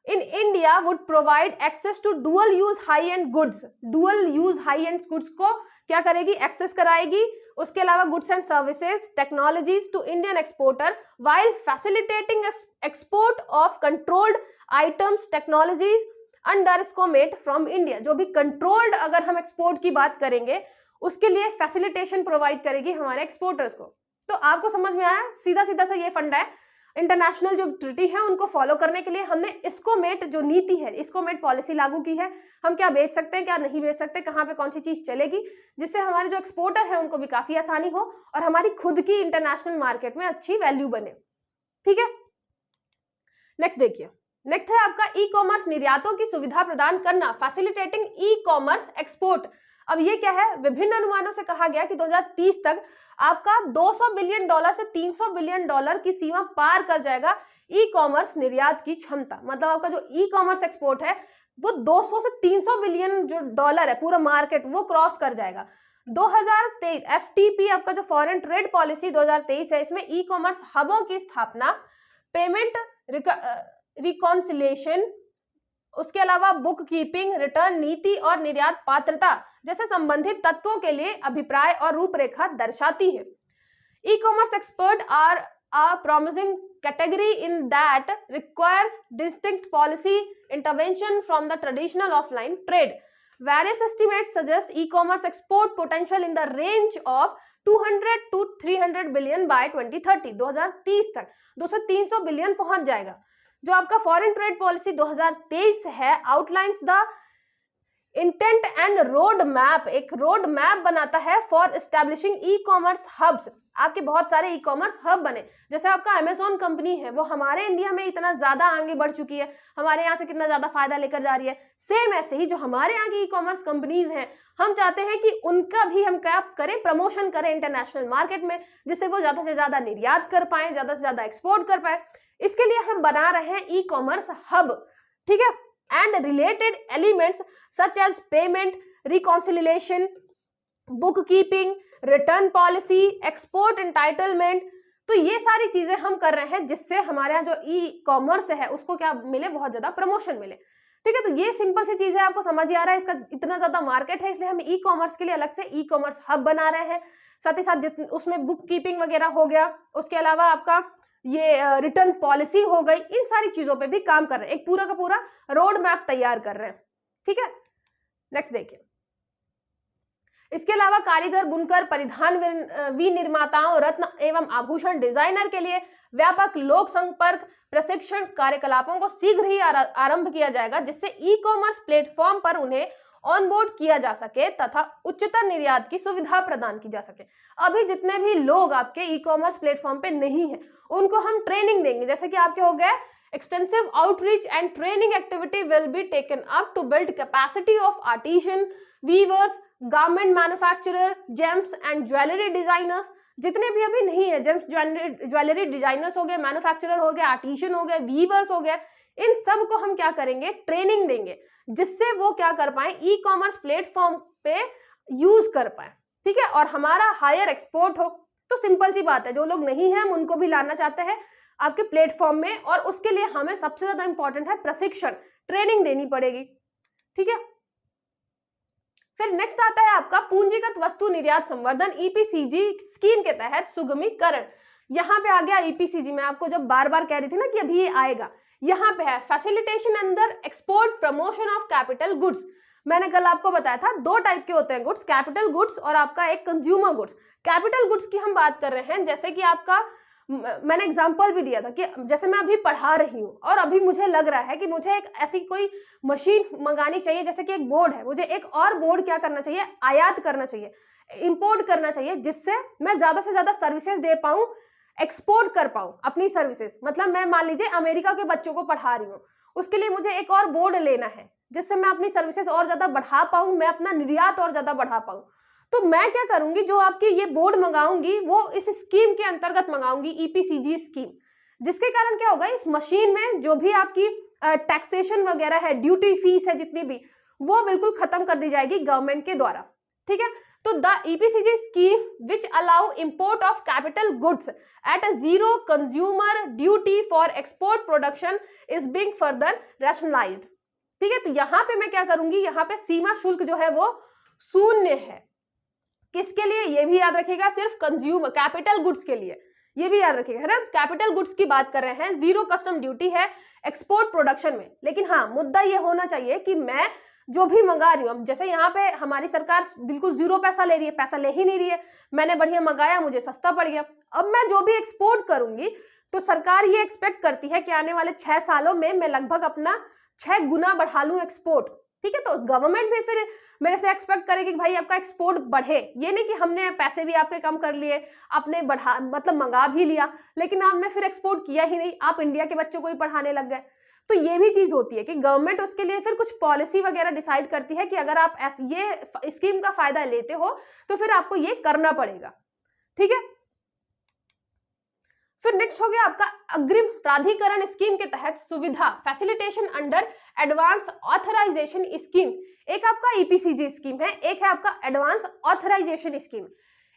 in India would provide access to dual use high end goods. Dual use high end goods को क्या करेगी, access कराएगी। उसके अलावा goods and services technologies to Indian exporter while facilitating export of controlled items technologies under SCOMET from India. जो भी controlled अगर हम एक्सपोर्ट की बात करेंगे उसके लिए फैसिलिटेशन प्रोवाइड करेगी हमारे एक्सपोर्टर्स को। तो आपको समझ में आया, सीधा सीधा सा ये फंडा है। इंटरनेशनल जो ट्रीटी है उनको फॉलो करने के लिए हमने स्कोमेट जो नीति है, स्कोमेट पॉलिसी लागू की है। हम क्या बेच सकते हैं क्या नहीं बेच सकते, कहाँ पे कौन सी चीज चलेगी, जिससे हमारे जो एक्सपोर्टर है उनको भी काफी आसानी हो और हमारी खुद की इंटरनेशनल मार्केट में अच्छी वैल्यू बने। ठीक है, नेक्स्ट देखिए, नेक्स्ट है आपका ई कॉमर्स निर्यातों की सुविधा प्रदान करना, फैसिलिटेटिंग ई कॉमर्स एक्सपोर्ट। अब ये क्या है, विभिन्न अनुमानों से कहा गया कि 2030 तक आपका 200 बिलियन डॉलर से 300 बिलियन डॉलर की सीमा पार कर जाएगा ई कॉमर्स निर्यात की क्षमता। मतलब आपका जो ई कॉमर्स एक्सपोर्ट है वो 200 से 300 बिलियन जो डॉलर है पूरा मार्केट वो क्रॉस कर जाएगा। 2023 एफटीपी आपका जो फॉरेन ट्रेड पॉलिसी 2023 है, इसमें ई कॉमर्स हबों की स्थापना, पेमेंट रिकॉन्सिलेशन, उसके अलावा बुक कीपिंग, रिटर्न नीति और निर्यात पात्रता जैसे संबंधित तत्वों के लिए अभिप्राय और रूपरेखा दर्शाती है। E commerce expert are a promising category in that requires distinct policy intervention from the traditional offline trade. Various estimates suggest e-commerce export potential in the range of 200 to 300 billion by 2030। 2030 तक 200-300 billion पहुंच जाएगा। जो आपका foreign trade policy 2023 है outlines the intent and road map, एक road map बनाता है for establishing e commerce hubs. आपके बहुत सारे ई कॉमर्स हब बने, जैसे आपका अमेजोन कंपनी है वो हमारे इंडिया में इतना ज्यादा आगे बढ़ चुकी है, हमारे यहाँ से कितना ज्यादा फायदा लेकर जा रही है। सेम ऐसे ही जो हमारे यहाँ की ई कॉमर्स कंपनीज हैं, हम चाहते हैं कि उनका भी हम क्या करें, प्रमोशन करें इंटरनेशनल मार्केट में, जिससे वो ज्यादा से ज्यादा निर्यात कर पाए, ज्यादा से ज्यादा एक्सपोर्ट कर पाए। इसके लिए हम बना रहे हैं ई कॉमर्स हब। ठीक है, and related elements such as payment reconciliation, book keeping, return policy, export entitlement. तो ये सारी चीजें हम कर रहे हैं जिससे हमारे यहाँ जो ई कॉमर्स है उसको क्या मिले, बहुत ज्यादा प्रमोशन मिले। ठीक है, तो ये सिंपल सी चीज है, आपको समझ ही आ रहा है, इसका इतना ज्यादा मार्केट है इसलिए हम ई कॉमर्स के लिए अलग से ई कॉमर्स हब बना रहे हैं। साथ ही साथ उसमें बुक कीपिंग वगैरह हो गया, उसके अलावा आपका ये रिटर्न पॉलिसी हो गई, इन सारी चीजों पे भी काम कर रहे हैं, एक पूरा का पूरा रोड मैप तैयार कर रहे हैं। ठीक है, नेक्स्ट देखिए। इसके अलावा कारीगर, बुनकर, परिधान विनिर्माताओं, रत्न एवं आभूषण डिजाइनर के लिए व्यापक लोक संपर्क प्रशिक्षण कार्यकलापों को शीघ्र ही आरंभ किया जाएगा, जिससे ई कॉमर्स प्लेटफॉर्म पर उन्हें ऑनबोर्ड किया जा सके तथा उच्चतर निर्यात की सुविधा प्रदान की जा सके। अभी जितने भी लोग आपके ई कॉमर्स प्लेटफॉर्म पे नहीं है उनको हम ट्रेनिंग देंगे, जैसे कि आपके हो गए extensive outreach and training activity will be taken up to build capacity of artisan, weavers, garment manufacturer, gems and jewellery designers. जितने भी अभी नहीं है, जेम्स ज्वेलरी डिजाइनर्स हो गए, मैन्युफैक्चरर हो गए, आर्टिसन हो गए, वीवर्स हो गए, इन सब को हम क्या करेंगे, ट्रेनिंग देंगे, जिससे वो क्या कर पाए, ई कॉमर्स प्लेटफॉर्म पे यूज कर पाए। ठीक है, और हमारा हायर एक्सपोर्ट हो। तो सिंपल सी बात है, जो लोग नहीं है हम उनको भी लाना चाहते हैं आपके प्लेटफॉर्म में, और उसके लिए हमें सबसे ज्यादा इंपॉर्टेंट है प्रशिक्षण, ट्रेनिंग देनी पड़ेगी। ठीक है, फिर नेक्स्ट आता है आपका पूंजीगत वस्तु निर्यात संवर्धन, ईपीसीजी स्कीम के तहत सुगमीकरण। यहाँ पे आ गया ईपीसीजी, मैं आपको जब बार बार कह रही थी ना कि अभी ये आएगा, यहाँ पे है फैसिलिटेशन अंदर export promotion of capital goods. मैंने कल आपको बताया था दो टाइप के होते हैं गुड्स, कैपिटल गुड्स और आपका एक कंज्यूमर गुड्स। कैपिटल गुड्स की हम बात कर रहे हैं, जैसे कि आपका मैंने एग्जांपल भी दिया था कि जैसे मैं अभी पढ़ा रही हूँ और अभी मुझे लग रहा है कि मुझे एक ऐसी कोई मशीन मंगानी चाहिए, जैसे कि एक बोर्ड है, मुझे एक और बोर्ड क्या करना चाहिए, आयात करना चाहिए, इंपोर्ट करना चाहिए, जिससे मैं ज्यादा से ज्यादा सर्विसेज दे पाऊं, एक्सपोर्ट कर पाऊं अपनी सर्विसेज। मतलब मैं मान लीजिए अमेरिका के बच्चों को पढ़ा रही हूँ, उसके लिए मुझे एक और बोर्ड लेना है, जिससे मैं अपनी सर्विसेज और ज्यादा बढ़ा पाऊं, मैं अपना निर्यात और ज्यादा बढ़ा पाऊं। तो मैं क्या करूंगी, जो आपकी ये बोर्ड मंगाऊंगी वो इस स्कीम के अंतर्गत मंगाऊंगी, ईपीसीजी स्कीम, जिसके कारण क्या होगा, इस मशीन में जो भी आपकी टैक्सेशन वगैरह है, ड्यूटी फीस है जितनी भी, वो बिल्कुल खत्म कर दी जाएगी गवर्नमेंट के द्वारा। ठीक है, तो the EPCG scheme which allow import of capital goods at a zero consumer duty for export production is being further rationalised. ठीक है, तो यहाँ पे मैं क्या करूंगी, यहाँ पे सीमा शुल्क जो है वो शून्य है। किसके लिए, ये भी याद रखिएगा, सिर्फ कंज्यूमर कैपिटल गुड्स के लिए, ये भी याद रखिएगा, है ना, कैपिटल गुड्स की बात कर रहे हैं, जीरो कस्टम ड्यूटी है एक्सपोर्ट प्रोडक्शन में। लेकिन हाँ, मुद्दा ये होना चाहिए कि मैं जो भी मंगा रही हूँ, जैसे यहाँ पे हमारी सरकार बिल्कुल जीरो पैसा ले रही है, पैसा ले ही नहीं रही है, मैंने बढ़िया मंगाया, मुझे सस्ता पड़ गया, अब मैं जो भी एक्सपोर्ट करूंगी तो सरकार ये एक्सपेक्ट करती है कि आने वाले 6 सालों में मैं लगभग अपना 6 गुना बढ़ा लूं एक्सपोर्ट। ठीक है, तो गवर्नमेंट भी फिर मेरे से एक्सपेक्ट करेगी कि भाई आपका एक्सपोर्ट बढ़े। ये नहीं कि हमने पैसे भी आपके कम कर लिए, आपने बढ़ा मतलब मंगा भी लिया, लेकिन आपने फिर एक्सपोर्ट किया ही नहीं, आप इंडिया के बच्चों को ही पढ़ाने लग गए। तो ये भी चीज होती है कि गवर्नमेंट उसके लिए फिर कुछ पॉलिसी वगैरह डिसाइड करती है कि अगर आप ये स्कीम का फायदा लेते हो तो फिर आपको ये करना पड़ेगा। ठीक है, फिर नेक्स्ट हो गया आपका अग्रिम प्राधिकरण स्कीम के तहत सुविधा, facilitation under advance authorisation scheme. एक आपका ईपीसीजी स्कीम है, एक है आपका एडवांस ऑथराइजेशन स्कीम।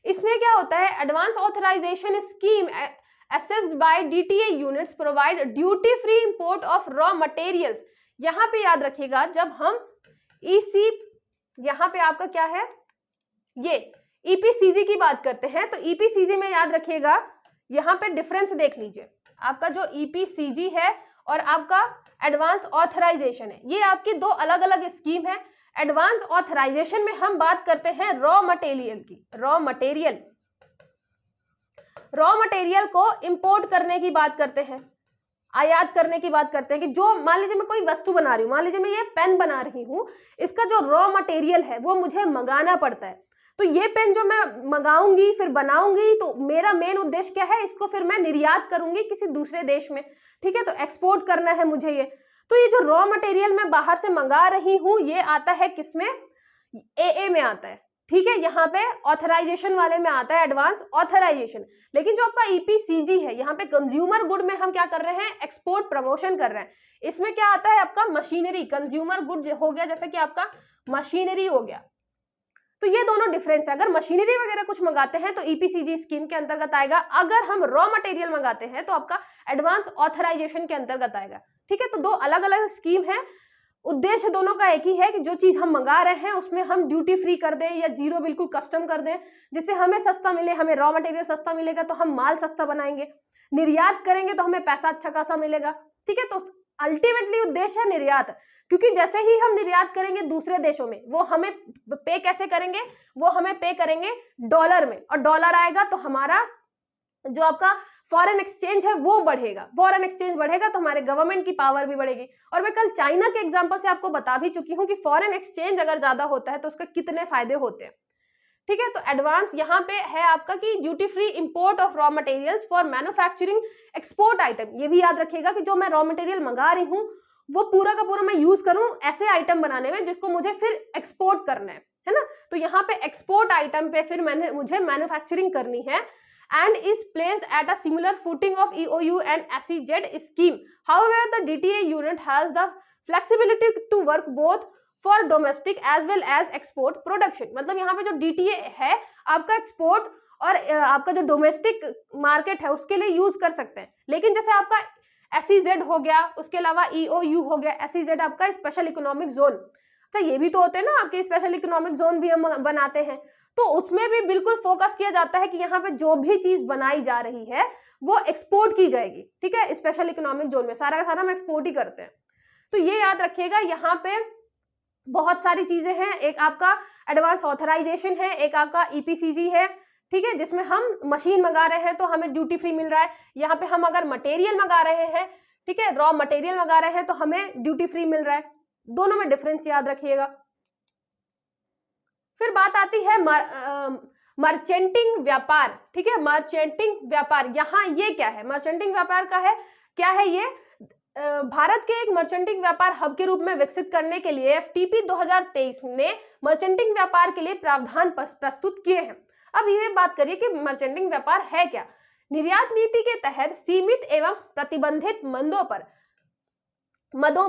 इसमें क्या होता है, advance authorisation scheme assessed by DTA units provide duty free import of raw materials। यहाँ पे याद रखिएगा, जब हम यहाँ पे आपका क्या है, ये ईपीसीजी की बात करते हैं, तो ईपीसीजी में याद रखिएगा, यहाँ पे डिफरेंस देख लीजिए, आपका जो ईपीसीजी है और आपका एडवांस ऑथराइजेशन है, ये आपकी दो अलग अलग स्कीम है। एडवांस ऑथराइजेशन में हम बात करते हैं रॉ मटेरियल की, रॉ मटेरियल को इंपोर्ट करने की बात करते हैं, आयात करने की बात करते हैं, कि जो मान लीजिए मैं कोई वस्तु बना रही हूँ, मान लीजिए मैं ये पेन बना रही हूँ, इसका जो रॉ मटेरियल है वो मुझे मंगाना पड़ता है। तो ये पेन जो मैं मंगाऊंगी फिर बनाऊंगी, तो मेरा मेन उद्देश्य क्या है, इसको फिर मैं निर्यात करूंगी किसी दूसरे देश में। ठीक है, तो एक्सपोर्ट करना है मुझे ये। तो ये जो रॉ मटेरियल मैं बाहर से मंगा रही हूँ, ये आता है किसमें, ए में आता है। ठीक है, यहाँ पे ऑथराइजेशन वाले में आता है एडवांस ऑथराइजेशन। लेकिन जो आपका ईपीसीजी है, यहाँ पे कंज्यूमर गुड में हम क्या कर रहे हैं, एक्सपोर्ट प्रमोशन कर रहे हैं। इसमें क्या आता है आपका मशीनरी, कंज्यूमर गुड हो गया, जैसे कि आपका मशीनरी हो गया। तो ये दोनों डिफरेंस है। अगर मशीनरी वगैरह कुछ मंगाते हैं तो ईपीसीजी स्कीम के अंतर्गत आएगा, अगर हम रॉ मटेरियल मंगाते हैं तो आपका एडवांस ऑथराइजेशन के अंतर्गत आएगा। ठीक है, तो दो अलग अलग स्कीम है, उद्देश्य दोनों का एक ही है कि जो चीज हम मंगा रहे हैं उसमें हम ड्यूटी फ्री कर दें या जीरो बिल्कुल कस्टम कर दें, जिससे हमें सस्ता मिले, हमें रॉ मटेरियल सस्ता मिलेगा तो हम माल सस्ता बनाएंगे। निर्यात करेंगे तो हमें पैसा अच्छा खासा मिलेगा, ठीक है। तो अल्टीमेटली उद्देश्य है निर्यात, क्योंकि जैसे ही हम निर्यात करेंगे दूसरे देशों में, वो हमें पे कैसे करेंगे, वो हमें पे करेंगे डॉलर में, और डॉलर आएगा तो हमारा जो आपका फॉरेन एक्सचेंज है वो बढ़ेगा, फॉरेन एक्सचेंज बढ़ेगा तो हमारे गवर्नमेंट की पावर भी बढ़ेगी। और मैं कल चाइना के एग्जांपल से आपको बता भी चुकी हूं कि फॉरेन एक्सचेंज अगर ज्यादा होता है तो उसके कितने फायदे होते हैं, ठीक है। तो एडवांस यहाँ पे है आपका कि duty free import of raw materials for manufacturing export item. ये भी याद रखिएगा कि जो मैं रॉ मटेरियल मंगा रही हूँ वो पूरा का पूरा मैं यूज करूं ऐसे आइटम बनाने में जिसको मुझे फिर एक्सपोर्ट करना है ना। तो यहाँ पे एक्सपोर्ट आइटम पे फिर मुझे मैन्युफैक्चरिंग करनी है, and is placed at a similar footing of EOU and SEZ scheme. However, the DTA unit has the flexibility to work both for domestic as well as export production. मतलब यहाँ पे जो DTA है आपका export और आपका जो domestic market है उसके लिए यूज कर सकते हैं। लेकिन जैसे आपका SEZ हो गया, उसके अलावा EOU हो गया, SEZ आपका स्पेशल इकोनॉमिक जोन, अच्छा ये भी तो होते हैं ना आपके स्पेशल इकोनॉमिक जोन भी हम बनाते हैं, तो उसमें भी बिल्कुल फोकस किया जाता है कि यहाँ पे जो भी चीज बनाई जा रही है वो एक्सपोर्ट की जाएगी, ठीक है। स्पेशल इकोनॉमिक जोन में सारा का सारा हम एक्सपोर्ट ही करते हैं। तो ये याद रखिएगा, यहाँ पे बहुत सारी चीजें हैं। एक आपका एडवांस ऑथराइजेशन है, एक आपका EPCG है, ठीक है, जिसमें हम मशीन मंगा रहे हैं तो हमें ड्यूटी फ्री मिल रहा है। यहाँ पे हम अगर मटेरियल मंगा रहे हैं, ठीक है, रॉ मटेरियल मंगा रहे हैं तो हमें ड्यूटी फ्री मिल रहा है। दोनों में डिफरेंस याद रखिएगा। फिर बात आती है मर्चेंटिंग व्यापार, ठीक है, मर्चेंटिंग व्यापार। यहाँ ये क्या है, मर्चेंटिंग व्यापार का है क्या है ये, भारत के एक मर्चेंटिंग व्यापार हब के रूप में विकसित करने के लिए FTP 2023 ने मर्चेंटिंग व्यापार के लिए प्रावधान प्रस्तुत किए हैं। अब ये बात करिए कि मर्चेंटिंग व्यापार है क्या। निर्यात नीति के तहत सीमित एवं प्रतिबंधित मदों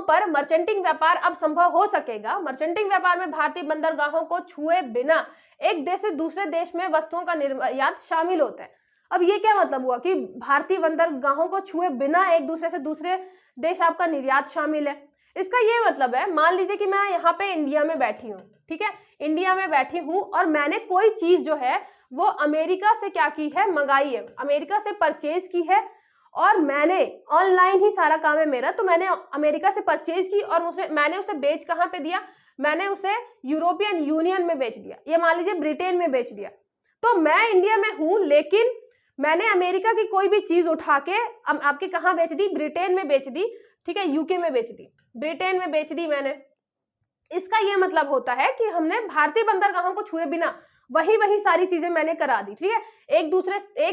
पर मर्चेंटिंग व्यापार अब संभव हो सकेगा। मर्चेंटिंग व्यापार में भारतीय बंदरगाहों को छुए बिना एक देश से दूसरे देश में वस्तुओं का निर्यात शामिल होता है। अब ये क्या मतलब हुआ कि भारतीय बंदरगाहों को छुए बिना एक दूसरे से दूसरे देश आपका निर्यात शामिल है। इसका ये मतलब है, मान लीजिए कि मैं यहाँ पे इंडिया में बैठी हूँ, ठीक है, इंडिया में बैठी हूँ और मैंने कोई चीज जो है वो अमेरिका से क्या की है, मंगाई है, अमेरिका से परचेज की है, और मैंने ऑनलाइन ही सारा काम है मेरा, तो मैंने अमेरिका से परचेज की और मैंने उसे बेच कहाँ पे दिया, मैंने उसे यूरोपियन यूनियन में बेच दिया, ये मान लीजिए ब्रिटेन में बेच दिया। तो मैं इंडिया में हूं लेकिन मैंने अमेरिका की कोई भी चीज उठा के आपके कहाँ बेच दी, ब्रिटेन में बेच दी, ठीक है, यूके में बेच दी, ब्रिटेन में बेच दी मैंने। इसका यह मतलब होता है कि हमने भारतीय बंदरगाहों को छुए बिना वही सारी चीजें मैंने करा दी, ठीक है। एक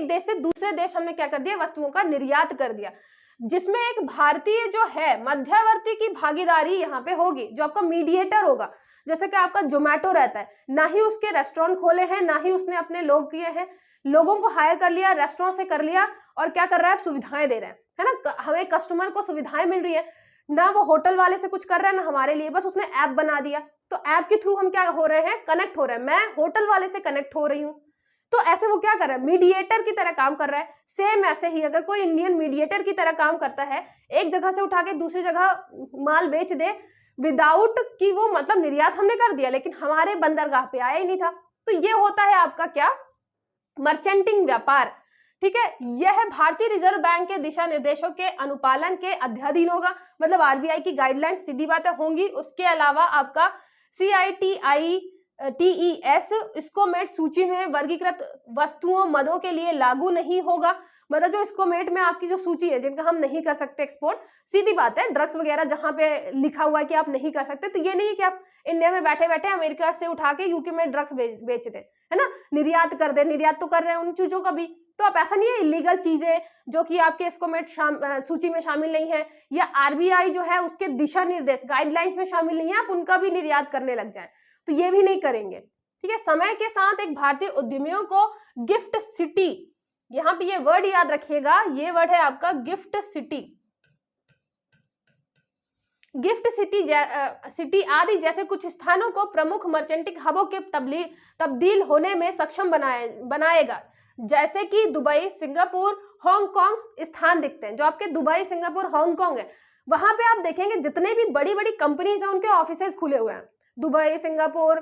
देश से दूसरे देश हमने क्या कर दिया, वस्तुओं का निर्यात कर दिया, जिसमें एक भारतीय जो है मध्यवर्ती की भागीदारी यहाँ पे होगी, जो आपका मीडिएटर होगा। जैसे कि आपका जोमेटो रहता है, ना ही उसके रेस्टोरेंट खोले हैं, ना ही उसने अपने लोग किए हैं, लोगों को हायर कर लिया, रेस्टोरेंट से कर लिया, और क्या कर रहा है, सुविधाएं दे रहा है ना, हमें कस्टमर को सुविधाएं मिल रही है, ना वो होटल वाले से कुछ कर रहा है ना हमारे लिए, बस उसने ऐप बना दिया, तो ऐप के थ्रू हम क्या हो रहे हैं, कनेक्ट हो रहे हैं, मैं होटल वाले से कनेक्ट हो रही हूँ। तो ऐसे वो क्या कर रहा है, मीडिएटर की तरह काम कर रहा है। सेम ऐसे ही अगर कोई इंडियन मीडिएटर की तरह काम करता है, एक जगह से उठा के दूसरी जगह माल बेच दे विदाउट कि वो मतलब निर्यात हमने कर दिया लेकिन हमारे बंदरगाह पे आया ही नहीं था, तो ये होता है आपका क्या, मर्चेंटिंग व्यापार, ठीक है। यह भारतीय रिजर्व बैंक के दिशा निर्देशों के अनुपालन के अध्याधीन होगा, मतलब RBI की गाइडलाइंस सीधी बातें होंगी। उसके अलावा आपका CITES स्कोमेट सूची में वर्गीकृत वस्तुओं मदों के लिए लागू नहीं होगा। मतलब जो स्कोमेट में आपकी जो सूची है जिनका हम नहीं कर सकते एक्सपोर्ट, सीधी बात है, ड्रग्स वगैरह जहां पे लिखा हुआ है कि आप नहीं कर सकते, तो ये नहीं है कि आप इंडिया में बैठे बैठे अमेरिका से उठा के यूके में ड्रग्स बेच दे, है ना, निर्यात कर दे, निर्यात तो कर रहे हैं उन चीजों का भी, तो आप ऐसा नहीं है इलीगल चीजें जो कि आपके स्कोमेट सूची में शामिल नहीं है, या RBI जो है उसके दिशा निर्देश गाइडलाइंस में शामिल नहीं है, आप उनका भी निर्यात करने लग जाए, तो ये भी नहीं करेंगे, ठीक है। समय के साथ एक भारतीय उद्यमियों को गिफ्ट सिटी, यहाँ पे ये वर्ड याद रखिएगा, ये वर्ड है आपका गिफ्ट सिटी, गिफ्ट सिटी आदि जैसे कुछ स्थानों को प्रमुख मर्चेंटिंग हबों के तब्दील होने में सक्षम बनाएगा, जैसे कि दुबई, सिंगापुर, हांगकांग स्थान दिखते हैं। जो आपके दुबई, सिंगापुर, हांगकांग है, वहां पे आप देखेंगे जितने भी बड़ी बड़ी कंपनीज हैं उनके ऑफिसेज खुले हुए हैं, दुबई, सिंगापुर,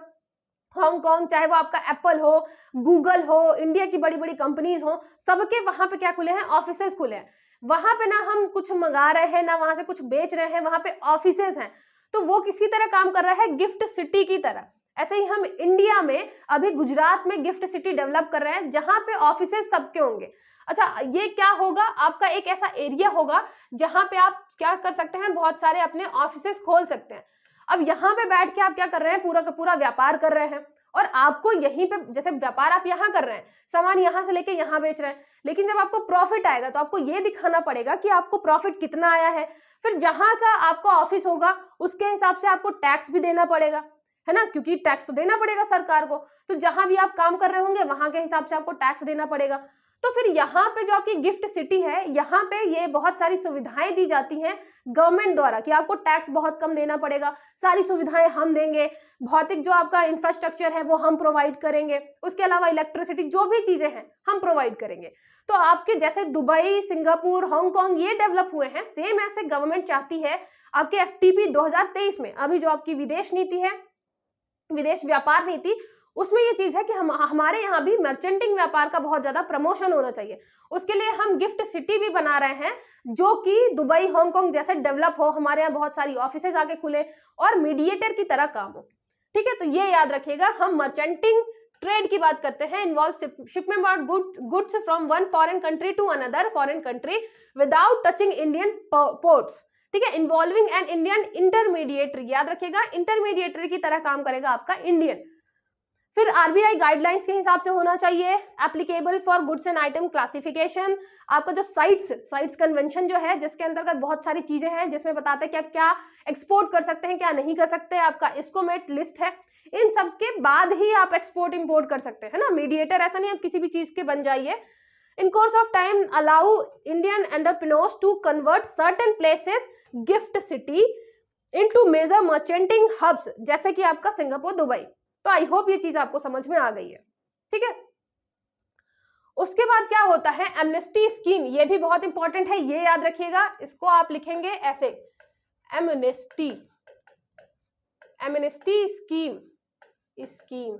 हांगकांग, चाहे वो आपका एप्पल हो, गूगल हो, इंडिया की बड़ी बड़ी कंपनीज हो, सबके वहां पे क्या खुले हैं, ऑफिसेज खुले हैं। वहां पे ना हम कुछ मंगा रहे हैं ना वहां से कुछ बेच रहे हैं, वहां पे ऑफिसेज हैं। तो वो किसी तरह काम कर रहा है, गिफ्ट सिटी की तरह। ऐसे ही हम इंडिया में अभी गुजरात में गिफ्ट सिटी डेवलप कर रहे हैं, जहां पे ऑफिसेज सबके होंगे। अच्छा, ये क्या होगा, आपका एक ऐसा एरिया होगा जहां पे आप क्या कर सकते हैं, बहुत सारे अपने ऑफिसेज खोल सकते हैं। अब यहाँ पे बैठ के आप क्या कर रहे हैं, पूरा का पूरा व्यापार कर रहे हैं, और आपको यहीं पे, जैसे व्यापार आप यहाँ कर रहे हैं, सामान यहाँ से लेके यहाँ बेच रहे हैं, लेकिन जब आपको प्रॉफिट आएगा तो आपको ये दिखाना पड़ेगा कि आपको प्रॉफिट कितना आया है। फिर जहां का आपका ऑफिस होगा उसके हिसाब से आपको टैक्स भी देना पड़ेगा, है ना, क्योंकि टैक्स तो देना पड़ेगा सरकार को। तो जहां भी आप काम कर रहे होंगे वहां के हिसाब से आपको टैक्स देना पड़ेगा। तो फिर यहाँ पे जो आपकी गिफ्ट सिटी है, यहाँ पे ये बहुत सारी सुविधाएं दी जाती हैं गवर्नमेंट द्वारा कि आपको टैक्स बहुत कम देना पड़ेगा, सारी सुविधाएं हम देंगे, भौतिक जो आपका इंफ्रास्ट्रक्चर है वो हम प्रोवाइड करेंगे, उसके अलावा इलेक्ट्रिसिटी जो भी चीजें हैं हम प्रोवाइड करेंगे। तो आपके जैसे दुबई, सिंगापुर, हांगकांग ये डेवलप हुए हैं, सेम ऐसे गवर्नमेंट चाहती है आपके FTP 2023 में, अभी जो आपकी विदेश नीति है, विदेश व्यापार नीति, उसमें ये चीज है कि हमारे यहाँ भी मर्चेंटिंग व्यापार का बहुत ज्यादा प्रमोशन होना चाहिए। उसके लिए हम गिफ्ट सिटी भी बना रहे हैं, जो कि दुबई, हांगकांग जैसे डेवलप हो, हमारे यहाँ बहुत सारी ऑफिसेज आके खुले और मीडिएटर की तरह काम हो। ठीक है, तो ये याद रखिएगा, हम मर्चेंटिंग ट्रेड की बात करते हैं, involve shipment of goods from one foreign country to another foreign country without touching Indian ports. ठीक है, इन्वॉल्विंग एन इंडियन इंटरमीडिएटरी, याद रखिएगा इंटरमीडिएटरी की तरह काम करेगा आपका इंडियन। फिर RBI गाइडलाइंस के हिसाब से होना चाहिए, applicable for goods and item classification. आपका जो साइट्स कन्वेंशन जो है, जिसके अंतर्गत बहुत सारी चीजें हैं, जिसमें बताते हैं क्या क्या एक्सपोर्ट कर सकते हैं, क्या नहीं कर सकते, आपका इसकोमेट लिस्ट है। इन सब के बाद ही आप एक्सपोर्ट इंपोर्ट कर सकते हैं ना, मीडिएटर ऐसा नहीं आप किसी भी चीज के बन जाइए। In course of time allow Indian entrepreneurs to convert certain places GIFT City into major merchanting hubs, जैसे कि आपका सिंगापुर, दुबई। तो आई होप ये चीज आपको समझ में आ गई है। ठीक है, उसके बाद क्या होता है, एमनेस्टी स्कीम, ये भी बहुत इंपॉर्टेंट है, ये याद रखिएगा, इसको आप लिखेंगे ऐसे, एमनेस्टी स्कीम।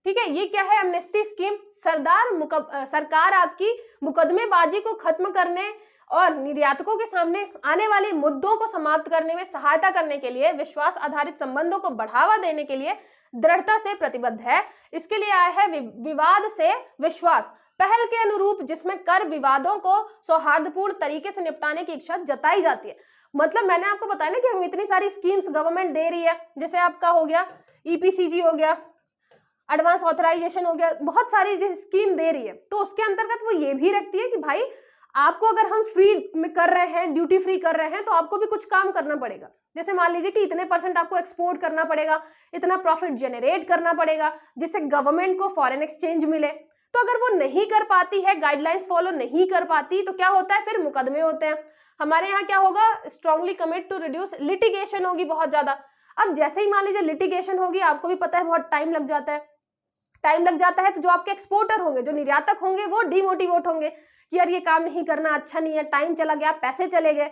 ठीक है, ये क्या है, एमनेस्टी स्कीम, सरकार आपकी मुकदमेबाजी को खत्म करने और निर्यातकों के सामने आने वाले मुद्दों को समाप्त करने में सहायता करने के लिए, विश्वास आधारित संबंधों को बढ़ावा देने के लिए दृढ़ता से प्रतिबद्ध है। इसके लिए आया है विवाद से विश्वास पहल के अनुरूप, जिसमें कर विवादों को सौहार्दपूर्ण तरीके से निपटाने की इच्छा जताई जाती है। मतलब मैंने आपको बताया ना कि हम इतनी सारी स्कीम्स गवर्नमेंट दे रही है, जैसे आपका हो गया EPCG हो गया, एडवांस ऑथराइजेशन हो गया, बहुत सारी जो स्कीम दे रही है, तो उसके अंतर्गत वो ये भी रखती है कि भाई आपको अगर हम फ्री में कर रहे हैं, ड्यूटी फ्री कर रहे हैं, तो आपको भी कुछ काम करना पड़ेगा। जैसे मान लीजिए कि इतने % आपको एक्सपोर्ट करना पड़ेगा, इतना प्रॉफिट जनरेट करना पड़ेगा, जिससे गवर्नमेंट को फॉरेन एक्सचेंज मिले। तो अगर वो नहीं कर पाती है, गाइडलाइंस फॉलो नहीं कर पाती, तो क्या होता है, फिर मुकदमे होते हैं। हमारे यहाँ क्या होगा, strongly commit to reduce litigation होगी बहुत ज्यादा। अब जैसे ही मान लीजिए लिटिगेशन होगी, आपको भी पता है बहुत टाइम लग जाता है, तो जो आपके एक्सपोर्टर होंगे, जो निर्यातक होंगे, वो डिमोटिवेट होंगे कि यार ये काम नहीं करना, अच्छा नहीं है, टाइम चला गया, पैसे चले गए।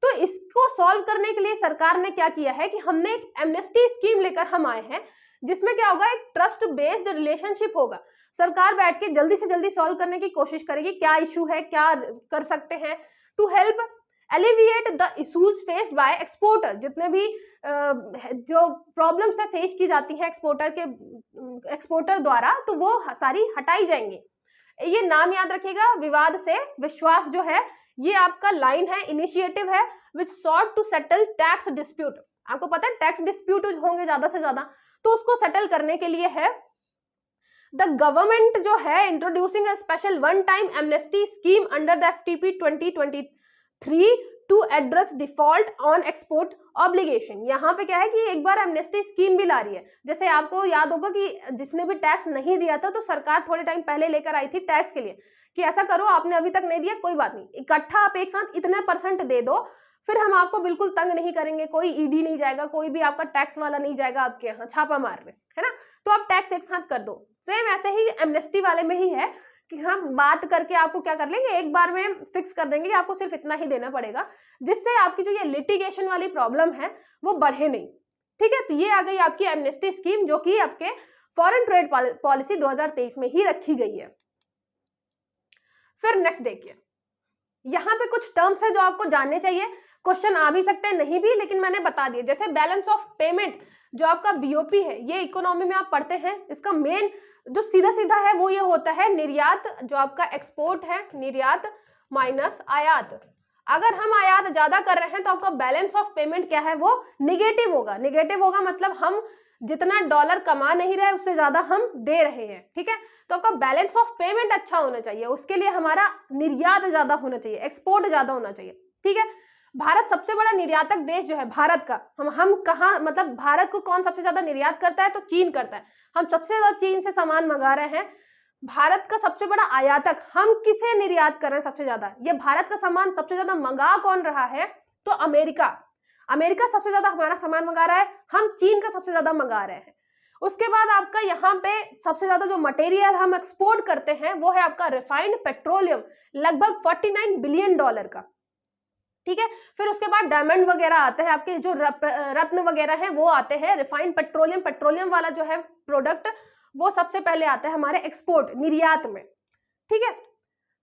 तो इसको सॉल्व करने के लिए सरकार ने क्या किया है कि हमने एक एमनेस्टी स्कीम लेकर हम आए हैं, जिसमें क्या होगा, एक ट्रस्ट बेस्ड रिलेशनशिप होगा। सरकार बैठ के जल्दी से जल्दी सॉल्व करने की कोशिश करेगी, क्या इशू है, क्या कर सकते हैं, to help alleviate the issues faced by exporter. जितने भी जो प्रॉब्लम्स है फेस की जाती हैं एक्सपोर्टर द्वारा, तो वो सारी हटाई जाएंगी। ये नाम याद रखिएगा, विवाद से विश्वास जो है, ये आपका लाइन है, इनिशिएटिव है, which sought to settle tax dispute. आपको पता है टैक्स डिस्प्यूट होंगे ज्यादा से ज्यादा, तो उसको सेटल करने के लिए है। द गवर्नमेंट जो है introducing a special one time amnesty scheme under the FTP 2023 to address default on export obligation. यहाँ पे क्या है कि एक बार एमनेस्टी स्कीम भी ला रही है। जैसे आपको याद होगा कि जिसने भी टैक्स नहीं दिया था, तो सरकार थोड़े टाइम पहले लेकर आई थी टैक्स के लिए कि ऐसा करो, आपने अभी तक नहीं दिया, कोई बात नहीं, इकट्ठा आप एक साथ इतने % दे दो, फिर हम आपको बिल्कुल तंग नहीं करेंगे, कोई ED नहीं जाएगा, कोई भी आपका टैक्स वाला नहीं जाएगा आपके यहाँ छापा मारने, है ना। तो आप टैक्स एक साथ कर दो। सेम ऐसे ही एमनेस्टी वाले में ही है कि हम बात करके आपको क्या कर लेंगे, एक बार में फिक्स कर देंगे कि आपको सिर्फ इतना ही देना पड़ेगा, जिससे आपकी जो ये लिटिगेशन वाली प्रॉब्लम है वो बढ़े नहीं। ठीक है, तो ये आ गई आपकी एमनेस्टी स्कीम, जो कि आपके फॉरेन ट्रेड पॉलिसी 2023 में ही रखी गई है। फिर नेक्स्ट देखिए, यहाँ पे कुछ टर्म्स है जो आपको जानने चाहिए, क्वेश्चन आ भी सकते हैं नहीं भी, लेकिन मैंने बता दिया। जैसे बैलेंस ऑफ पेमेंट जो आपका बीओपी है, ये इकोनॉमी में आप पढ़ते हैं, इसका मेन जो सीधा सीधा है वो ये होता है निर्यात, जो आपका एक्सपोर्ट है, निर्यात माइनस आयात। अगर हम आयात ज्यादा कर रहे हैं तो आपका बैलेंस ऑफ पेमेंट क्या है, वो निगेटिव होगा। निगेटिव होगा मतलब हम जितना डॉलर कमा नहीं रहे उससे ज्यादा हम दे रहे हैं, ठीक है। तो आपका बैलेंस ऑफ पेमेंट अच्छा होना चाहिए, उसके लिए हमारा निर्यात ज्यादा होना चाहिए, एक्सपोर्ट ज्यादा होना चाहिए, ठीक है। भारत सबसे बड़ा निर्यातक देश जो है भारत का, हम कहाँ, मतलब भारत को कौन सबसे ज्यादा निर्यात करता है, तो चीन करता है। हम सबसे ज्यादा चीन से सामान मंगा रहे हैं। भारत का सबसे बड़ा आयातक, हम किसे निर्यात कर रहे हैं सबसे ज्यादा, ये भारत का सामान सबसे ज्यादा मंगा कौन रहा है, तो अमेरिका। अमेरिका सबसे ज्यादा हमारा सामान मंगा रहा है, हम चीन का सबसे ज्यादा मंगा रहे हैं। उसके बाद आपका यहाँ पे सबसे ज्यादा जो मटेरियल हम एक्सपोर्ट करते हैं वो है आपका रिफाइंड पेट्रोलियम, लगभग 49 बिलियन डॉलर का, ठीक है। फिर उसके बाद डायमंड वगैरह आते हैं, आपके जो रत्न वगैरह हैं वो आते हैं। रिफाइंड पेट्रोलियम, पेट्रोलियम वाला जो है प्रोडक्ट, वो सबसे पहले आता है हमारे एक्सपोर्ट, निर्यात में, ठीक है।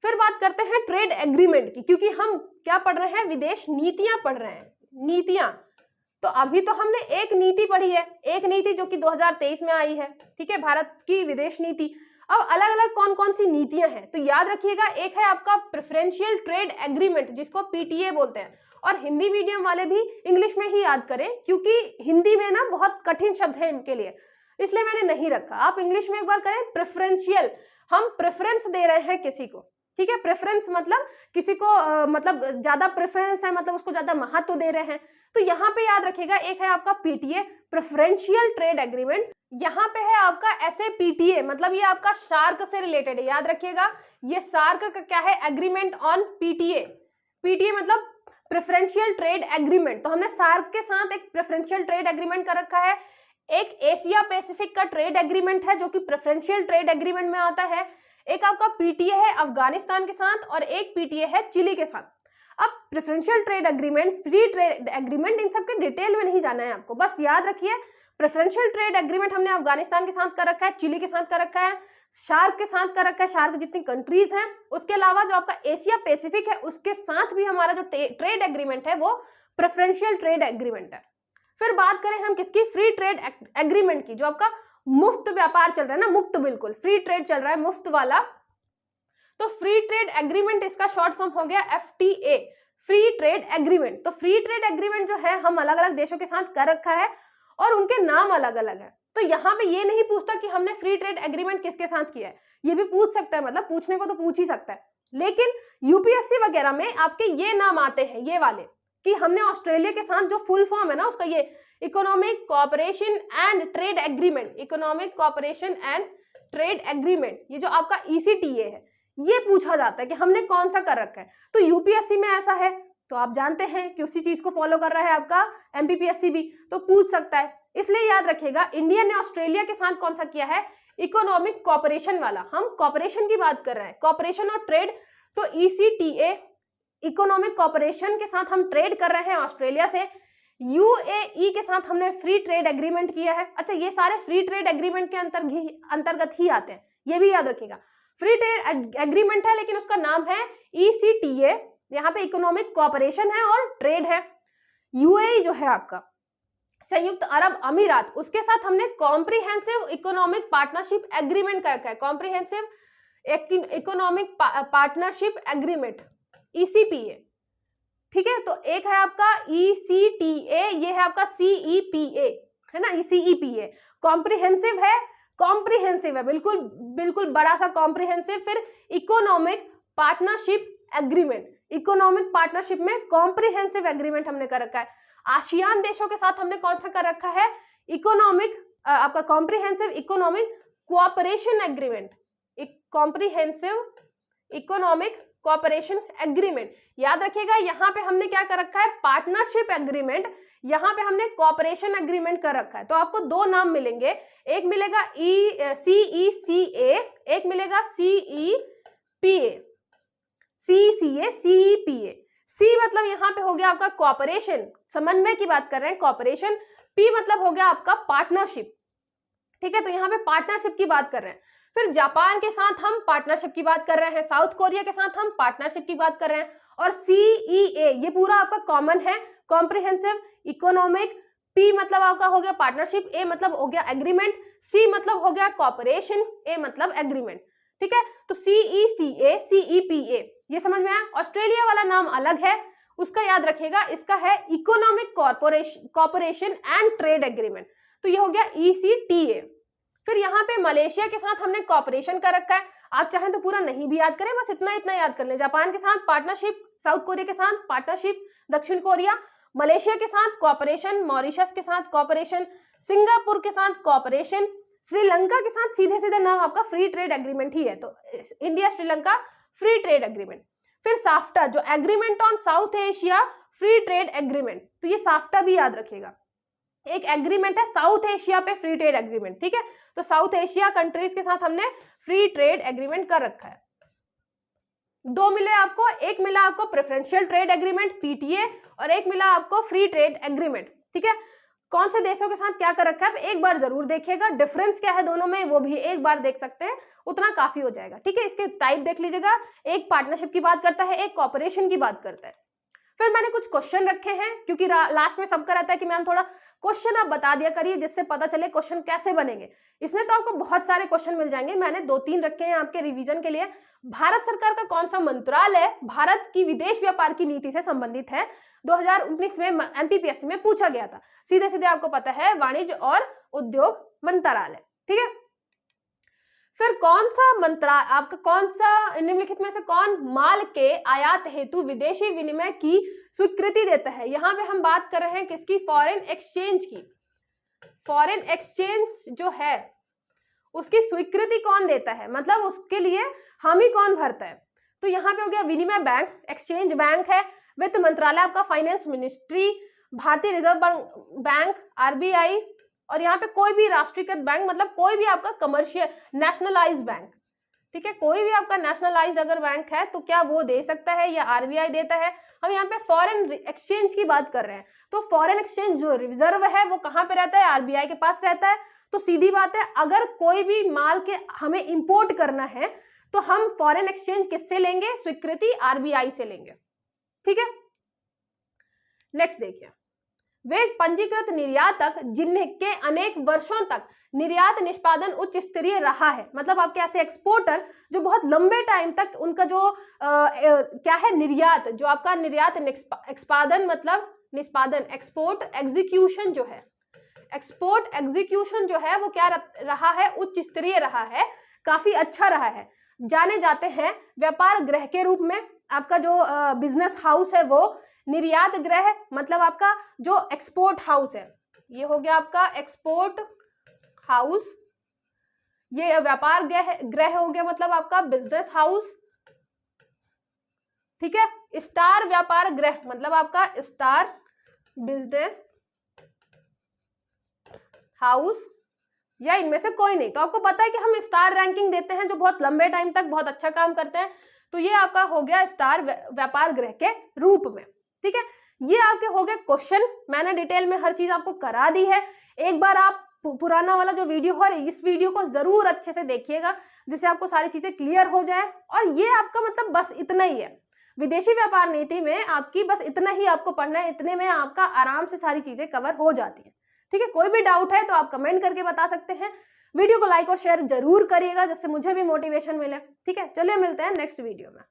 फिर बात करते हैं ट्रेड एग्रीमेंट की, क्योंकि हम क्या पढ़ रहे हैं, विदेश नीतियां पढ़ रहे हैं, नीतियां। तो अभी तो हमने एक नीति पढ़ी है, एक नीति जो कि 2023 में आई है, ठीक है, भारत की विदेश नीति। अब अलग अलग कौन कौन सी नीतियां हैं, तो याद रखिएगा, एक है आपका प्रेफरेंशियल ट्रेड एग्रीमेंट, जिसको पीटीए बोलते हैं। और हिंदी मीडियम वाले भी इंग्लिश में ही याद करें, क्योंकि हिंदी में ना बहुत कठिन शब्द है इनके लिए, इसलिए मैंने नहीं रखा। आप इंग्लिश में एक बार करें, प्रेफरेंशियल, हम प्रेफरेंस दे रहे हैं किसी को, ठीक है। प्रेफरेंस मतलब किसी को मतलब ज्यादा प्रेफरेंस है, मतलब उसको ज्यादा महत्व दे रहे हैं। तो यहाँ पे याद रखिएगा, एक है आपका पीटीए, प्रेफरेंशियल ट्रेड एग्रीमेंट। यहाँ पे है आपका एसएपीटीए, मतलब ये आपका सार्क से रिलेटेड है, याद रखिएगा, ये सार्क का क्या है, एग्रीमेंट ऑन पीटीए। पीटीए मतलब प्रेफरेंशियल ट्रेड एग्रीमेंट। तो हमने सार्क के साथ एक प्रेफरेंशियल ट्रेड एग्रीमेंट कर रखा है। एक एशिया पैसिफिक का ट्रेड एग्रीमेंट है जो कि प्रेफरेंशियल ट्रेड एग्रीमेंट में आता है। एक आपका पीटीए है अफगानिस्तान के साथ, और एक पीटीए है चिली के साथ। अब preferential trade agreement, free trade agreement, इन सब के डिटेल में नहीं जाना है आपको, बस याद रखिए प्रेफरेंशियल ट्रेड एग्रीमेंट हमने अफगानिस्तान के साथ कर रखा है, चिली के साथ कर रखा है, शार्क के साथ कर रखा है, शार्क जितनी कंट्रीज हैं। उसके अलावा जो आपका एशिया पैसिफिक है उसके साथ भी हमारा जो ट्रेड एग्रीमेंट है वो प्रेफरेंशियल ट्रेड एग्रीमेंट है। फिर बात करें हम किसकी, फ्री ट्रेड एग्रीमेंट की, जो आपका मुफ्त व्यापार चल रहा है ना, मुफ्त, बिल्कुल फ्री ट्रेड चल रहा है, मुफ्त वाला। तो फ्री ट्रेड एग्रीमेंट, इसका शॉर्ट फॉर्म हो गया एफटीए, फ्री ट्रेड एग्रीमेंट। तो फ्री ट्रेड एग्रीमेंट जो है हम अलग अलग देशों के साथ कर रखा है और उनके नाम अलग अलग है। तो यहाँ पे ये नहीं पूछता कि हमने फ्री ट्रेड एग्रीमेंट किसके साथ किया है, ये भी पूछ सकता है, मतलब पूछने को तो पूछ ही सकता है। लेकिन यूपीएससी वगैरह में आपके ये नाम आते हैं, ये वाले, कि हमने ऑस्ट्रेलिया के साथ, जो फुल फॉर्म है ना उसका, ये economic cooperation and trade agreement, economic cooperation and trade agreement, ये जो आपका ईसीटीए है, ये पूछा जाता है कि हमने कौन सा कर रखा है। तो यूपीएससी में ऐसा है, तो आप जानते हैं कि उसी चीज को फॉलो कर रहा है आपका एमपीपीएससी भी, तो पूछ सकता है। इसलिए याद रखिएगा, इंडिया ने ऑस्ट्रेलिया के साथ कौन सा किया है, इकोनॉमिक कोऑपरेशन वाला। हम कोऑपरेशन की बात कर रहे हैं, कोऑपरेशन और ट्रेड, तो ईसीटीए, इकोनॉमिक कोऑपरेशन के साथ हम ट्रेड कर रहे हैं ऑस्ट्रेलिया से। यूएई के साथ हमने फ्री ट्रेड एग्रीमेंट किया है। अच्छा, ये सारे फ्री ट्रेड एग्रीमेंट के अंतर्गत ही आते हैं, ये भी याद रखिएगा। फ्री ट्रेड एग्रीमेंट है लेकिन उसका नाम है ईसीटीए, यहाँ पे इकोनॉमिक कोऑपरेशन है और ट्रेड है। यूएई जो है आपका संयुक्त अरब अमीरात, उसके साथ हमने कॉम्प्रिहेंसिव इकोनॉमिक पार्टनरशिप एग्रीमेंट कर रखा है, कॉम्प्रिहेंसिव इकोनॉमिक पार्टनरशिप एग्रीमेंट, ईसीपीए, ठीक है। तो एक है आपका ईसीटीए, ये है आपका सीईपीए, है ना, ईसीईपीए कॉम्प्रिहेंसिव है, कॉम्प्रिहेंसिव है, बिल्कुल बिल्कुल बड़ा सा कॉम्प्रिहेंसिव। फिर economic partnership agreement, economic partnership में कॉम्प्रिहेंसिव एग्रीमेंट हमने कर रखा है। आसियान देशों के साथ हमने कौन सा कर रखा है, इकोनॉमिक, आपका comprehensive economic cooperation agreement, comprehensive economic cooperation agreement. याद रखिएगा, यहाँ पे हमने क्या कर रखा है, पार्टनरशिप एग्रीमेंट, यहाँ पे हमने कोऑपरेशन एग्रीमेंट कर रखा है। तो आपको दो नाम मिलेंगे, एक मिलेगा सीईसीए, एक मिलेगा सीईपीए, सीईसीए, सीईपीए। सी मतलब यहाँ पे हो गया आपका कोऑपरेशन, समन्वय की बात कर रहे हैं, कोऑपरेशन। पी मतलब हो गया आपका पार्टनरशिप, ठीक है, तो यहाँ पे पार्टनरशिप की बात कर रहे हैं। फिर जापान के साथ हम पार्टनरशिप की बात कर रहे हैं, साउथ कोरिया के साथ हम पार्टनरशिप की बात कर रहे हैं, और CEA ये पूरा आपका कॉमन है, कॉम्प्रिहेंसिव इकोनॉमिक। पी मतलब आपका हो गया पार्टनरशिप, ए मतलब हो गया एग्रीमेंट, सी मतलब हो गया कॉपरेशन, ए मतलब एग्रीमेंट, ठीक है। तो CECA CEPA ये समझ में आया। ऑस्ट्रेलिया वाला नाम अलग है, उसका याद रखिएगा, इसका है economic corporation and trade agreement, तो ये हो गया ECTA। फिर यहाँ पे मलेशिया के साथ हमने कॉपरेशन कर रखा है, आप चाहें तो पूरा नहीं भी याद करें, बस इतना इतना याद कर लें। जापान के साथ पार्टनरशिप, साउथ कोरिया के साथ पार्टनरशिप, दक्षिण कोरिया, मलेशिया के साथ कॉपरेशन, मॉरिशस के साथ कॉपरेशन, सिंगापुर के साथ कॉपरेशन, श्रीलंका के साथ सीधे सीधे नाम आपका फ्री ट्रेड एग्रीमेंट ही है, तो India Sri Lanka free trade agreement. फिर साफ्टा जो agreement on south Asia free trade agreement, तो ये साफ्टा भी याद रखिएगा, एक एग्रीमेंट है साउथ एशिया पे फ्री ट्रेड एग्रीमेंट, ठीक है। तो साउथ एशिया कंट्रीज के साथ हमने फ्री ट्रेड एग्रीमेंट कर रखा है। दो मिले आपको, एक मिला आपको प्रेफरेंशियल ट्रेड एग्रीमेंट PTA, और एक मिला आपको फ्री ट्रेड एग्रीमेंट, ठीक है। कौन से देशों के साथ क्या कर रखा है एक बार जरूर देखिएगा, डिफरेंस क्या है दोनों में वो भी एक बार देख सकते हैं, उतना काफी हो जाएगा, ठीक है। इसके टाइप देख लीजिएगा, एक पार्टनरशिप की बात करता है, एक कॉपरेशन की बात करता है। फिर मैंने कुछ क्वेश्चन रखे हैं, क्योंकि लास्ट में सबका रहता है कि मैम थोड़ा क्वेश्चन आप बता दिया करिए जिससे पता चले क्वेश्चन कैसे बनेंगे। इसमें तो आपको बहुत सारे क्वेश्चन मिल जाएंगे, मैंने 2-3 रखे हैं आपके रिवीजन के लिए। भारत सरकार का कौन सा मंत्रालय भारत की विदेश व्यापार की नीति से संबंधित है, 2019 में MPPSC में पूछा गया था। सीधे सीधे आपको पता है, वाणिज्य और उद्योग मंत्रालय, ठीक है। फिर कौन सा मंत्रालय आपका, कौन सा निम्नलिखित में से कौन माल के आयात हेतु विदेशी विनिमय की स्वीकृति देता है। यहाँ पे हम बात कर रहे हैं किसकी, फॉरेन एक्सचेंज की। फॉरेन एक्सचेंज जो है उसकी स्वीकृति कौन देता है, मतलब उसके लिए हामी कौन भरता है। तो यहाँ पे हो गया विनिमय बैंक, एक्सचेंज बैंक है, वित्त मंत्रालय आपका, फाइनेंस मिनिस्ट्री, भारतीय रिजर्व बैंक RBI, और यहाँ पे कोई भी राष्ट्रीयकृत बैंक, मतलब कोई भी आपका कमर्शियल नेशनलाइज बैंक, ठीक है। कोई भी आपका नेशनलाइज अगर बैंक है तो क्या वो दे सकता है या RBI देता है। हम यहाँ पे फॉरेन एक्सचेंज की बात कर रहे हैं, तो फॉरेन एक्सचेंज जो रिजर्व है वो कहाँ पे रहता है, RBI के पास रहता है। तो सीधी बात है, अगर कोई भी माल के हमें इंपोर्ट करना है तो हम फॉरेन एक्सचेंज किससे लेंगे, स्वीकृति RBI से लेंगे, ठीक है। नेक्स्ट देखिए, वे पंजीकृत निर्यातक जिनके अनेक वर्षों तक निर्यात निष्पादन उच्च स्तरीय रहा है, मतलब आपके ऐसे एक्सपोर्टर जो बहुत लंबे टाइम तक उनका जो क्या है निर्यात, जो आपका निर्यात निष्पादन मतलब निष्पादन, एक्सपोर्ट एग्जीक्यूशन जो है, एक्सपोर्ट एग्जीक्यूशन जो है वो क्या रहा है, उच्च स्तरीय रहा है, काफी अच्छा रहा है, जाने जाते हैं व्यापार गृह के रूप में। आपका जो बिजनेस हाउस है वो निर्यात गृह, मतलब आपका जो एक्सपोर्ट हाउस है, ये हो गया आपका एक्सपोर्ट हाउस, ये व्यापार गृह हो गया मतलब आपका बिजनेस हाउस, ठीक है। स्टार व्यापार गृह मतलब आपका स्टार बिजनेस हाउस, या इनमें से कोई नहीं। तो आपको पता है कि हम स्टार रैंकिंग देते हैं जो बहुत लंबे टाइम तक बहुत अच्छा काम करते हैं, तो ये आपका हो गया स्टार व्यापार गृह के रूप में, ठीक है। ये आपके हो गए क्वेश्चन, मैंने डिटेल में हर चीज आपको करा दी है। एक बार आप पुराना वाला जो वीडियो है इस वीडियो को जरूर अच्छे से देखिएगा, जिससे आपको सारी चीजें क्लियर हो जाए। और ये आपका मतलब बस इतना ही है, विदेशी व्यापार नीति में आपकी बस इतना ही आपको पढ़ना है, इतने में आपका आराम से सारी चीजें कवर हो जाती है, ठीक है। कोई भी डाउट है तो आप कमेंट करके बता सकते हैं। वीडियो को लाइक और शेयर जरूर करिएगा जिससे मुझे भी मोटिवेशन मिले, ठीक है। चलिए मिलते हैं नेक्स्ट वीडियो में।